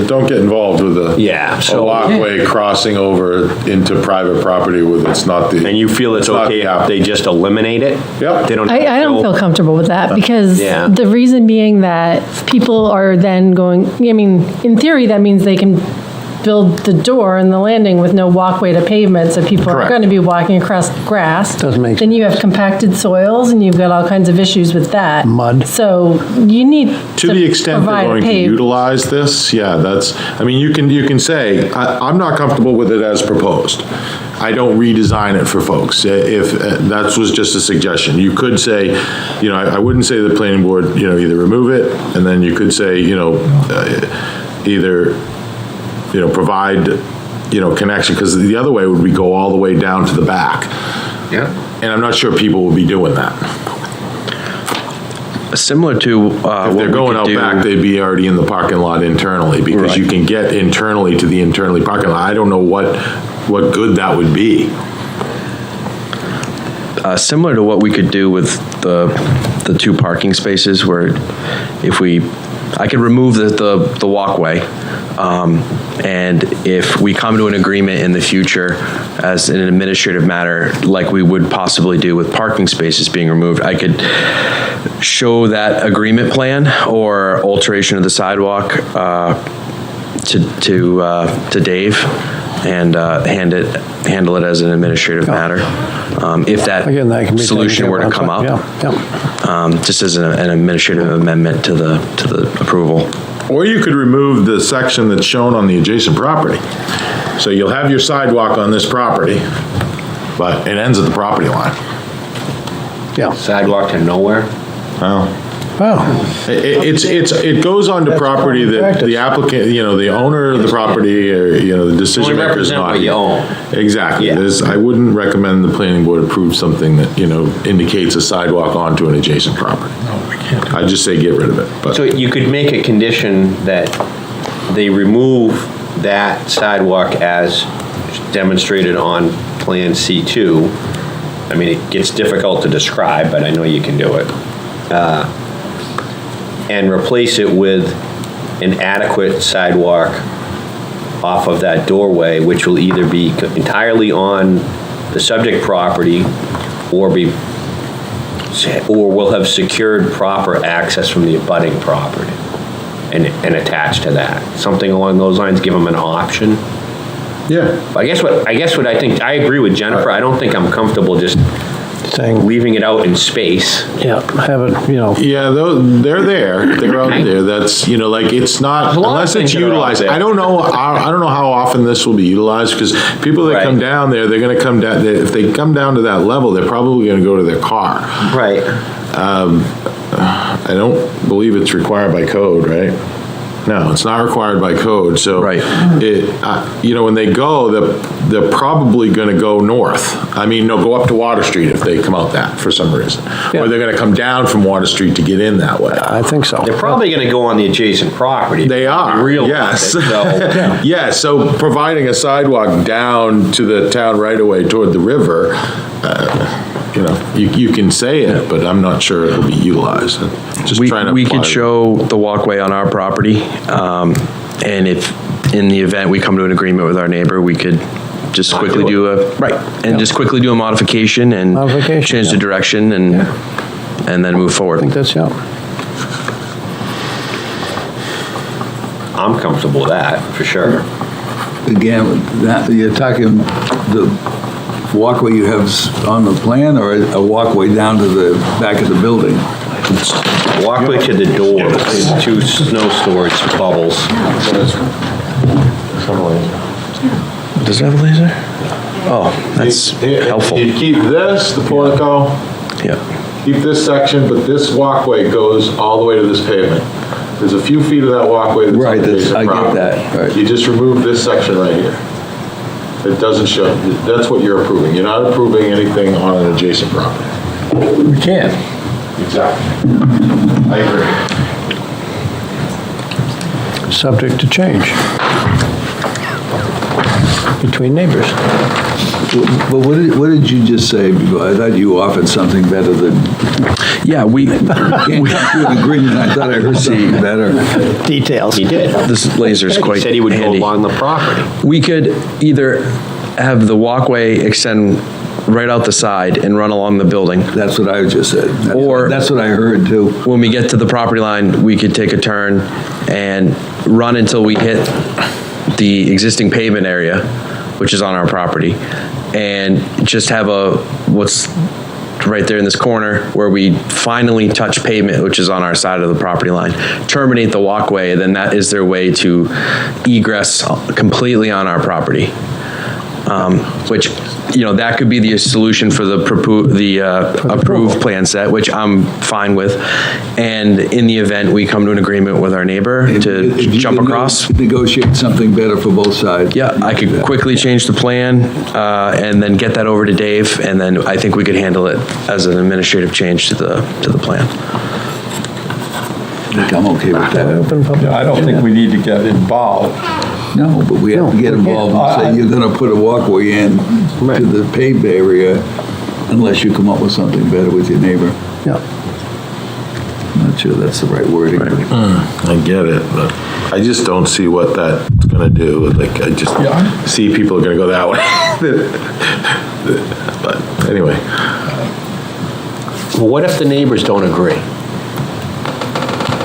don't get involved with a walkway crossing over into private property with it's not the. And you feel it's okay if they just eliminate it? Yep. They don't. I don't feel comfortable with that because the reason being that people are then going, I mean, in theory, that means they can build the door and the landing with no walkway to pavement, so people are going to be walking across grass. Doesn't make sense. Then you have compacted soils and you've got all kinds of issues with that. Mud. So you need to the extent they're going to utilize this, I mean, you can say, I'm not comfortable with it as proposed. I don't redesign it for folks. If that was just a suggestion, you could say, I wouldn't say the planning board, either remove it, and then you could say, either provide, connection, because the other way would we go all the way down to the back. And I'm not sure people will be doing that. Similar to if they're going out back, they'd be already in the parking lot internally, because you can get internally to the internally parking lot. I don't know what good that would be. Similar to what we could do with the 2 parking spaces, where I could remove the walkway, and if we come to an agreement in the future as an administrative matter, like we would possibly do with parking spaces being removed, I could show that agreement plan or alteration of the sidewalk to Dave and handle it as an administrative matter. If that solution were to come up, just as an administrative amendment to the approval. Or you could remove the section that's shown on the adjacent property. So you'll have your sidewalk on this property, but it ends at the property line. Sidewalk to nowhere? It goes onto property that the applicant, the owner of the property, or, the decision maker is not. What you own. Exactly. I wouldn't recommend the planning board approve something that, indicates a sidewalk onto an adjacent property. No, we can't. I'd just say get rid of it. But. So you could make a condition that they remove that sidewalk as demonstrated on Plan C2. I mean, it gets difficult to describe, but I know you can do it. And replace it with an adequate sidewalk off of that doorway, which will either be entirely on the subject property or will have secured proper access from the abutting property and attached to that. Something along those lines, give them an option. I guess what I think, I agree with Jennifer. I don't think I'm comfortable just leaving it out in space. Have it, Yeah, they're there. They're out there. That's, it's not, unless it's utilized. I don't know how often this will be utilized, because people that come down there, they're going to come down, if they come down to that level, they're probably going to go to their car. Right. I don't believe it's required by code, right? No, it's not required by code, so. Right. When they go, they're probably gonna go north. Go up to Water Street if they come out that, for some reason. Or they're gonna come down from Water Street to get in that way. I think so. They're probably going to go on the adjacent property. They are, Realize yes. it, so- Yeah, so providing a sidewalk down to the town right away toward the river, you can say it, but I'm not sure it'll be utilized. Just trying to We apply could it. show the walkway on our property, and if, in the event we come to an agreement with our neighbor, we could just quickly just quickly do a modification and change the direction and then move forward. I think that's, I'm comfortable with that, for sure. Again, you're talking the walkway you have on the plan, or a walkway down to the back of the building? Walkway to the door, between two snow storage bubbles. Does it have a laser? Oh, that's helpful. You keep this, the portico. Yeah. Keep this section, but this walkway goes all the way to this pavement. There's a few feet of that walkway that's on the adjacent I get property. that, right. You just remove this section right here. It doesn't show, that's what you're approving. You're not approving anything on an adjacent property. We can. Exactly. I agree. subject to change between neighbors. But what did you just say? Because I thought you offered something better than. Yeah, we. Can't come to an agreement. I thought I heard something better. Details. He did. This laser's quite He said he would handy. go along the property. We could either have the walkway extend right out the side and run along the building. That's what I just said. Or that's what I heard too. When we get to the property line, we could take a turn and run until we hit the existing pavement area, which is on our property, and just have what's right there in this corner where we finally touch pavement, which is on our side of the property line, terminate the walkway, then that is their way to egress completely on our property. Which, that could be the solution for the approved plan set, which I'm fine with. And in the event we come to an agreement with our neighbor to jump across. Negotiate something better for both sides. Yeah, I could quickly change the plan and then get that over to Dave, and then I think we could handle it as an administrative change to the plan. I'm okay with that. I don't think we need to get involved. No, but we have to get involved and say you're going to put a walkway in to the paved area unless you come up with something better with your neighbor. Yeah. I'm not sure that's the right wording. I get it, but I just don't see what that's gonna do. Like, I just see people are gonna go that way. But anyway. Well, what if the neighbors don't agree?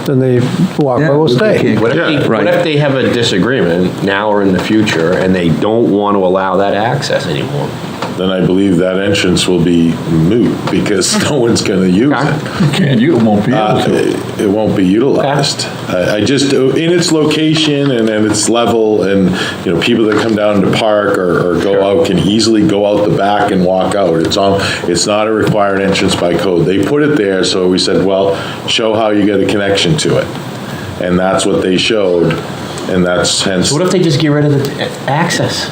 Then the walkway will stay. What if they have a disagreement now or in the future and they don't want to allow that access anymore? Then I believe that entrance will be moot because no one's going to use it. You won't be able to. It won't be utilized. I just, in its location and its level, and people that come down to park or go out can easily go out the back and walk out. It's not a required entrance by code. They put it there, so we said, well, show how you get a connection to it, and that's what they showed, and that's hence. So what if they just get rid of the access?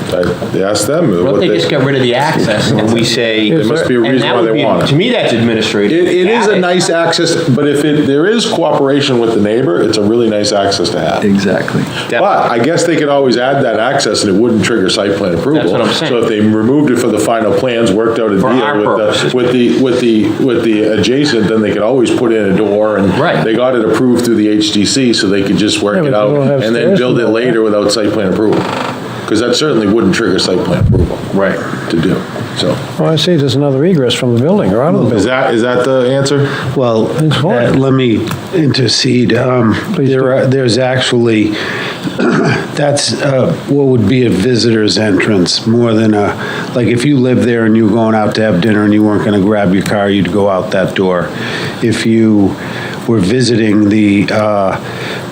I asked them. What if they just got rid of the access and we say... There must be a reason why they want it. To me, that's administrative. It is a nice access, but if there is cooperation with the neighbor, it's a really nice access to have. Exactly. But I guess they could always add that access and it wouldn't trigger site plan approval. That's what I'm saying. So if they removed it for the final plans, worked out a deal with the adjacent, then they could always put in a door and they got it approved through the HDC, so they could just work it out and then build it later without site plan approval. Because that certainly wouldn't trigger site plan approval. To do, so. Oh, I see, there's another egress from the building or out of the building. Is that the answer? Well, let me intercede. There's actually, that's what would be a visitor's entrance, more than like if you lived there and you were going out to have dinner and you weren't going to grab your car, you'd go out that door. If you were visiting the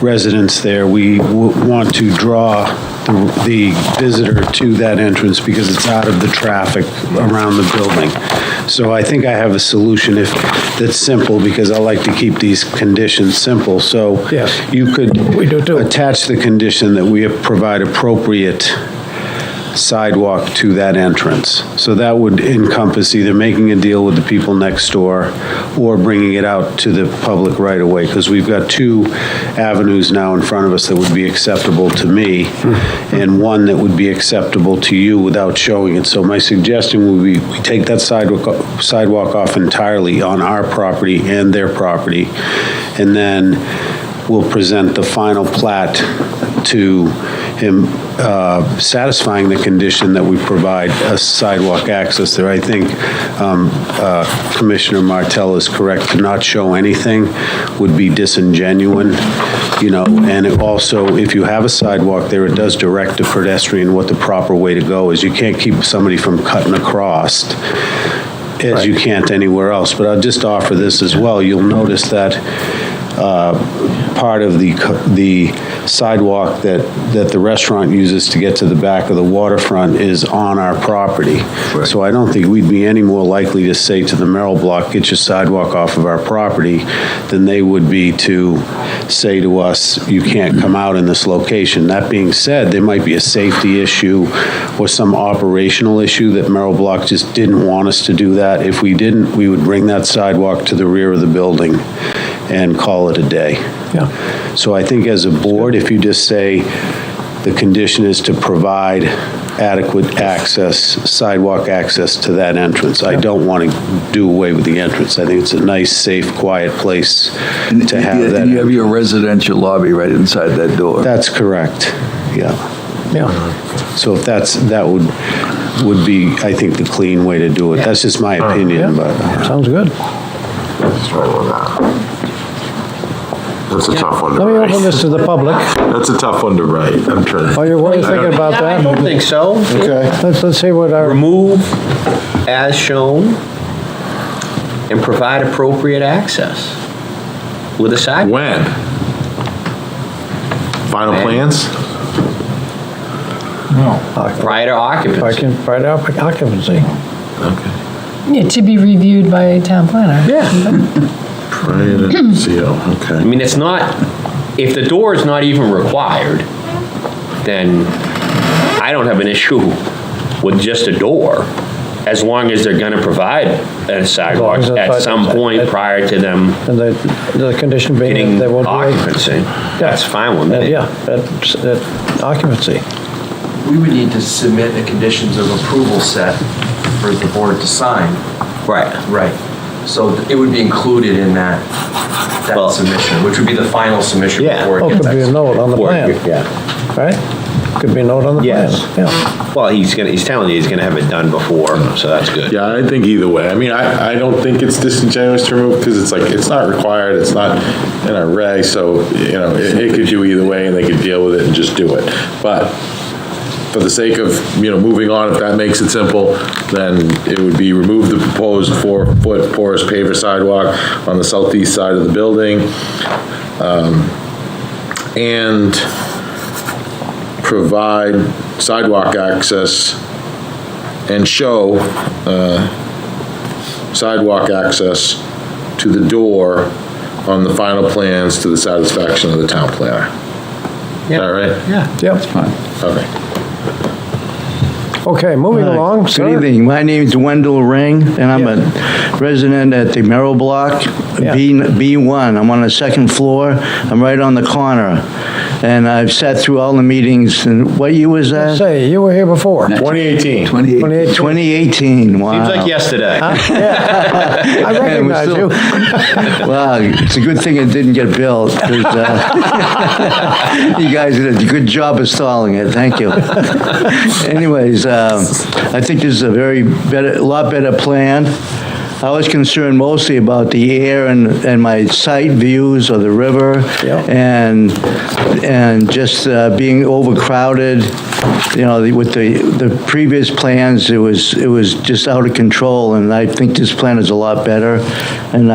residents there, we want to draw the visitor to that entrance because it's out of the traffic around the building. So I think I have a solution that's simple, because I like to keep these conditions simple. So Yes. you could We do too. attach the condition that we provide appropriate sidewalk to that entrance. So that would encompass either making a deal with the people next door or bringing it out to the public right away, because we've got two avenues now in front of us that would be acceptable to me and one that would be acceptable to you without showing it. So my suggestion would be we take that sidewalk off entirely on our property and their property, and then we'll present the final plat to him, satisfying the condition that we provide a sidewalk access there. I think Commissioner Martell is correct. To not show anything would be disingenuous, and it also, if you have a sidewalk there, it does direct a pedestrian what the proper way to go is. You can't keep somebody from cutting across as you can't anywhere else. But I'll just offer this as well. You'll notice that part of the sidewalk that the restaurant uses to get to the back of the waterfront is on our property. Right. So I don't think we'd be any more likely to say to the Merrill Block, get your sidewalk off of our property, than they would be to say to us, you can't come out in this location. That being said, there might be a safety issue or some operational issue that Merrill Block just didn't want us to do that. If we didn't, we would bring that sidewalk to the rear of the building and call it a day. Yeah. So I think as a board, if you just say the condition is to provide adequate access, sidewalk access to that entrance. I don't want to do away with the entrance. I think it's a nice, safe, quiet place to have that. And you have your residential lobby right inside that door. That's correct, yeah. Yeah. So if that would be, I think, the clean way to do it. That's just my opinion, but. Sounds good. That's a tough one to Let me write. open this to the public. That's a tough one to write. I'm trying. What are you thinking about that? I don't think so. Okay. Let's see what our. Remove as shown and provide appropriate access with a sidewalk. When? Final plans? Prior to occupancy. Prior to occupancy. Okay. Yeah, to be reviewed by town planner. Yeah. Prior to CO, okay. I mean, it's not, if the door is not even required, then I don't have an issue with just a door, as long as they're gonna provide a sidewalk As long as at it's- some point prior to them And the condition being getting that they won't be. occupancy. That's fine with me. Yeah, that occupancy. We would need to submit a conditions of approval set for the board to sign. Right. Right. So it would be included in that submission, which would be the final submission before it Oh, gets could be a note on the plan, Yeah. right? Could be a note on the plan. Yes. Yeah. Well, he's telling you he's gonna have it done before, so that's good. Yeah, I think either way. I mean, I don't think it's disingenuous to remove, because it's like, it's not required, it's not in our reg, so, it could do either way, and they could deal with it and just do it. But for the sake of, moving on, if that makes it simple, then it would be remove the proposed 4-foot porous paver sidewalk on the southeast side of the building, and provide sidewalk access and show sidewalk access to the door on the final plans to the satisfaction of the town planner. Is that right? Yeah. Yep. That's fine. Okay. Okay, moving along, sir. Good evening. My name is Wendell Ring, and I'm a resident at the Merrill Block, B1. I'm on the second floor. I'm right on the corner. And I've sat through all the meetings. And what year was that? Say, you were here before. 2018. 2018, wow. Seems like yesterday. I recognize you. Wow, it's a good thing it didn't get built, 'cause, you guys did a good job of stalling it. Thank you. Anyways, I think this is a lot better plan. I was concerned mostly about the air and my sight views of the river, and just being overcrowded. With the previous plans, it was just out of control, and I think this plan is a lot better. And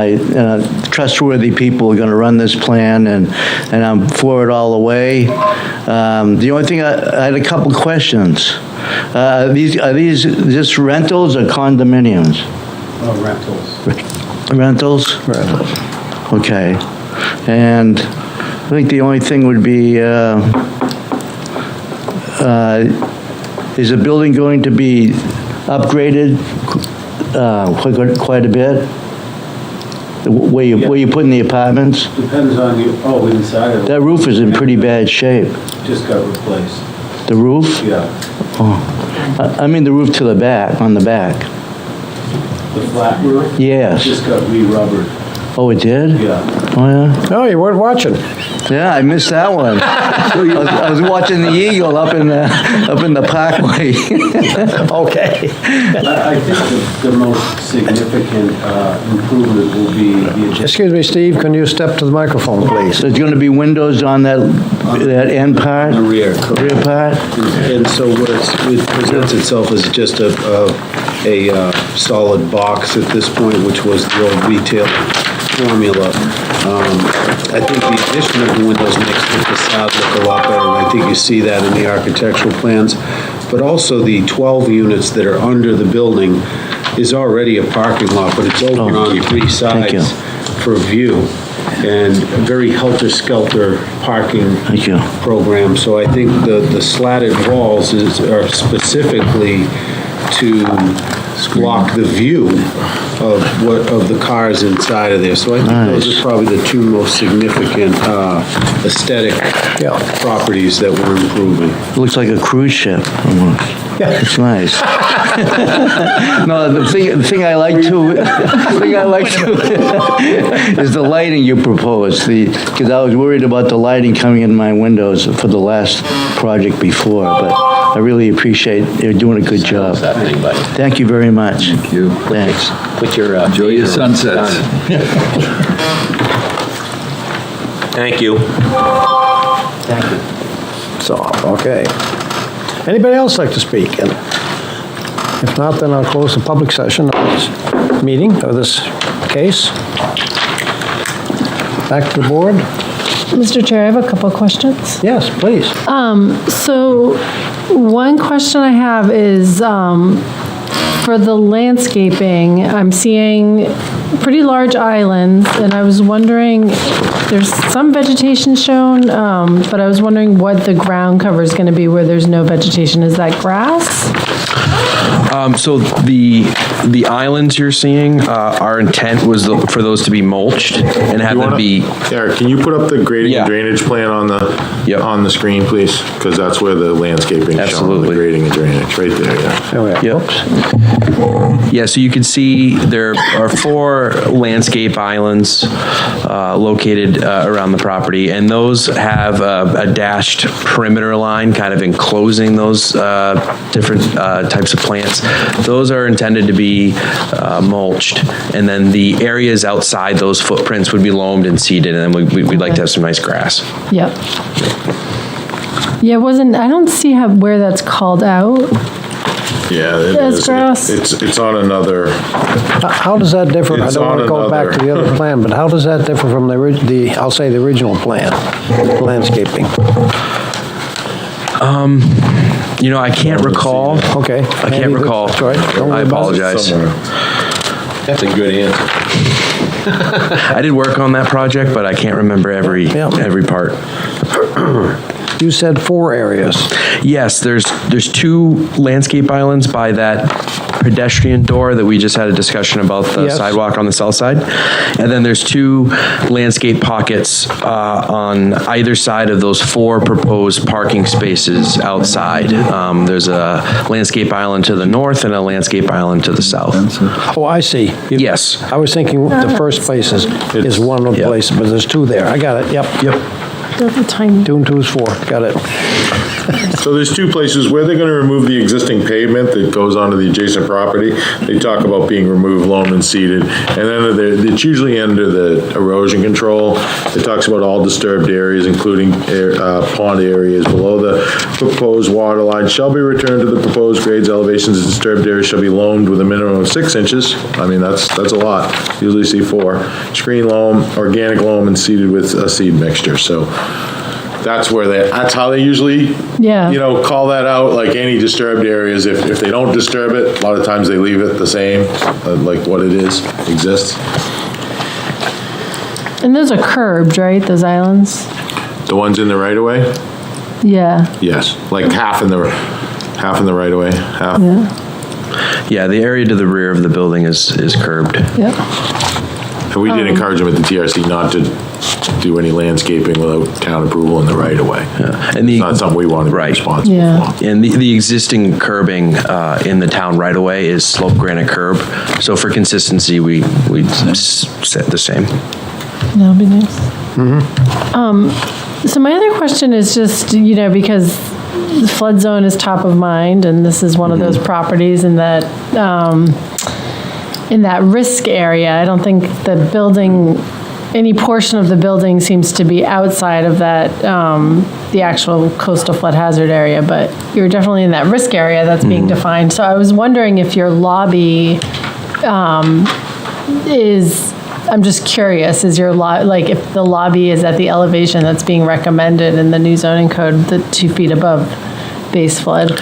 trustworthy people are going to run this plan, and I'm for it all the way. The only thing I had a couple questions. Are these just rentals or condominiums? Rentals? Rentals. Okay. And I think the only thing would be, is the building going to be upgraded quite a bit? Where you putting the apartments? Depends on you, inside of it. That roof is in pretty bad shape. Just got replaced. The roof? Yeah. Oh. I mean the roof to the back, on the back. The flat roof? Yes. Just got re-rubbered. Oh, it did? Yeah. Oh, yeah? Oh, you weren't watching. Yeah, I missed that one. I was watching the Eagle up in the parkway. Okay. I think the most significant improvement will be the addition. Excuse me, Steve, can you step to the microphone, please? There's going to be windows on that end part? The rear. Rear part? And so what it presents itself as just a solid box at this point, which was the old retail formula. I think the addition of the windows makes the facade look a lot better, and I think you see that in the architectural plans. But also the 12 units that are under the building is already a parking lot, but it's open on three sides for view. And a very helter-skelter parking program. So I think the slatted walls are specifically to block the view of the cars inside of there. So I think those are probably the two most significant aesthetic properties that we're improving. It looks like a cruise ship almost. Yeah. It's nice. No, the thing I like too is the lighting you proposed. Because I was worried about the lighting coming in my windows for the last project before, but I really appreciate you're doing a good job. Thank you very much. Thank you. Thanks. Enjoy your sunsets. Thank you. Thank you. So, okay. Anybody else like to speak? And if not, then I'll close the public session of this meeting, of this case. Back to the board. Mr. Chair, I have a couple of questions. Yes, please. So one question I have is for the landscaping, I'm seeing pretty large islands, and I was wondering, there's some vegetation shown, but I was wondering what the ground cover is going to be where there's no vegetation. Is that grass? So the islands you're seeing, our intent was for those to be mulched and have them be. Eric, can you put up the grading and drainage plan on the screen, please? Because that's where the landscaping is shown, the grading and drainage, right there, Yeah, so you can see there are 4 landscape islands located around the property, and those have a dashed perimeter line kind of enclosing those different types of plants. Those are intended to be mulched, and then the areas outside those footprints would be loamed and seeded, and then we'd like to have some nice grass. Yep. Yeah, I don't see where that's called out. Yeah, it That's is. grass. It's on another. How does that differ? I don't want to go back to the other plan, but how does that differ from I'll say the original plan, landscaping? I can't recall. Okay. I can't recall. That's all right. Don't worry I about it. apologize. That's a good answer. I did work on that project, but I can't remember every part. You said 4 areas. Yes, there's 2 landscape islands by that pedestrian door that we just had a discussion about the sidewalk on the south side. And then there's 2 landscape pockets on either side of those 4 proposed parking spaces outside. There's a landscape island to the north and a landscape island to the south. Oh, I see. Yes. I was thinking the first place is one of the places, but there's 2 there. I got it. Yep. Tiny. 2 and 2 is 4. Got it. So there's 2 places where they're going to remove the existing pavement that goes onto the adjacent property. They talk about being removed, loam and seeded. And then it's usually under the erosion control. It talks about all disturbed areas, including pond areas below the proposed water line shall be returned to the proposed grades, elevations, and disturbed areas shall be loamed with a minimum of 6 inches. I mean, that's a lot. Usually see 4. Screen loam, organic loam, and seeded with a seed mixture. So that's how they usually, Yeah. call that out, like any disturbed areas. If they don't disturb it, a lot of times they leave it the same, like what it exists. And those are curbed, right, those islands? The ones in the right of way? Yeah. Yes, like half in the right of way, half. Yeah. Yeah, the area to the rear of the building is curbed. Yep. And we did encourage them at the TRC not to do any landscaping without town approval in the right of way. And it's not something we want to be responsible Yeah. for. And the existing curbing in the town right away is sloped granite curb. So for consistency, we set the same. That'll be nice. So my other question is just, because the flood zone is top of mind, and this is one of those properties in that risk area. I don't think the building, any portion of the building seems to be outside of that, the actual coastal flood hazard area, but you're definitely in that risk area that's being defined. So I was wondering if your lobby I'm just curious, is your if the lobby is at the elevation that's being recommended in the new zoning code, the 2 feet above base flood?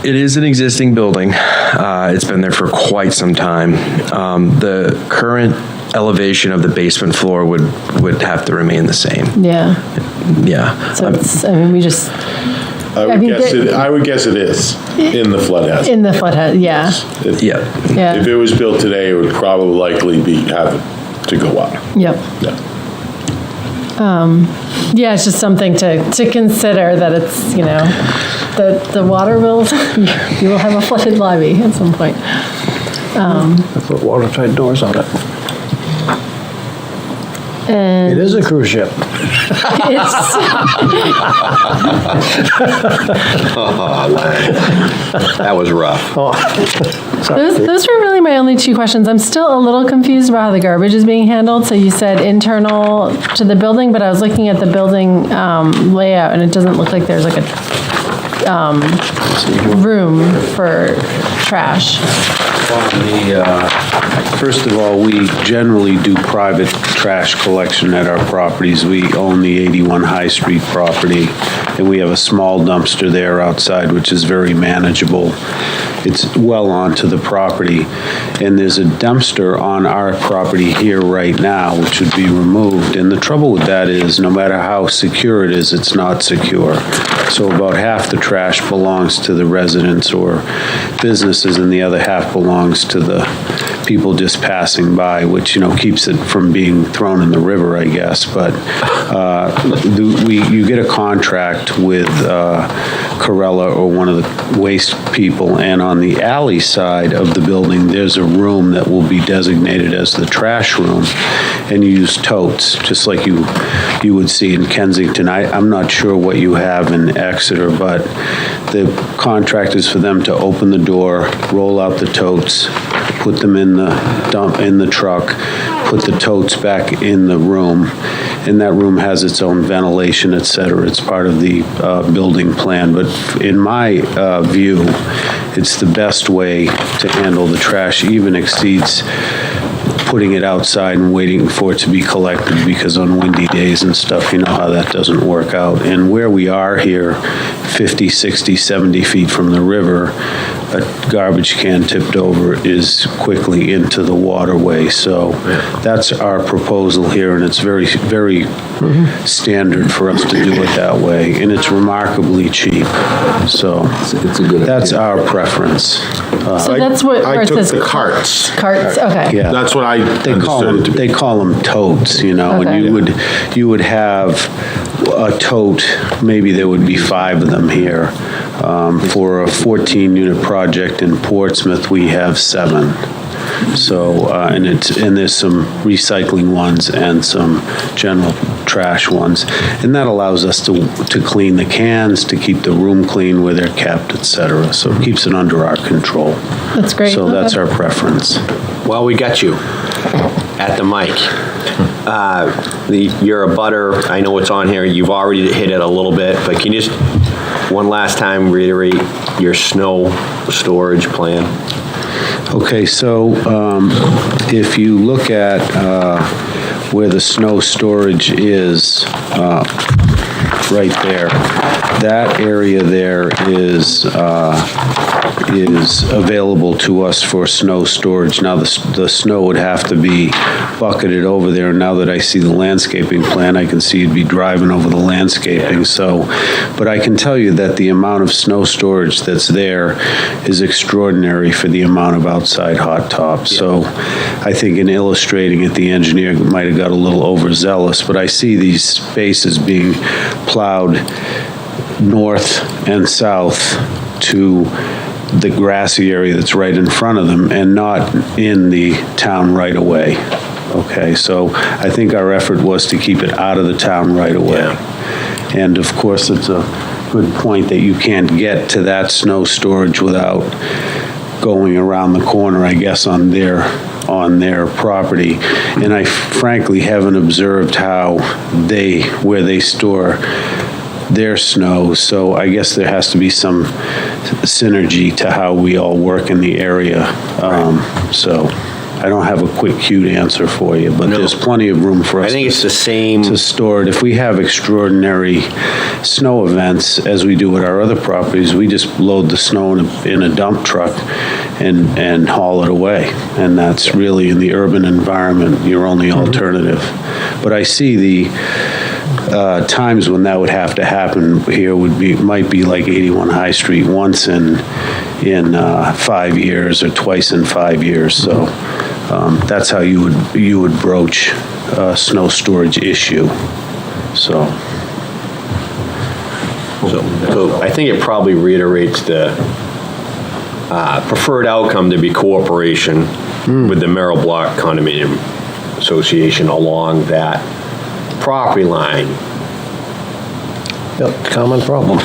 It is an existing building. It's been there for quite some time. The current elevation of the basement floor would have to remain the same. Yeah. Yeah. So we just. I would guess it is in the flood hazard. In the flood hazard, yeah. Yeah. If it was built today, it would probably likely have to go up. Yep. Yeah. Yeah, it's just something to consider that it's, the water will, you will have a flooded lobby at some point. I put watertight doors on it. And it is a cruise ship. That was rough. Those were really my only 2 questions. I'm still a little confused about how the garbage is being handled. So you said internal to the building, but I was looking at the building layout, and it doesn't look like there's like a room for trash. First of all, we generally do private trash collection at our properties. We own the 81 High Street property, and we have a small dumpster there outside, which is very manageable. It's well onto the property, and there's a dumpster on our property here right now, which would be removed. And the trouble with that is, no matter how secure it is, it's not secure. So about half the trash belongs to the residents or businesses, and the other half belongs to the people just passing by, which, keeps it from being thrown in the river, I guess. But you get a contract with Corella or one of the waste people, and on the alley side of the building, there's a room that will be designated as the trash room, and you use totes, just like you would see in Kensington. I'm not sure what you have in Exeter, but the contract is for them to open the door, roll out the totes, put them in the truck, put the totes back in the room, and that room has its own ventilation, et cetera. It's part of the building plan, but in my view, it's the best way to handle the trash. Even exceeds putting it outside and waiting for it to be collected, because on windy days and stuff, you know how that doesn't work out. And where we are here, 50, 60, 70 feet from the river, a garbage can tipped over is quickly into the waterway. So that's our proposal here, and it's very, very standard for us to do it that way, and it's remarkably cheap. So that's our preference. So that's what, where I it took says the carts. Carts, okay. Yeah. That's what I They call them totes, Okay. and you would have a tote, maybe there would be 5 of them here. For a 14-unit project in Portsmouth, we have 7. So, and there's some recycling ones and some general trash ones. And that allows us to clean the cans, to keep the room clean where they're kept, et cetera. So it keeps it under our control. That's great. So that's our preference. Well, we got you at the mic. You're a butter. I know it's on here. You've already hit it a little bit, but can you just one last time reiterate your snow storage plan? Okay, so if you look at where the snow storage is, right there, that area there is available to us for snow storage. Now, the snow would have to be bucketed over there, and now that I see the landscaping plan, I can see you'd be driving over the landscaping, so, but I can tell you that the amount of snow storage that's there is extraordinary for the amount of outside hot tops. So I think in illustrating it, the engineer might have got a little overzealous, but I see these spaces being plowed north and south to the grassy area that's right in front of them and not in the town right away. Okay, so I think our effort was to keep it out of the town right away. And of course, it's a good point that you can't get to that snow storage without going around the corner, I guess, on their property. And I frankly haven't observed where they store their snow, so I guess there has to be some synergy to how we all work in the area. So I don't have a quick, cute answer for you, but there's plenty of room for us. I think it's the same to store it. If we have extraordinary snow events, as we do at our other properties, we just load the snow in a dump truck and haul it away. And that's really, in the urban environment, your only alternative. But I see the times when that would have to happen here might be like 81 High Street once in 5 years or twice in 5 years. So that's how you would broach a snow storage issue. So I think it probably reiterates the preferred outcome to be cooperation with the Merrill Block Condominium Association along that property line. Yep, common problem.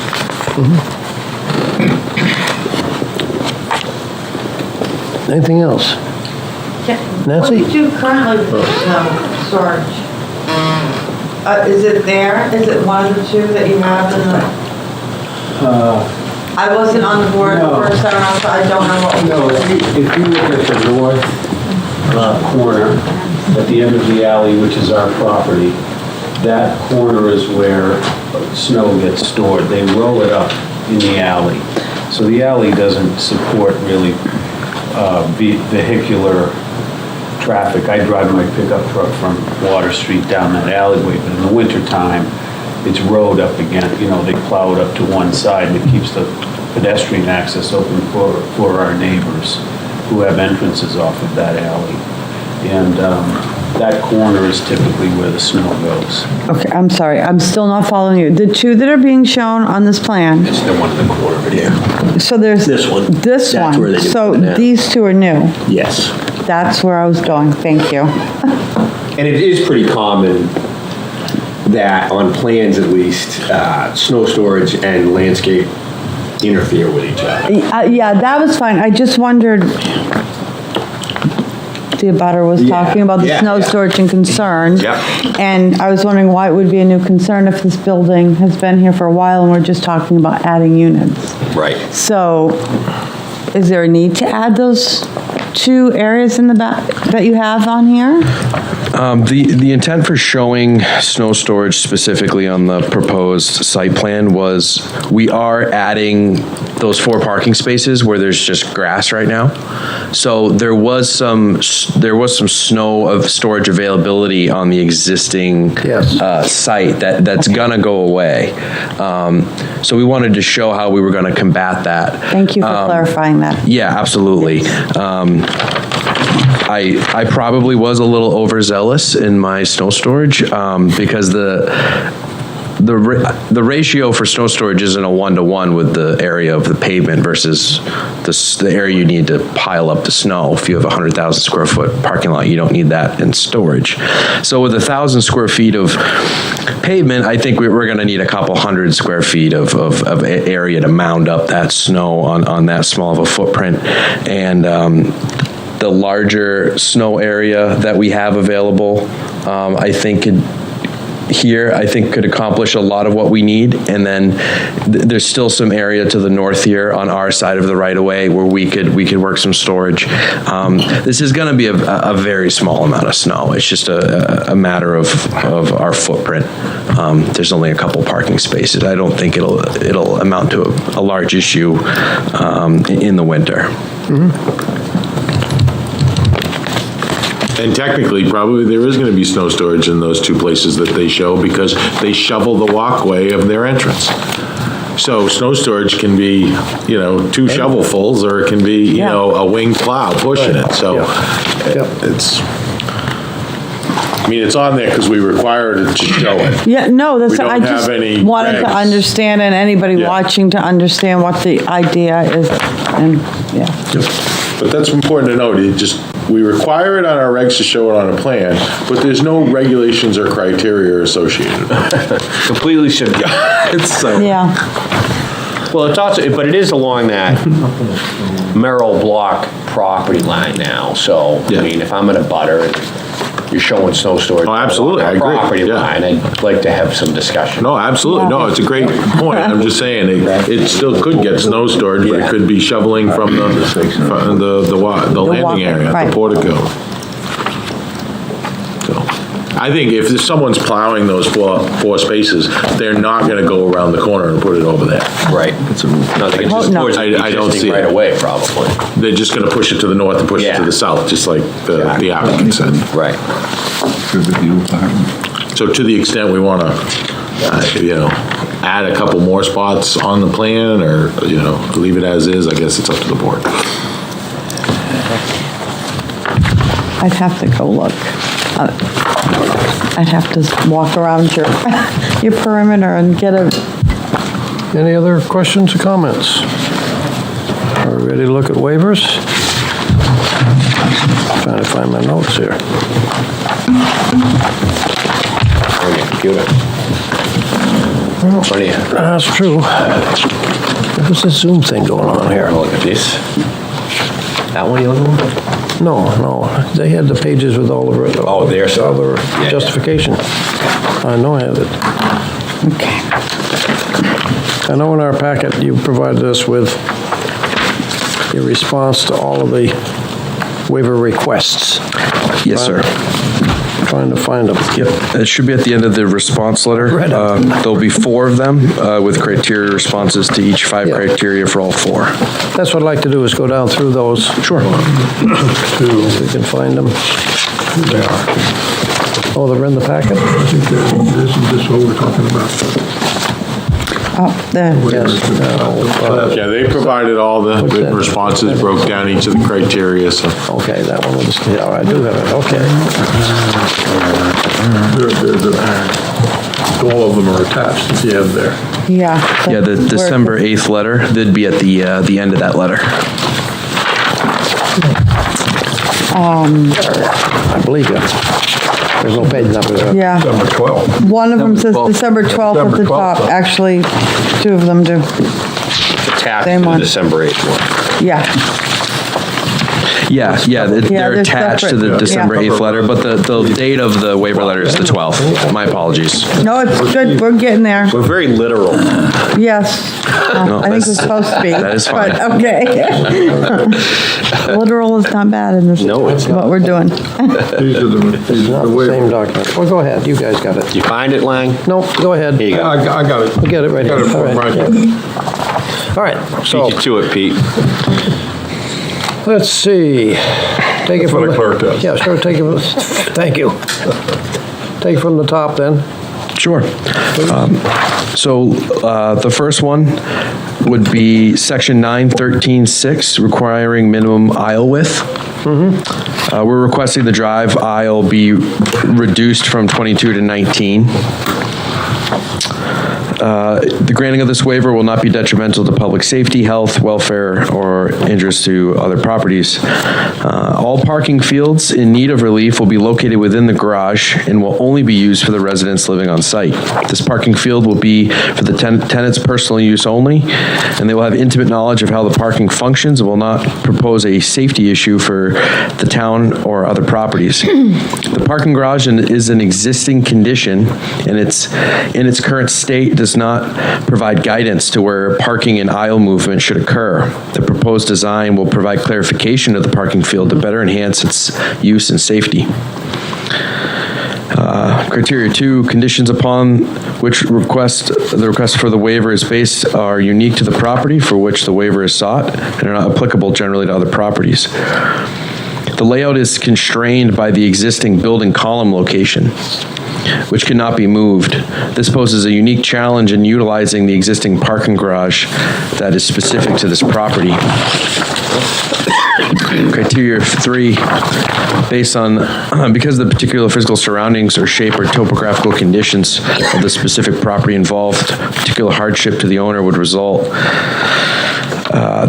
Anything else? Nancy? What do you currently put snow storage? Is it there? Is it one of the two that you have in the? I wasn't on the board the first time around, so I don't know what. No, if you look at the north corner, at the end of the alley, which is our property, that corner is where snow gets stored. They roll it up in the alley. So the alley doesn't support really vehicular traffic. I drive my pickup truck from Water Street down that alleyway, but in the wintertime, it's rowed up again. They plow it up to one side, and it keeps the pedestrian access open for our neighbors who have entrances off of that alley. And that corner is typically where the snow goes. Okay, I'm sorry, I'm still not following you. The two that are being shown on this plan, It's the one in the corner right here. so there's. This one. This That's where one, they do so it now. these two are new. Yes. That's where I was going, thank you. And it is pretty common that on plans at least, snow storage and landscape interfere with each other. Yeah, that was fine, I just wondered, the abutter was talking about the snow storage and concern. And I was wondering why it would be a new concern if this building has been here for a while and we're just talking about adding units. Right. So, is there a need to add those two areas in the back that you have on here? The intent for showing snow storage specifically on the proposed site plan was we are adding those 4 parking spaces where there's just grass right now. So there was some snow of storage availability on the existing site that's gonna go away. So we wanted to show how we were gonna combat that. Thank you for clarifying that. Yeah, absolutely. I probably was a little overzealous in my snow storage because the ratio for snow storage isn't a 1-to-1 with the area of the pavement versus the area you need to pile up the snow. If you have a 100,000 square foot parking lot, you don't need that in storage. So with 1,000 square feet of pavement, I think we're going to need a couple hundred square feet of area to mound up that snow on that small of a footprint. And the larger snow area that we have available, I think here, I think could accomplish a lot of what we need. And then there's still some area to the north here on our side of the right-of-way where we could work some storage. This is going to be a very small amount of snow. It's just a matter of our footprint. There's only a couple parking spaces. I don't think it'll amount to a large issue in the winter. And technically, probably there is going to be snow storage in those two places that they show because they shovel the walkway of their entrance. So snow storage can be, 2 shovelfuls, or it can be, a wing plow pushing it. So it's, it's on there because we require it to show it. Yeah, no, that's, We don't I just have any wanted to regs. understand, and anybody watching to understand what the idea is, and, But that's important to note. We require it on our regs to show it on a plan, but there's no regulations or criteria associated. Completely subjective. Well, it's also, but it is along that Merrill Block property line now, so, I mean, if I'm in a butter and you're showing snow storage. Oh, absolutely, I along agree. that property line, I'd like to have some discussion. No, absolutely. No, it's a great point. I'm just saying, it still could get snow storage, but it could be shoveling from the landing area, the portico. So, I think if someone's plowing those four spaces, they're not gonna go around the corner and put it over there. Right. No, they can just push it I don't see right it. away, probably. They're just gonna push it to the north and push it to the south, just like the applicant said. Right. So to the extent we wanna, add a couple more spots on the plan, or, leave it as is, I guess it's up to the board. I'd have to go look. I'd have to walk around your perimeter and get a... Any other questions or comments? Are we ready to look at waivers? Trying to find my notes here. On your computer. That's true. What's this Zoom thing going on here? Look at this. That one you looking at? No. They had the pages with all the... there's all the justification. I know I have it. Okay. I know in our packet you provided us with your response to all of the waiver requests. Yes, sir. Trying to find them. Yep, it should be at the end of the response letter. There'll be 4 of them with criteria responses to each 5 criteria for all 4. That's what I'd like to do, is go down through those. Sure. If we can find them. They are. Oh, they're in the packet? Isn't this what we're talking about? Yeah, they provided all the written responses, broke down each of the criteria, so. Okay, that one was, I do have it, okay. All of them are attached at the end there. Yeah. Yeah, the December 8th letter, they'd be at the end of that letter. I believe you. There's no page numbers. Yeah. December 12th. One of them says December 12th at the top. Actually, 2 of them do. Attached Same to the one. December 8th one. Yeah. Yeah, they're they're attached to the separate. December Yeah. 8th letter, but the date of the waiver letter is the 12th. My apologies. No, it's good. We're getting there. We're very literal. Yes. No, I think we're that's- supposed to be. that is fine. But, okay. Literal is not bad in this. No, it's what we're doing. These are the Not the same document. Well, go ahead, you guys got it. You find it, Lang? No, go ahead. Here you go. I got it. We'll get it right here. Got it All right. right here. All right, so, Beat you to it, Pete. let's see. Take it That's from what a clerk does. Yeah, sure, take it, thank you. Take it from the top then. Sure. So the first one would be section 913.6, requiring minimum aisle width. We're requesting the drive aisle be reduced from 22 to 19. The granting of this waiver will not be detrimental to public safety, health, welfare, or injurious to other properties. All parking fields in need of relief will be located within the garage and will only be used for the residents living on site. This parking field will be for the tenant's personal use only, and they will have intimate knowledge of how the parking functions and will not propose a safety issue for the town or other properties. The parking garage is an existing condition, and it's in its current state does not provide guidance to where parking and aisle movement should occur. The proposed design will provide clarification of the parking field to better enhance its use and safety. Criteria 2, conditions upon which the request for the waiver is based are unique to the property for which the waiver is sought and are not applicable generally to other properties. The layout is constrained by the existing building column location, which cannot be moved. This poses a unique challenge in utilizing the existing parking garage that is specific to this property. Criteria 3, based on, because of the particular physical surroundings or shape or topographical conditions of the specific property involved, particular hardship to the owner would result.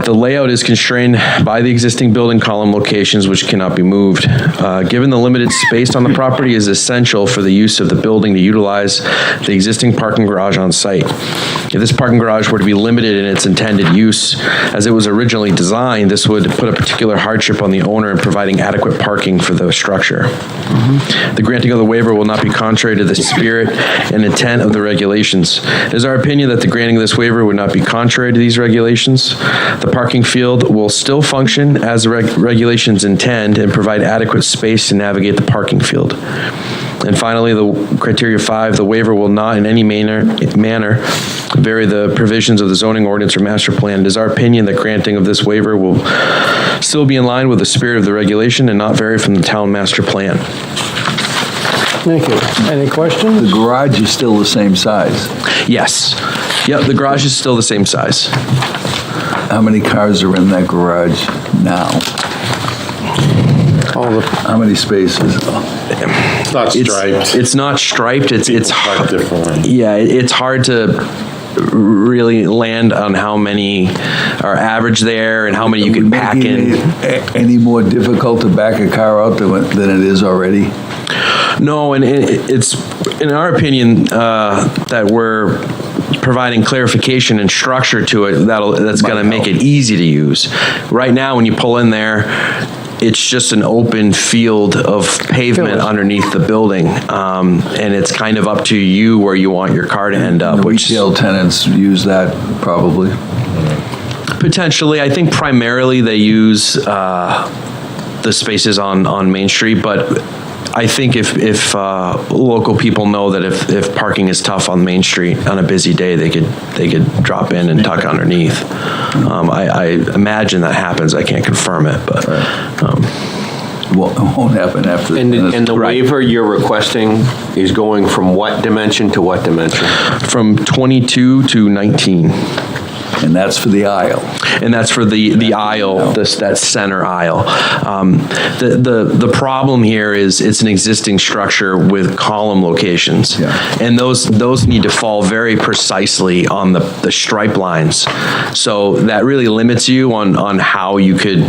The layout is constrained by the existing building column locations which cannot be moved. Given the limited space on the property, it is essential for the use of the building to utilize the existing parking garage on site. If this parking garage were to be limited in its intended use as it was originally designed, this would put a particular hardship on the owner in providing adequate parking for the structure. The granting of the waiver will not be contrary to the spirit and intent of the regulations. It is our opinion that the granting of this waiver would not be contrary to these regulations. The parking field will still function as the regulations intend and provide adequate space to navigate the parking field. And finally, the criteria 5, the waiver will not in any manner vary the provisions of the zoning ordinance or master plan. It is our opinion that granting of this waiver will still be in line with the spirit of the regulation and not vary from the town master plan. Thank you. Any questions? The garage is still the same size? Yes. Yep, the garage is still the same size. How many cars are in that garage now? How many spaces? It's not striped. It's not striped. It's hard. Yeah, it's hard to really land on how many are average there and how many you can pack in. Any more difficult to back a car out than it is already? No, and it's in our opinion that we're providing clarification and structure to it that's going to make it easy to use. Right now, when you pull in there, it's just an open field of pavement underneath the building, and it's kind of up to you where you want your car to end up. Retail tenants use that probably. Potentially, I think primarily they use the spaces on Main Street, but I think if local people know that if parking is tough on Main Street on a busy day, they could drop in and tuck underneath. I imagine that happens. I can't confirm it, but well, it won't happen after. And the waiver you're requesting is going from what dimension to what dimension? From 22 to 19. And that's for the aisle. And that's for the aisle, that center aisle. The problem here is it's an existing structure with column locations. Yeah. And those need to fall very precisely on the stripe lines. So that really limits you on how you could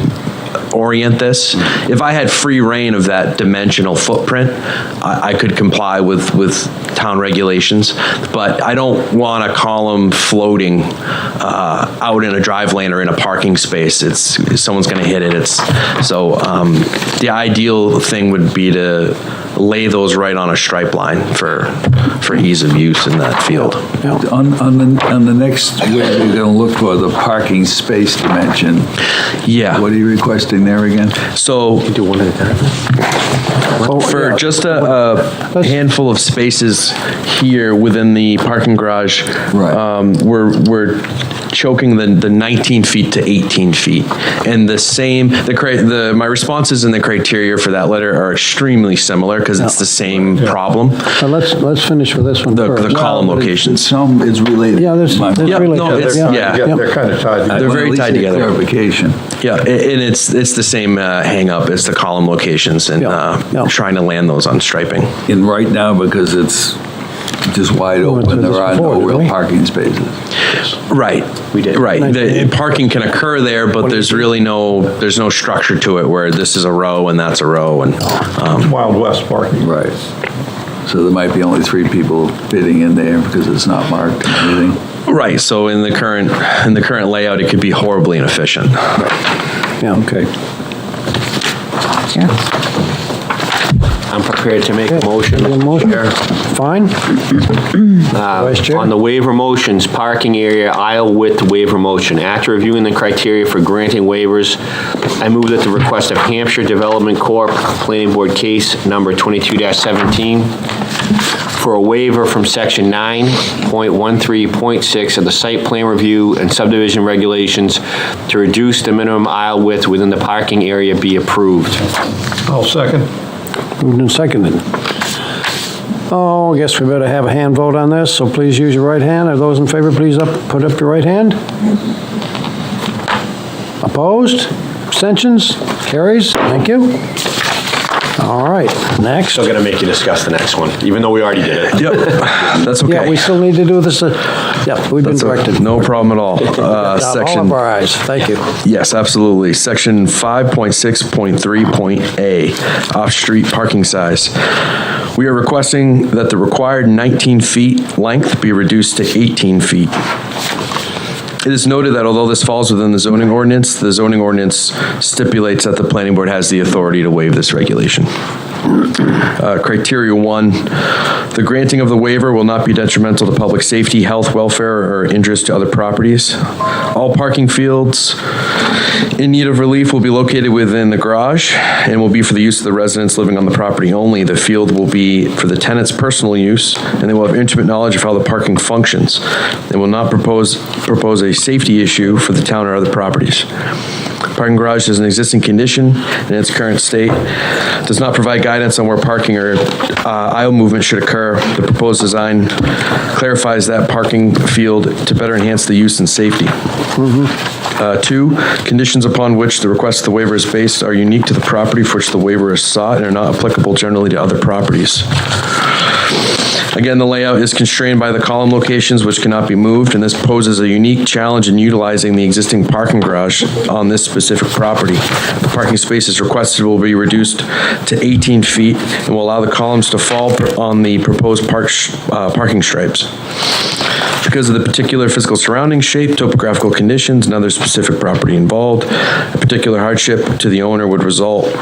orient this. If I had free reign of that dimensional footprint, I could comply with town regulations, but I don't want a column floating out in a drive lane or in a parking space. Someone's going to hit it. So the ideal thing would be to lay those right on a stripe line for ease of use in that field. On the next where you're going to look for the parking space dimension. Yeah. What are you requesting there again? So you can do one at a time. For just a handful of spaces here within the parking garage, right. We're choking the 19 feet to 18 feet. And my responses and the criteria for that letter are extremely similar because it's the same problem. Let's finish with this one first. The column locations. It's related. Yeah, there's related. No, They're kind of tied together. They're very tied together. Clarification. Yeah, and it's the same hang up as the column locations and trying to land those on striping. And right now, because it's just wide open, there are no real parking spaces. Right. We did. Right. The parking can occur there, but there's really there's no structure to it where this is a row and that's a row and. Wild West parking. Right. So there might be only 3 people fitting in there because it's not marked and everything. Right. So in the current layout, it could be horribly inefficient. Yeah. Okay. I'm prepared to make a motion. Chair. Fine. Vice Chair. On the waiver motions, parking area, aisle width waiver motion. After reviewing the criteria for granting waivers, I move that the request of Hampshire Development Corp. Planning Board case number 22-17 for a waiver from section 9.13.6 of the site plan review and subdivision regulations to reduce the minimum aisle width within the parking area be approved. I'll second. Moved and seconded. Oh, I guess we better have a hand vote on this, so please use your right hand. Are those in favor, please put up your right hand. Opposed? Abstentions? Carries? Thank you. All right, next. Still gonna make you discuss the next one, even though we already did it. Yep, that's okay. Yeah, we still need to do this. Yeah, we've been directed. No problem at all. All of our eyes. Thank you. Yes, absolutely. Section 5.6.3.A, off-street parking size. We are requesting that the required 19 feet length be reduced to 18 feet. It is noted that although this falls within the zoning ordinance stipulates that the planning board has the authority to waive this regulation. Criteria 1, the granting of the waiver will not be detrimental to public safety, health, welfare, or injurious to other properties. All parking fields in need of relief will be located within the garage and will be for the use of the residents living on the property only. The field will be for the tenant's personal use, and they will have intimate knowledge of how the parking functions. They will not propose a safety issue for the town or other properties. Parking garage is an existing condition in its current state, does not provide guidance on where parking or aisle movement should occur. The proposed design clarifies that parking field to better enhance the use and safety. 2, conditions upon which the request of the waiver is based are unique to the property for which the waiver is sought and are not applicable generally to other properties. Again, the layout is constrained by the column locations which cannot be moved, and this poses a unique challenge in utilizing the existing parking garage on this specific property. The parking spaces requested will be reduced to 18 feet and will allow the columns to fall on the proposed parking stripes. Because of the particular physical surrounding shape, topographical conditions, and other specific property involved, a particular hardship to the owner would result.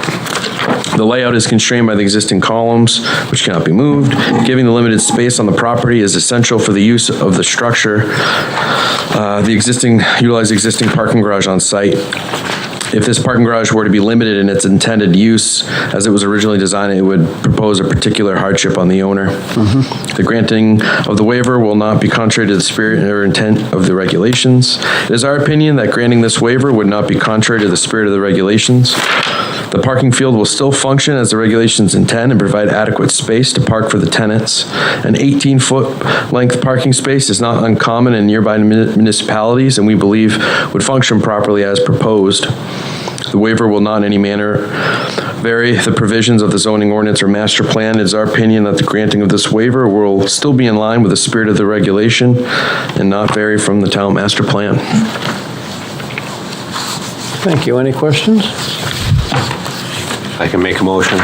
The layout is constrained by the existing columns, which cannot be moved. Giving the limited space on the property is essential for the use of the structure. Utilize the existing parking garage on site. If this parking garage were to be limited in its intended use, as it was originally designed, it would propose a particular hardship on the owner. The granting of the waiver will not be contrary to the spirit or intent of the regulations. It is our opinion that granting this waiver would not be contrary to the spirit of the regulations. The parking field will still function as the regulations intend and provide adequate space to park for the tenants. An 18-foot length parking space is not uncommon in nearby municipalities and we believe would function properly as proposed. The waiver will not in any manner vary the provisions of the zoning ordinance or master plan. It is our opinion that the granting of this waiver will still be in line with the spirit of the regulation and not vary from the town master plan. Thank you. Any questions? I can make a motion.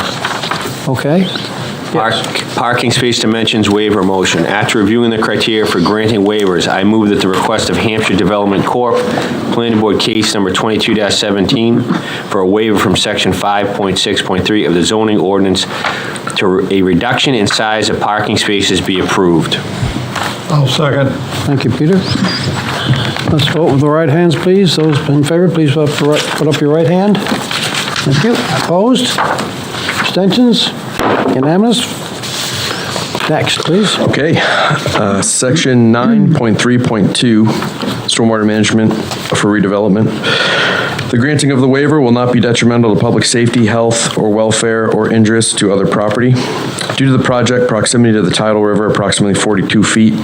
Okay. Parking space dimensions waiver motion. After reviewing the criteria for granting waivers, I move that the request of Hampshire Development Corp. Planning Board case number 22-17 for a waiver from section 5.6.3 of the zoning ordinance to a reduction in size of parking spaces be approved. I'll second. Thank you, Peter. Let's vote with the right hands, please. Those in favor, please put up your right hand. Thank you. Opposed? Abstentions? Unanimous? Next, please. Okay. Section 9.3.2, stormwater management for redevelopment. The granting of the waiver will not be detrimental to public safety, health, or welfare, or injurious to other property. Due to the project proximity to the tidal river, approximately 42 feet,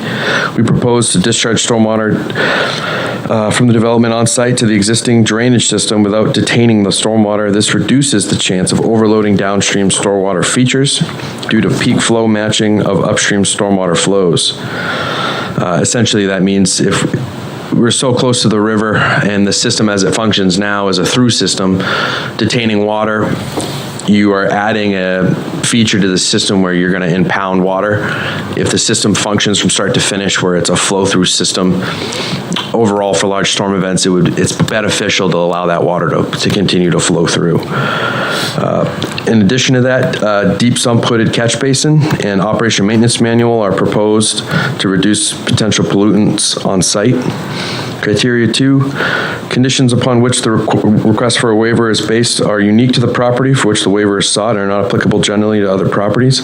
we propose to discharge stormwater from the development on site to the existing drainage system without detaining the stormwater. This reduces the chance of overloading downstream stormwater features due to peak flow matching of upstream stormwater flows. Essentially, that means if we're so close to the river and the system as it functions now is a through system, detaining water, you are adding a feature to the system where you're going to impound water. If the system functions from start to finish where it's a flow-through system, overall for large storm events, it's beneficial to allow that water to continue to flow through. In addition to that, deep sump hooded catch basin and operation maintenance manual are proposed to reduce potential pollutants on site. Criteria 2, conditions upon which the request for a waiver is based are unique to the property for which the waiver is sought and are not applicable generally to other properties.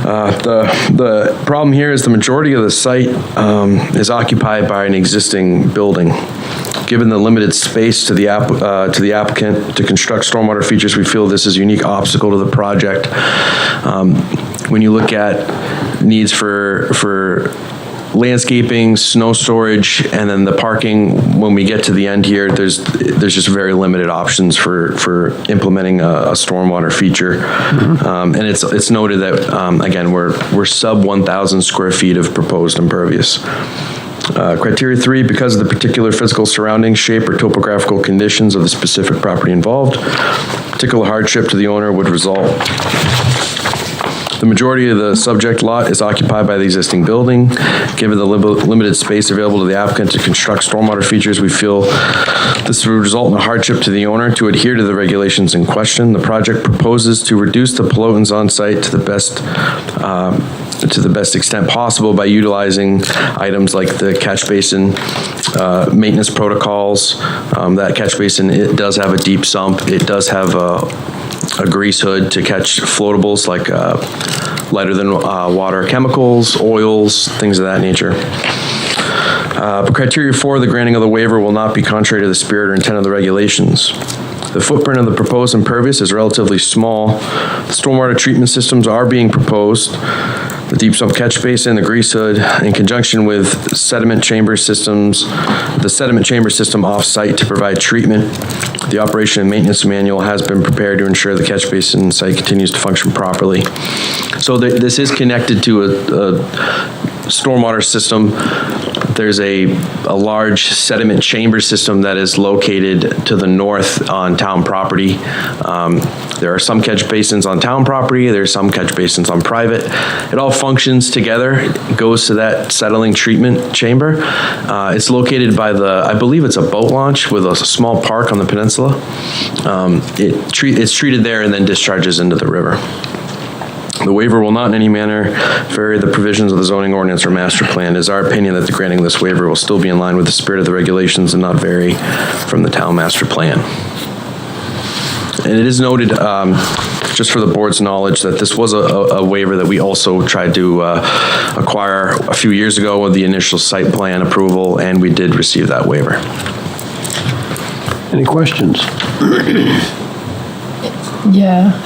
The problem here is the majority of the site is occupied by an existing building. Given the limited space to the applicant to construct stormwater features, we feel this is a unique obstacle to the project. When you look at needs for landscaping, snow storage, and then the parking, when we get to the end here, there's just very limited options for implementing a stormwater feature. And it's noted that, again, we're sub 1,000 square feet of proposed impervious. Criteria 3, because of the particular physical surroundings, shape, or topographical conditions of the specific property involved, particular hardship to the owner would result. The majority of the subject lot is occupied by the existing building. Given the limited space available to the applicant to construct stormwater features, we feel this would result in a hardship to the owner to adhere to the regulations in question. The project proposes to reduce the pollutants on site to the best extent possible by utilizing items like the catch basin, maintenance protocols. That catch basin, it does have a deep sump. It does have a grease hood to catch floatables like lighter than water chemicals, oils, things of that nature. Criteria 4, the granting of the waiver will not be contrary to the spirit or intent of the regulations. The footprint of the proposed impervious is relatively small. The stormwater treatment systems are being proposed. The deep sump catch basin, the grease hood, in conjunction with sediment chamber systems, the sediment chamber system off-site to provide treatment. The operation and maintenance manual has been prepared to ensure the catch basin site continues to function properly. So this is connected to a stormwater system. There's a large sediment chamber system that is located to the north on town property. There are some catch basins on town property, there's some catch basins on private. It all functions together, it goes to that settling treatment chamber. It's located by I believe it's a boat launch with a small park on the peninsula. It's treated there and then discharges into the river. The waiver will not in any manner vary the provisions of the zoning ordinance or master plan. It is our opinion that the granting of this waiver will still be in line with the spirit of the regulations and not vary from the town master plan. And it is noted, just for the board's knowledge, that this was a waiver that we also tried to acquire a few years ago with the initial site plan approval, and we did receive that waiver. Any questions? Yeah.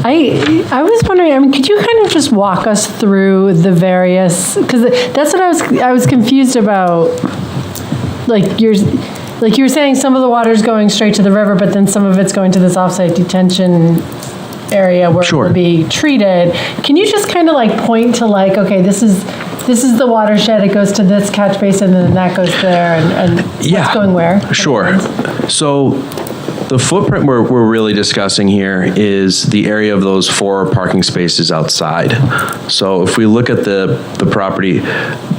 I was wondering, could you kind of just walk us through the various, because that's what I was confused about. Like you were saying some of the water's going straight to the river, but then some of it's going to this offsite detention area where it will be treated. Can you just kind of point to okay, this is the watershed, it goes to this catch basin, and then that goes there, and what's going where? Sure. So the footprint we're really discussing here is the area of those 4 parking spaces outside. So if we look at the property,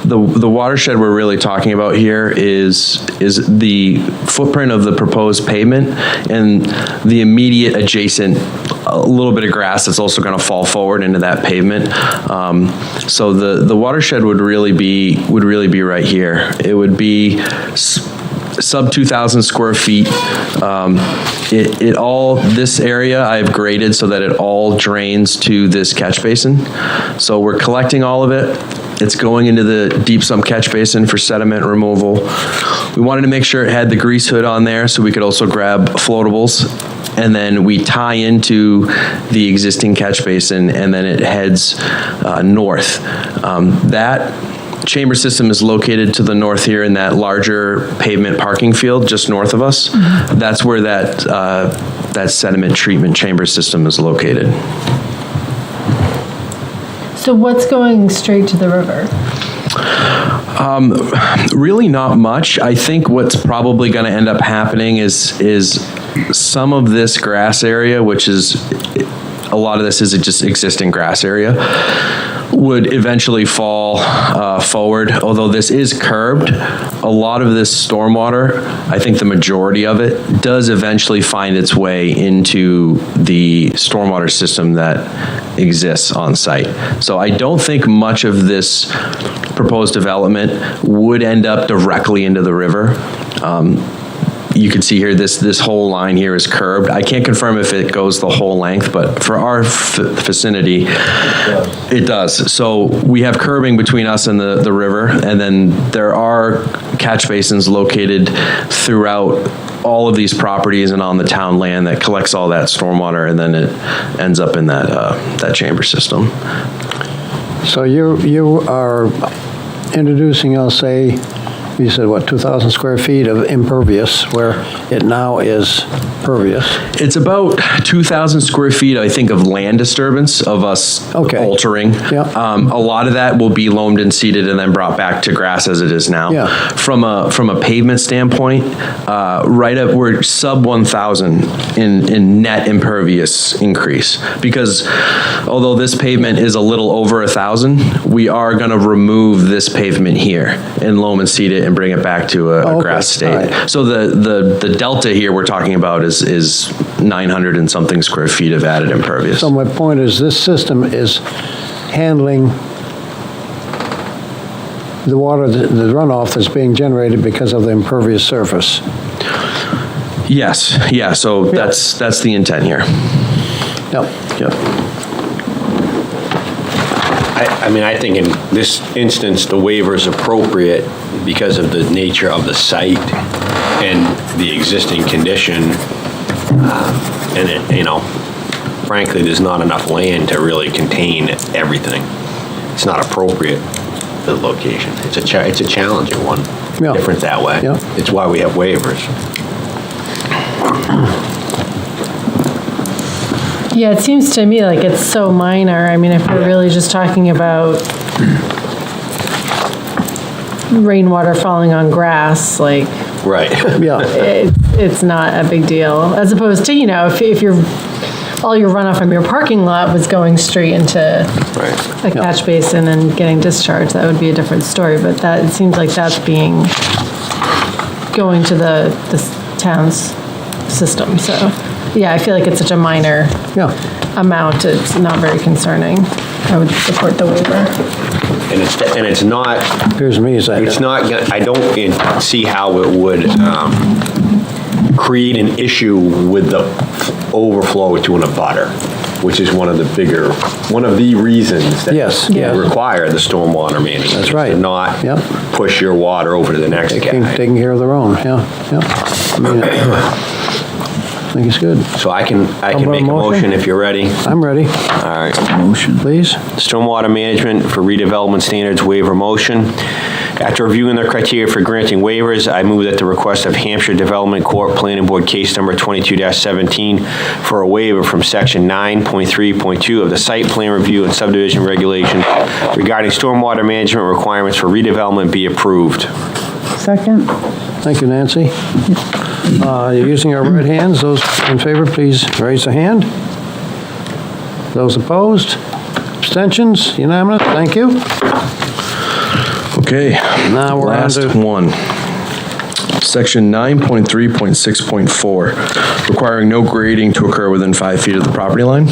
the watershed we're really talking about here is the footprint of the proposed pavement and the immediate adjacent, a little bit of grass that's also going to fall forward into that pavement. So the watershed would really be right here. It would be sub 2,000 square feet. This area I've graded so that it all drains to this catch basin. So we're collecting all of it. It's going into the deep sump catch basin for sediment removal. We wanted to make sure it had the grease hood on there so we could also grab floatables. And then we tie into the existing catch basin, and then it heads north. That chamber system is located to the north here in that larger pavement parking field just north of us. That's where that sediment treatment chamber system is located. So what's going straight to the river? Really not much. I think what's probably going to end up happening is some of this grass area, which is, a lot of this is just existing grass area, would eventually fall forward. Although this is curbed, a lot of this stormwater, I think the majority of it, does eventually find its way into the stormwater system that exists on site. So I don't think much of this proposed development would end up directly into the river. You can see here, this whole line here is curbed. I can't confirm if it goes the whole length, but for our vicinity, it does. So we have curbing between us and the river, and then there are catch basins located throughout all of these properties and on the town land that collects all that stormwater, and then it ends up in that chamber system. So you are introducing, I'll say, you said, what, 2,000 square feet of impervious, where it now is pervious? It's about 2,000 square feet, I think, of land disturbance of us altering. Yeah. A lot of that will be loamed and seeded and then brought back to grass as it is now. Yeah. From a pavement standpoint, right up, we're sub 1,000 in net impervious increase. Because although this pavement is a little over 1,000, we are going to remove this pavement here and loam and seed it and bring it back to a grass state. Right. So the delta here we're talking about is 900 and something square feet of added impervious. So my point is, this system is handling the water, the runoff that's being generated because of the impervious surface. Yes, yeah, so that's the intent here. Yep. Yep. I mean, I think in this instance, the waiver is appropriate because of the nature of the site and the existing condition. And it, frankly, there's not enough land to really contain everything. It's not appropriate, the location. It's a challenging one. Yeah. Different that way. Yeah. It's why we have waivers. Yeah, it seems to me like it's so minor. I mean, if we're really just talking about rainwater falling on grass, like. Right. Yeah. It's not a big deal. As opposed to, if all your runoff from your parking lot was going straight into a catch basin and getting discharged, that would be a different story. But it seems like that's going to the town's system. So, yeah, I feel like it's such a minor amount. It's not very concerning. I would support the waiver. And it's not. Appears to me as it's not. I don't see how it would create an issue with the overflow to an abutter, which is one of the reasons that require the stormwater management. That's right. To not push your water over to the next guy. Taking care of their own. Yeah. I mean, I think it's good. So I can make a motion if you're ready. I'm ready. All right. Motion. Please. Stormwater management for redevelopment standards waiver motion. After reviewing the criteria for granting waivers, I move that the request of Hampshire Development Court Planning Board case number 22-17 for a waiver from section 9.3.2 of the site plan review and subdivision regulation regarding stormwater management requirements for redevelopment be approved. Second. Thank you, Nancy. You're using our right hands. Those in favor, please raise a hand. Those opposed? Abstentions? Unanimous? Thank you. Okay, now we're last on to one. Section 9.3.6.4, requiring no grading to occur within 5 feet of the property line.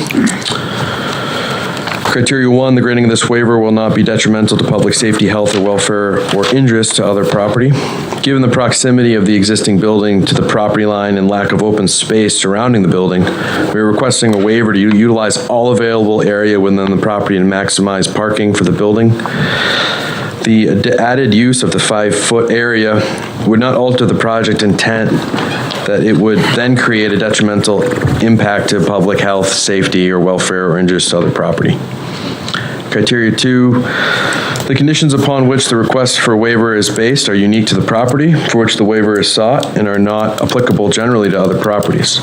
Criteria 1, the granting of this waiver will not be detrimental to public safety, health, or welfare, or injurious to other property. Given the proximity of the existing building to the property line and lack of open space surrounding the building, we are requesting a waiver to utilize all available area within the property and maximize parking for the building. The added use of the 5-foot area would not alter the project intent that it would then create a detrimental impact to public health, safety, or welfare, or injuries to other property. Criteria 2, the conditions upon which the request for waiver is based are unique to the property for which the waiver is sought and are not applicable generally to other properties.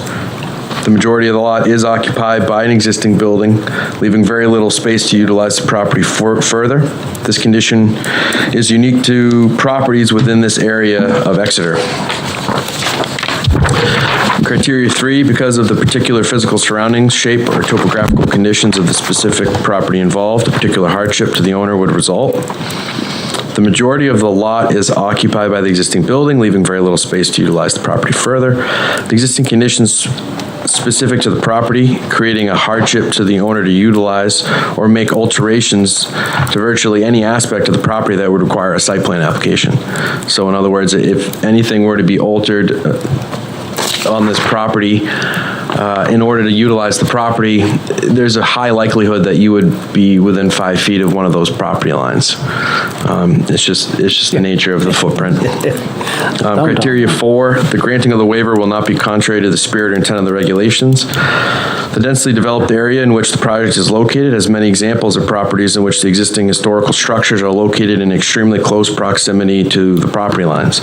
The majority of the lot is occupied by an existing building, leaving very little space to utilize the property further. This condition is unique to properties within this area of Exeter. Criteria 3, because of the particular physical surroundings, shape, or topographical conditions of the specific property involved, a particular hardship to the owner would result. The majority of the lot is occupied by the existing building, leaving very little space to utilize the property further. The existing conditions specific to the property, creating a hardship to the owner to utilize or make alterations to virtually any aspect of the property that would require a site plan application. So in other words, if anything were to be altered on this property, in order to utilize the property, there's a high likelihood that you would be within 5 feet of one of those property lines. It's just the nature of the footprint. Criteria 4, the granting of the waiver will not be contrary to the spirit or intent of the regulations. The densely developed area in which the project is located has many examples of properties in which the existing historical structures are located in extremely close proximity to the property lines.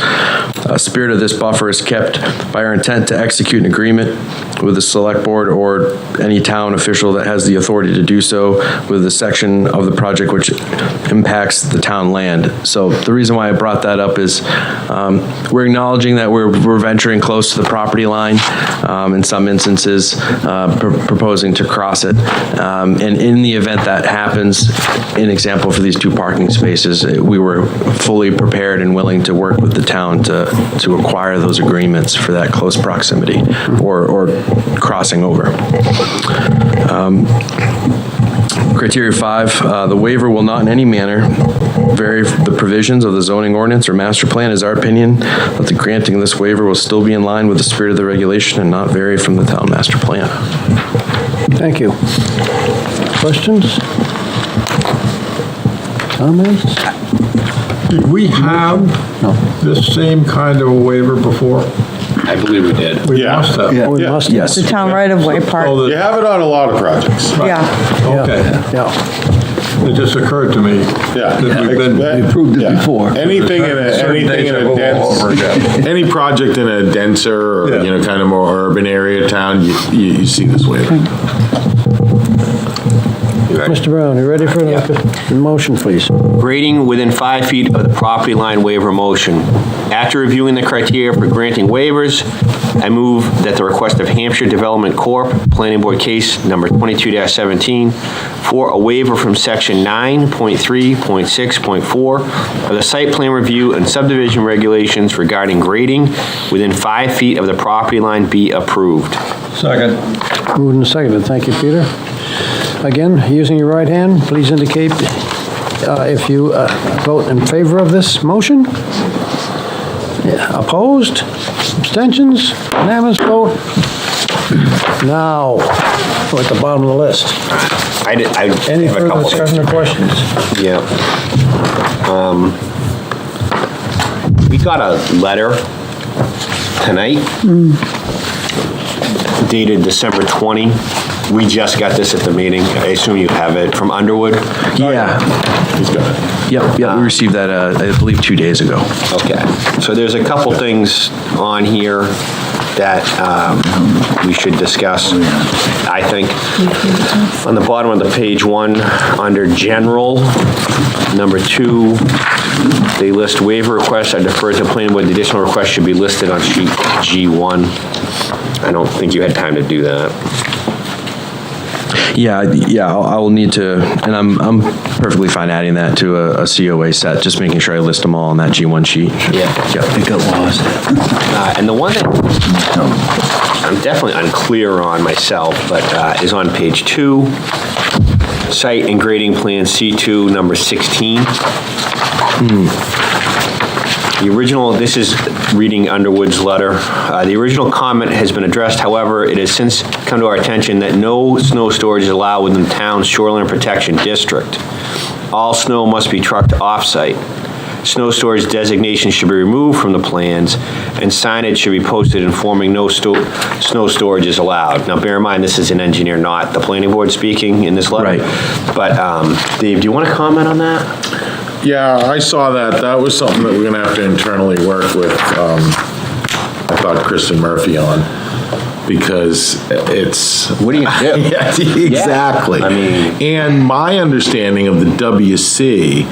Spirit of this buffer is kept by our intent to execute an agreement with the select board or any town official that has the authority to do so with the section of the project which impacts the town land. So the reason why I brought that up is we're acknowledging that we're venturing close to the property line, in some instances proposing to cross it. And in the event that happens, an example for these 2 parking spaces, we were fully prepared and willing to work with the town to acquire those agreements for that close proximity or crossing over. Criteria 5, the waiver will not in any manner vary the provisions of the zoning ordinance or master plan. Is our opinion that the granting of this waiver will still be in line with the spirit of the regulation and not vary from the town master plan. Thank you. Questions? Comments? Did we have this same kind of a waiver before? I believe we did. We must have. We must, The town right-of-way part. You have it on a lot of projects. Yeah. Okay. Yeah. It just occurred to me that we've been. We approved it before. Anything in a dense, any project in a denser or, kind of more urban area town, you see this waiver. Mr. Brown, you ready for the motion, please? Grading within 5 feet of the property line waiver motion. After reviewing the criteria for granting waivers, I move that the request of Hampshire Development Corp., Planning Board Case Number 22-17, for a waiver from Section 9.3.6.4 of the Site Plan Review and Subdivision Regulations regarding grading within 5 feet of the property line be approved. Second. Moved and seconded. Thank you, Peter. Again, using your right hand, please indicate if you vote in favor of this motion. Yeah, opposed? Abstentions? Unanimous vote? Now, we're at the bottom of the list. Any further discussion or questions? Yeah. We got a letter tonight dated December 20. We just got this at the meeting. I assume you have it from Underwood? Yeah. He's got it. Yep, we received that, I believe, 2 days ago. Okay. So there's a couple things on here that we should discuss, I think. On the bottom of the page 1, under general, number 2, they list waiver requests. I defer to planning board. The additional request should be listed on sheet G1. I don't think you had time to do that. Yeah, I'll need to, and I'm perfectly fine adding that to a COA set, just making sure I list them all on that G1 sheet. Yeah. It got lost. And the one that I'm definitely unclear on myself, but is on page 2. Site and grading plan C2, number 16. The original, this is reading Underwood's letter. The original comment has been addressed, however, it has since come to our attention that no snow storage is allowed within the town's shoreline protection district. All snow must be trucked off-site. Snow storage designation should be removed from the plans, and signage should be posted informing no snow storage is allowed. Now, bear in mind, this is an engineer, not the planning board speaking in this letter. Right. But, Dave, do you want to comment on that? Yeah, I saw that. That was something that we're gonna have to internally work with, I thought Kristen Murphy on, because it's. What do you do? Yeah, exactly. Yeah. I mean. And my understanding of the WC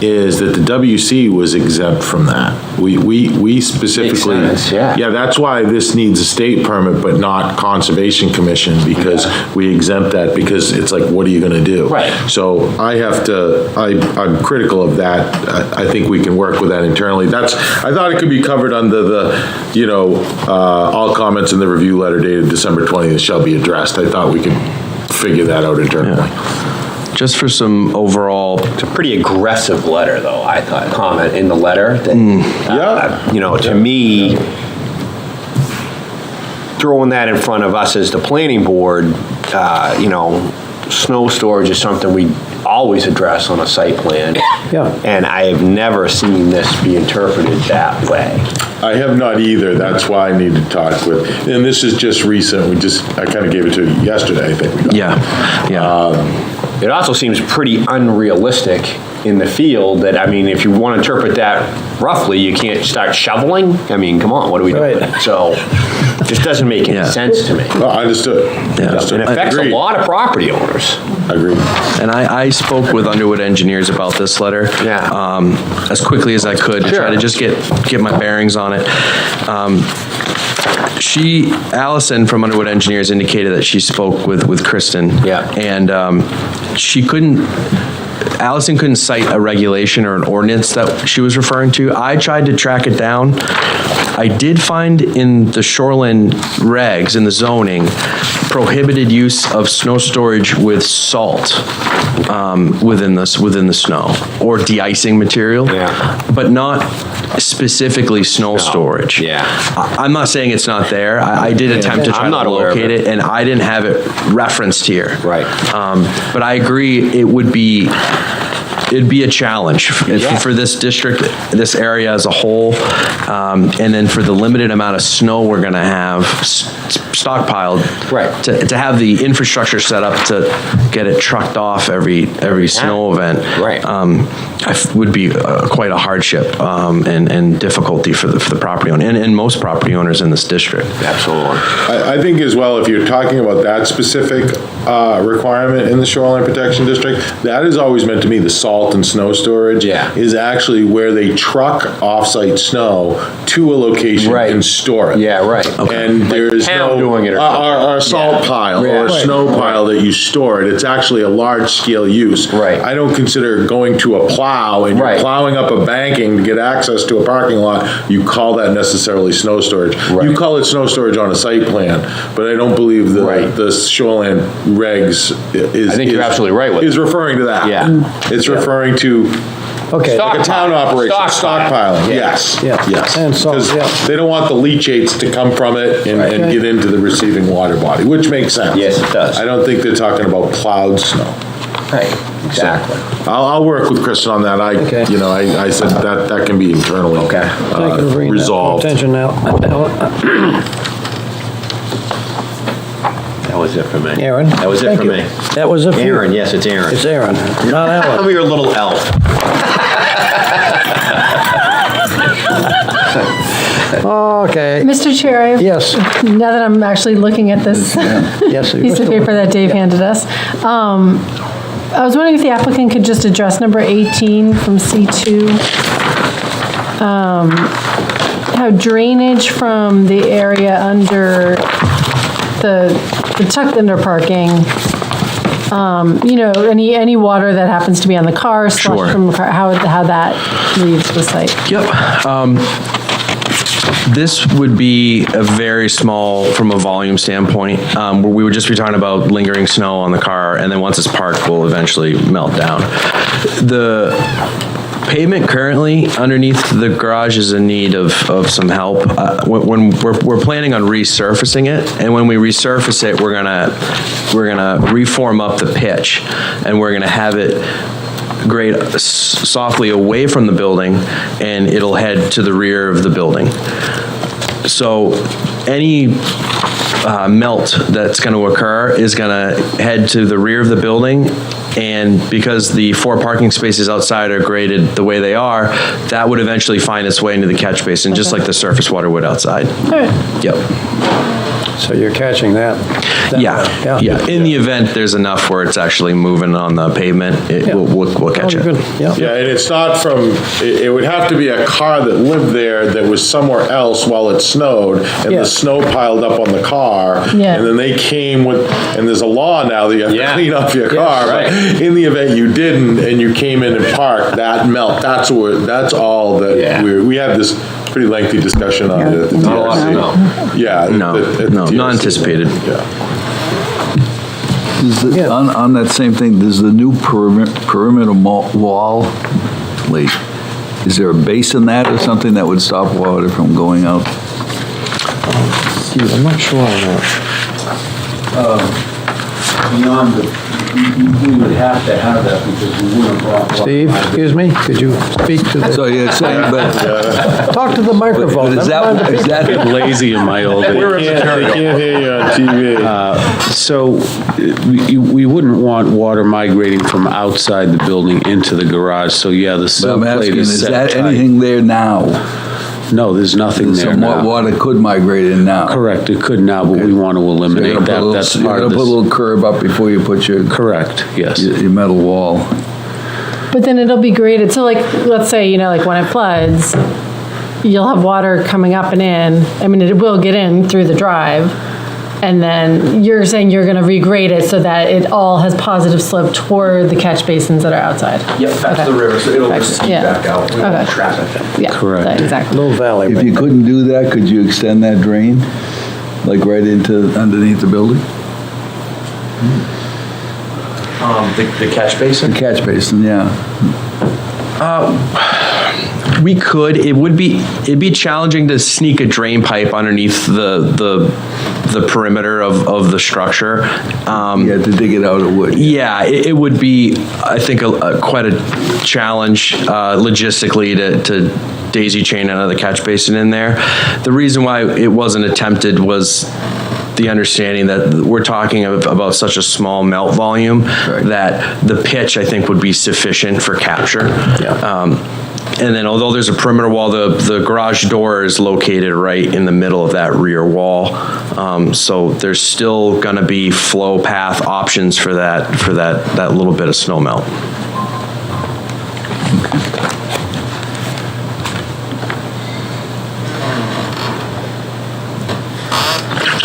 is that the WC was exempt from that. We specifically. Makes sense, yeah. Yeah, that's why this needs a state permit, but not Conservation Commission, because we exempt that, because it's like, what are you gonna do? Right. So I have to, I'm critical of that. I think we can work with that internally. I thought it could be covered under the, all comments in the review letter dated December 20th shall be addressed. I thought we could figure that out internally. Just for some overall. It's a pretty aggressive letter, though, I thought, comment in the letter. That, to me, throwing that in front of us as the planning board, snow storage is something we always address on a site plan. Yeah. And I have never seen this be interpreted that way. I have not either. That's why I need to talk with, and this is just recent. I kind of gave it to you yesterday, I think. Yeah. It also seems pretty unrealistic in the field that, I mean, if you want to interpret that roughly, you can't start shoveling. I mean, come on, what are we doing? So it just doesn't make any sense to me. Oh, I understood. Yeah. It affects a lot of property owners. Agreed. And I spoke with Underwood engineers about this letter as quickly as I could to try to just get my bearings on it. Allison from Underwood Engineers indicated that she spoke with Kristen. Yeah. And Allison couldn't cite a regulation or an ordinance that she was referring to. I tried to track it down. I did find in the shoreline regs, in the zoning, prohibited use of snow storage with salt within the snow, or de-icing material, but not specifically snow storage. Yeah. I'm not saying it's not there. I did attempt to try to locate it, and I didn't have it referenced here. Right. But I agree, it'd be a challenge for this district, this area as a whole, and then for the limited amount of snow we're going to have stockpiled, to have the infrastructure set up to get it trucked off every snow event, would be quite a hardship and difficulty for the property owner and most property owners in this district. Absolutely. I think as well, if you're talking about that specific requirement in the shoreline protection district, that is always meant to be the salt and snow storage is actually where they truck off-site snow to a location and store it. Yeah, right. Okay. And there is no doing it or a salt pile or a snow pile that you store it. It's actually a large-scale use. Right. I don't consider going to a plow and you're plowing up a banking to get access to a parking lot, you call that necessarily snow storage. Right. You call it snow storage on a site plan, but I don't believe the shoreline regs is. I think you're absolutely right with is referring to that. Yeah. It's referring to like a town operation, stockpiling. Yes. Yes. And so, because they don't want the leachates to come from it and get into the receiving water body, which makes sense. Yes, it does. I don't think they're talking about plowed snow. Right. Exactly. So, I'll work with Kristen on that. I said that can be internally resolved. Attention now. That was it for me. Aaron. That was it for me. That was it for you? Aaron, yes, it's Aaron. It's Aaron, not Alan. I'm your little elf. Okay. Mr. Chair, yes. Now that I'm actually looking at this piece of paper that Dave handed us, I was wondering if the applicant could just address number 18 from C2. How drainage from the area under the tucked under parking, any water that happens to be on the car, slush from the car, how that leaves the site. Yep. This would be a very small, from a volume standpoint, where we would just be talking about lingering snow on the car, and then once it's parked, will eventually melt down. The pavement currently underneath the garage is in need of some help. When we're planning on resurfacing it, and when we resurface it, we're gonna reform up the pitch, and we're gonna have it grade softly away from the building, and it'll head to the rear of the building. So any melt that's going to occur is going to head to the rear of the building, and because the 4 parking spaces outside are graded the way they are, that would eventually find its way into the catch basin, just like the surface water would outside. All right. Yep. So you're catching that? Yeah. In the event there's enough where it's actually moving on the pavement, we'll catch it. Yeah, and it's not from, it would have to be a car that lived there that was somewhere else while it snowed, and the snow piled up on the car, and then they came with, and there's a law now that you have to clean up your car, but in the event you didn't, and you came in and parked, that melt, that's all that, we had this pretty lengthy discussion on it at the TRC. Yeah. Not anticipated. On that same thing, there's the new perimeter wall. Is there a base in that or something that would stop water from going out? I'm not sure on that. Beyond we would have to have that because we wouldn't have brought. Steve, excuse me, could you speak to the... So you're saying, but... Talk to the microphone. Is that lazy in my old age? They can't hear you on TV. So we wouldn't want water migrating from outside the building into the garage. So yeah, the sill plate is set that tight. anything there now? No, there's nothing there now. So water could migrate in now? Correct, it could now, but we want to eliminate that. That's part of this. You're going to put a little curb up before you put your... Correct, yes. Your metal wall. But then it'll be graded, so like, let's say, like when it floods, you'll have water coming up and in. I mean, it will get in through the drive. And then you're saying you're going to regrade it so that it all has positive slope toward the catch basins that are outside. Yep, back to the river, so it'll just back out. We won't trap it. Yeah, correct. Exactly. Little valley. If you couldn't do that, could you extend that drain, like right into underneath the building? The catch basin? The catch basin, yeah. We could. It'd be challenging to sneak a drain pipe underneath the perimeter of the structure. To dig it out, it would. Yeah, it would be, I think, quite a challenge logistically to daisy chain another catch basin in there. The reason why it wasn't attempted was the understanding that we're talking about such a small melt volume that the pitch, I think, would be sufficient for capture. And then although there's a perimeter wall, the garage door is located right in the middle of that rear wall. So there's still going to be flow path options for that little bit of snow melt.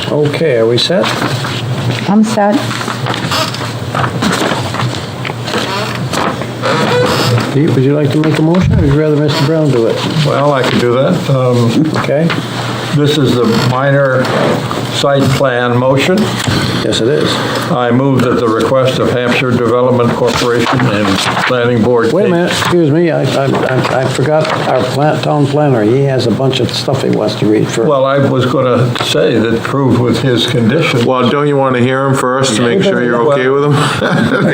Okay, are we set? I'm set. Pete, would you like to make a motion, or would you rather Mr. Brown do it? Well, I could do that. Okay. This is the minor site plan motion. Yes, it is. I move that the request of Hampshire Development Corporation and Planning Board. Wait a minute, excuse me, I forgot our town planner. He has a bunch of stuff he wants to read first. Well, I was going to say that proved with his condition. Well, don't you want to hear him first to make sure you're okay with him?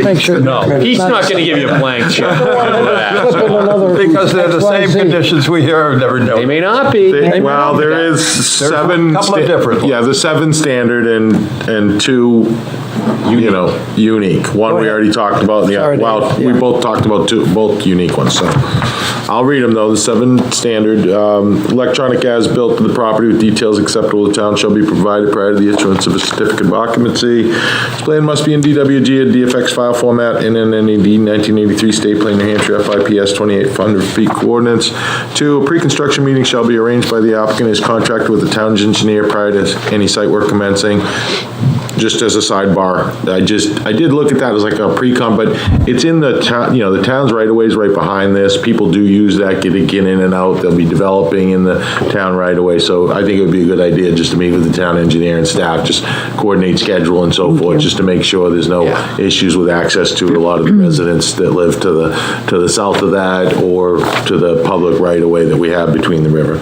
Make sure. No. He's not going to give you a blank check. Because they're the same conditions we hear, I've never known. They may not be. Well, there is seven. a couple of different ones. Yeah, the 7 standard and 2, unique. One we already talked about. We both talked about both unique ones. So I'll read them though. The 7 standard electronic as-built to the property with details acceptable to the town shall be provided prior to the issuance of a certificate of occupancy. This plan must be in DWG and DFX file format and in NED 1983 State Plan, New Hampshire, FIPS 2800 feet coordinates. 2, a pre-construction meeting shall be arranged by the applicant as contracted with the town's engineer prior to any site work commencing. just as a sidebar, I did look at that as like a pre-com, but it's in the town, the town's right-of-ways right behind this. People do use that, get in and out. They'll be developing in the town right-of-way. So I think it would be a good idea just to meet with the town engineer and staff, just coordinate schedule and so forth, just to make sure there's no issues with access to a lot of the residents that live to the south of that or to the public right-of-way that we have between the river.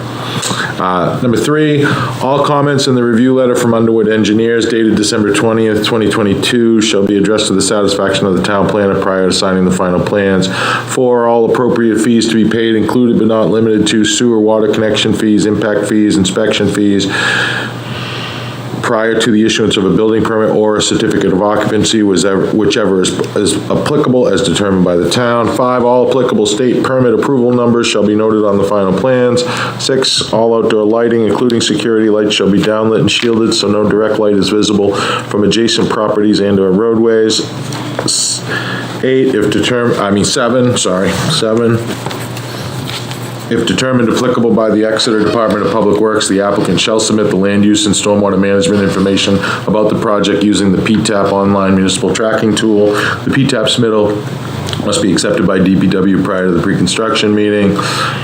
Number 3, all comments in the review letter from Underwood Engineers dated December 20th, 2022 shall be addressed to the satisfaction of the town planner prior to signing the final plans. 4, all appropriate fees to be paid included but not limited to sewer water connection fees, impact fees, inspection fees, prior to the issuance of a building permit or a certificate of occupancy, whichever is applicable as determined by the town. 5, all applicable state permit approval numbers shall be noted on the final plans. 6, all outdoor lighting, including security lights, shall be downlit and shielded so no direct light is visible from adjacent properties and/or roadways. 7. If determined applicable by the Exeter Department of Public Works, the applicant shall submit the land use and stormwater management information about the project using the PTAP online municipal tracking tool. The PTAP submittal must be accepted by DPW prior to the pre-construction meeting.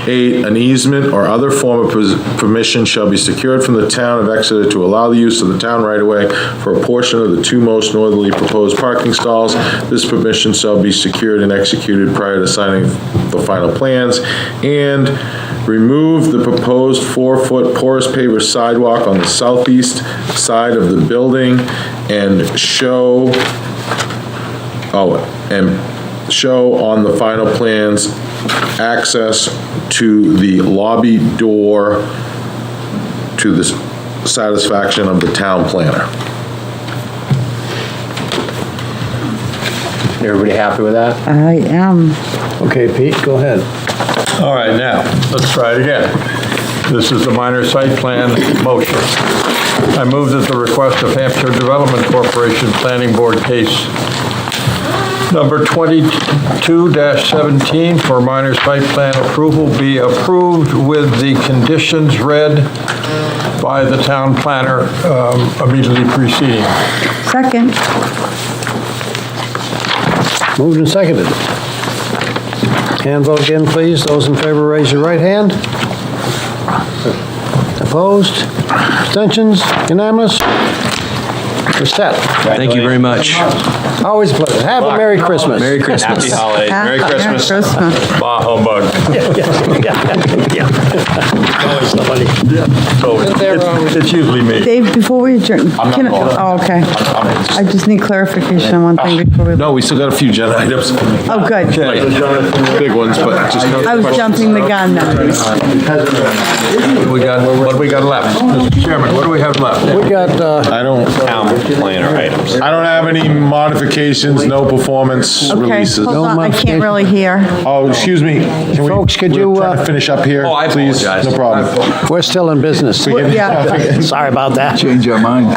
8, an easement or other form of permission shall be secured from the town of Exeter to allow the use of the town right-of-way for a portion of the 2 most northerly proposed parking stalls. This permission shall be secured and executed prior to signing the final plans. And remove the proposed 4-foot porous paver sidewalk on the southeast side of the building and show on the final plans access to the lobby door to the satisfaction of the town planner. Everybody happy with that? I am. Okay, Pete, go ahead. All right, now, let's try it again. This is the minor site plan motion. I move that the request of Hampshire Development Corporation Planning Board case number 22-17 for minor site plan approval be approved with the conditions read by the town planner immediately preceding. Second. Moved and seconded. Hand vote again, please. Those in favor, raise your right hand. Opposed? Abstentions? Unanimous? We're set. Thank you very much. Always a pleasure. Have a Merry Christmas. Merry Christmas. Happy holidays. Merry Christmas. Bah humbug. Always somebody. So it's usually me. Dave, before we adjourn, oh, okay. I just need clarification on one thing before we. No, we still got a few agenda items. Oh, good. Big ones, but just. I was jumping the gun now. What do we got left? Mr. Chairman, what do we have left? We got, Town planner items. I don't have any modifications, no performance Okay, releases. hold on, I can't really hear. Oh, excuse me. Can we- Folks, could we're you, trying to finish up here, Oh, I please? apologize. No problem. we're still in business. Yeah, Sorry about that. Change our mind.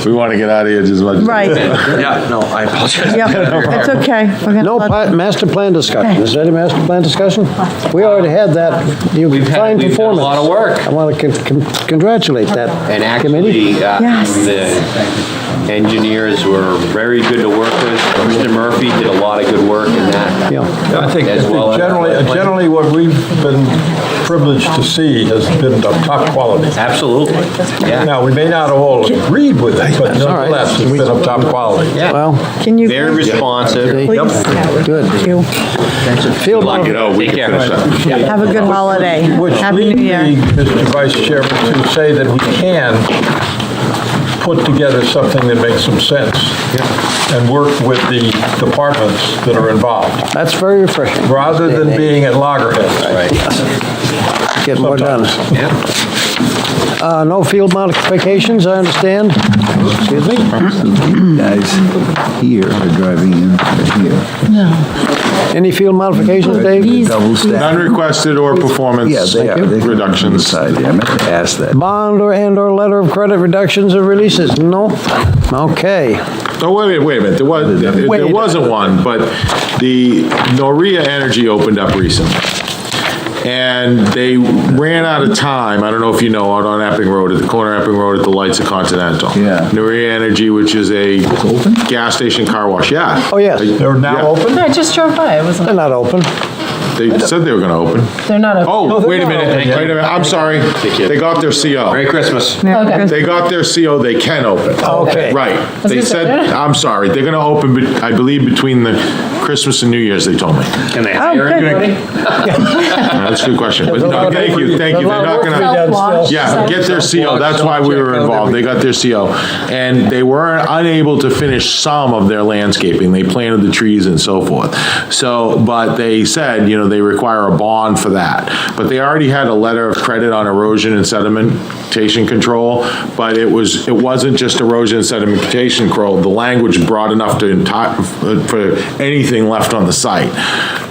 We want to get out of here just as much. right. Yeah, no, I apologize. Yep, it's okay. We're gonna No let- master plan discussion. Is there any master plan discussion? We already had that. You fine we've done a performance. lot of work. I want to congratulate that And committee. actually, Yes. the engineers were very good to work with. Mr. Murphy did a lot of good work in that. Yeah. I think As well as- generally what we've been privileged to see has been of top quality. Absolutely. Yeah. Now, we may not have all agreed with it, but nonetheless, it's been of top quality. Yeah. Well, Can you? Very responsive. Yep. Good. Thank you. Field You modification. know, we Take can care. finish up. Have a good holiday. Which Happy leads New Year. me, Mr. Vice Chairman, to say that we can put together something that makes some sense and work with the departments that are involved, That's very refreshing. rather than being at loggerheads. Get more done. No field modifications, I understand. Excuse me? Guys here are driving in here. Any field modifications, Dave? Double stack. None requested or performance Yeah, they are. They reductions. I meant to ask that. Bond or letter of credit reductions or releases? No? Okay. Oh, wait a minute. There wasn't one, but the Noria Energy opened up recently. and they ran out of time. I don't know if you know, out on Epping Road, at the corner of Epping Road at the lights of Continental. Yeah. Nuri Energy, which is a gas station car wash. Yeah. Oh, yes. They're now open? I just drove by, it wasn't. They're not open. They said they were going to open. They're not open. Oh, wait a minute. Wait a minute. I'm sorry. They got their CO. Merry Christmas. Okay. They got their CO. They can open. Okay. Right. Was They this said, it? I'm sorry. They're going to open, I believe, between the Christmas and New Year's, they told me. Can they Oh, hire good. anybody? That's a good question. But There's a lot no, of thank work- you. They're there's a lot not of going work to be done Self-wash. still. Yeah, get their CO. That's why we were involved. They got their CO. And they were unable to finish some of their landscaping. They planted the trees and so forth. So, but they said, they require a bond for that. But they already had a letter of credit on erosion and sedimentation control, but it wasn't just erosion and sedimentation control. The language broad enough to for anything left on the site.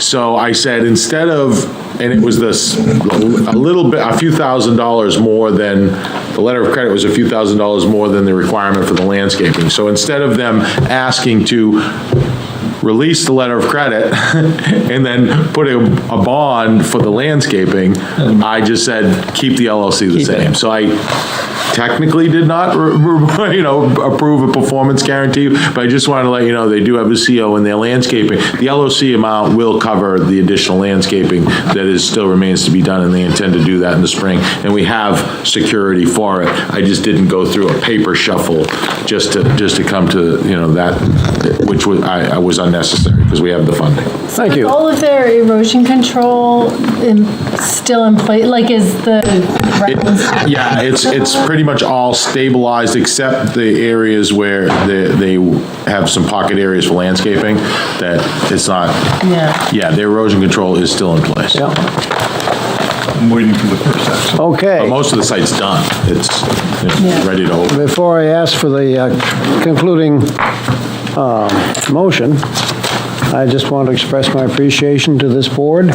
So I said, instead of, and it was this a few $1,000s more than, the letter of credit was a few $1,000s more than the requirement for the landscaping. So instead of them asking to release the letter of credit and then put a bond for the landscaping, I just said, keep the LLC the same. So I technically did not, approve a performance guarantee, but I just wanted to let you know, they do have a CO in their landscaping. The LOC amount will cover the additional landscaping that still remains to be done, and they intend to do that in the spring. And we have security for it. I just didn't go through a paper shuffle just to come to, that, which was unnecessary, because we have the funding. Thank you. All of their erosion control still in place, like is the. Yeah, it's pretty much all stabilized except the areas where they have some pocket areas for landscaping that it's not. Yeah, their erosion control is still in place. Yeah. I'm waiting for the first section. Okay. But most of the site's done. It's ready to open. Before I ask for the concluding motion, I just want to express my appreciation to this board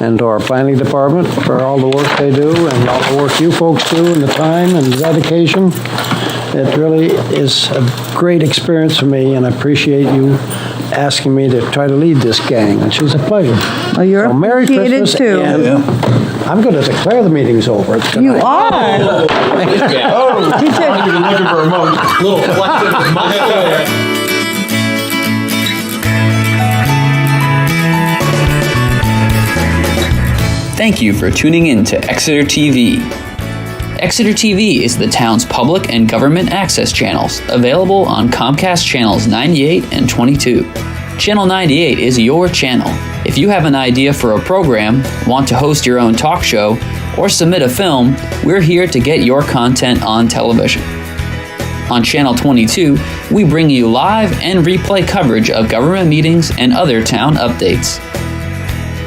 and to our planning department for all the work they do and all the work you folks do and the time and dedication. It really is a great experience for me, and I appreciate you asking me to try to lead this gang, which is a pleasure. Well, you're So Merry appreciated Christmas, too. and I'm going to declare the meeting's over. You are. You're looking for a motion. Little collective muscle. Thank you for tuning in to Exeter TV. Exeter TV is the town's public and government access channels, available on Comcast channels 98 and 22. Channel 98 is your channel. If you have an idea for a program, want to host your own talk show, or submit a film, we're here to get your content on television. On Channel 22, we bring you live and replay coverage of government meetings and other town updates.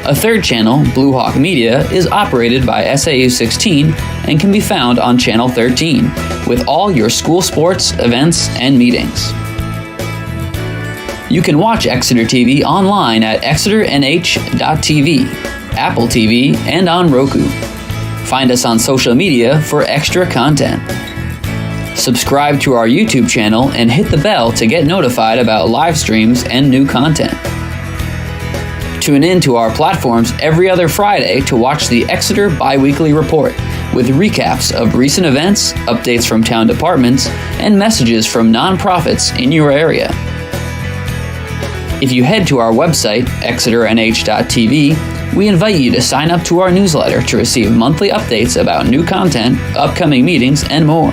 A third channel, Blue Hawk Media, is operated by SAU 16 and can be found on Channel 13, with all your school sports, events, and meetings. You can watch Exeter TV online at exeternh.tv, Apple TV, and on Roku. Find us on social media for extra content. Subscribe to our YouTube channel and hit the bell to get notified about live streams and new content. Tune in to our platforms every other Friday to watch the Exeter Biweekly Report, with recaps of recent events, updates from town departments, and messages from nonprofits in your area. If you head to our website, exeternh.tv, we invite you to sign up to our newsletter to receive monthly updates about new content, upcoming meetings, and more.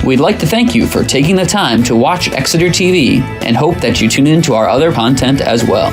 We'd like to thank you for taking the time to watch Exeter TV and hope that you tune in to our other content as well.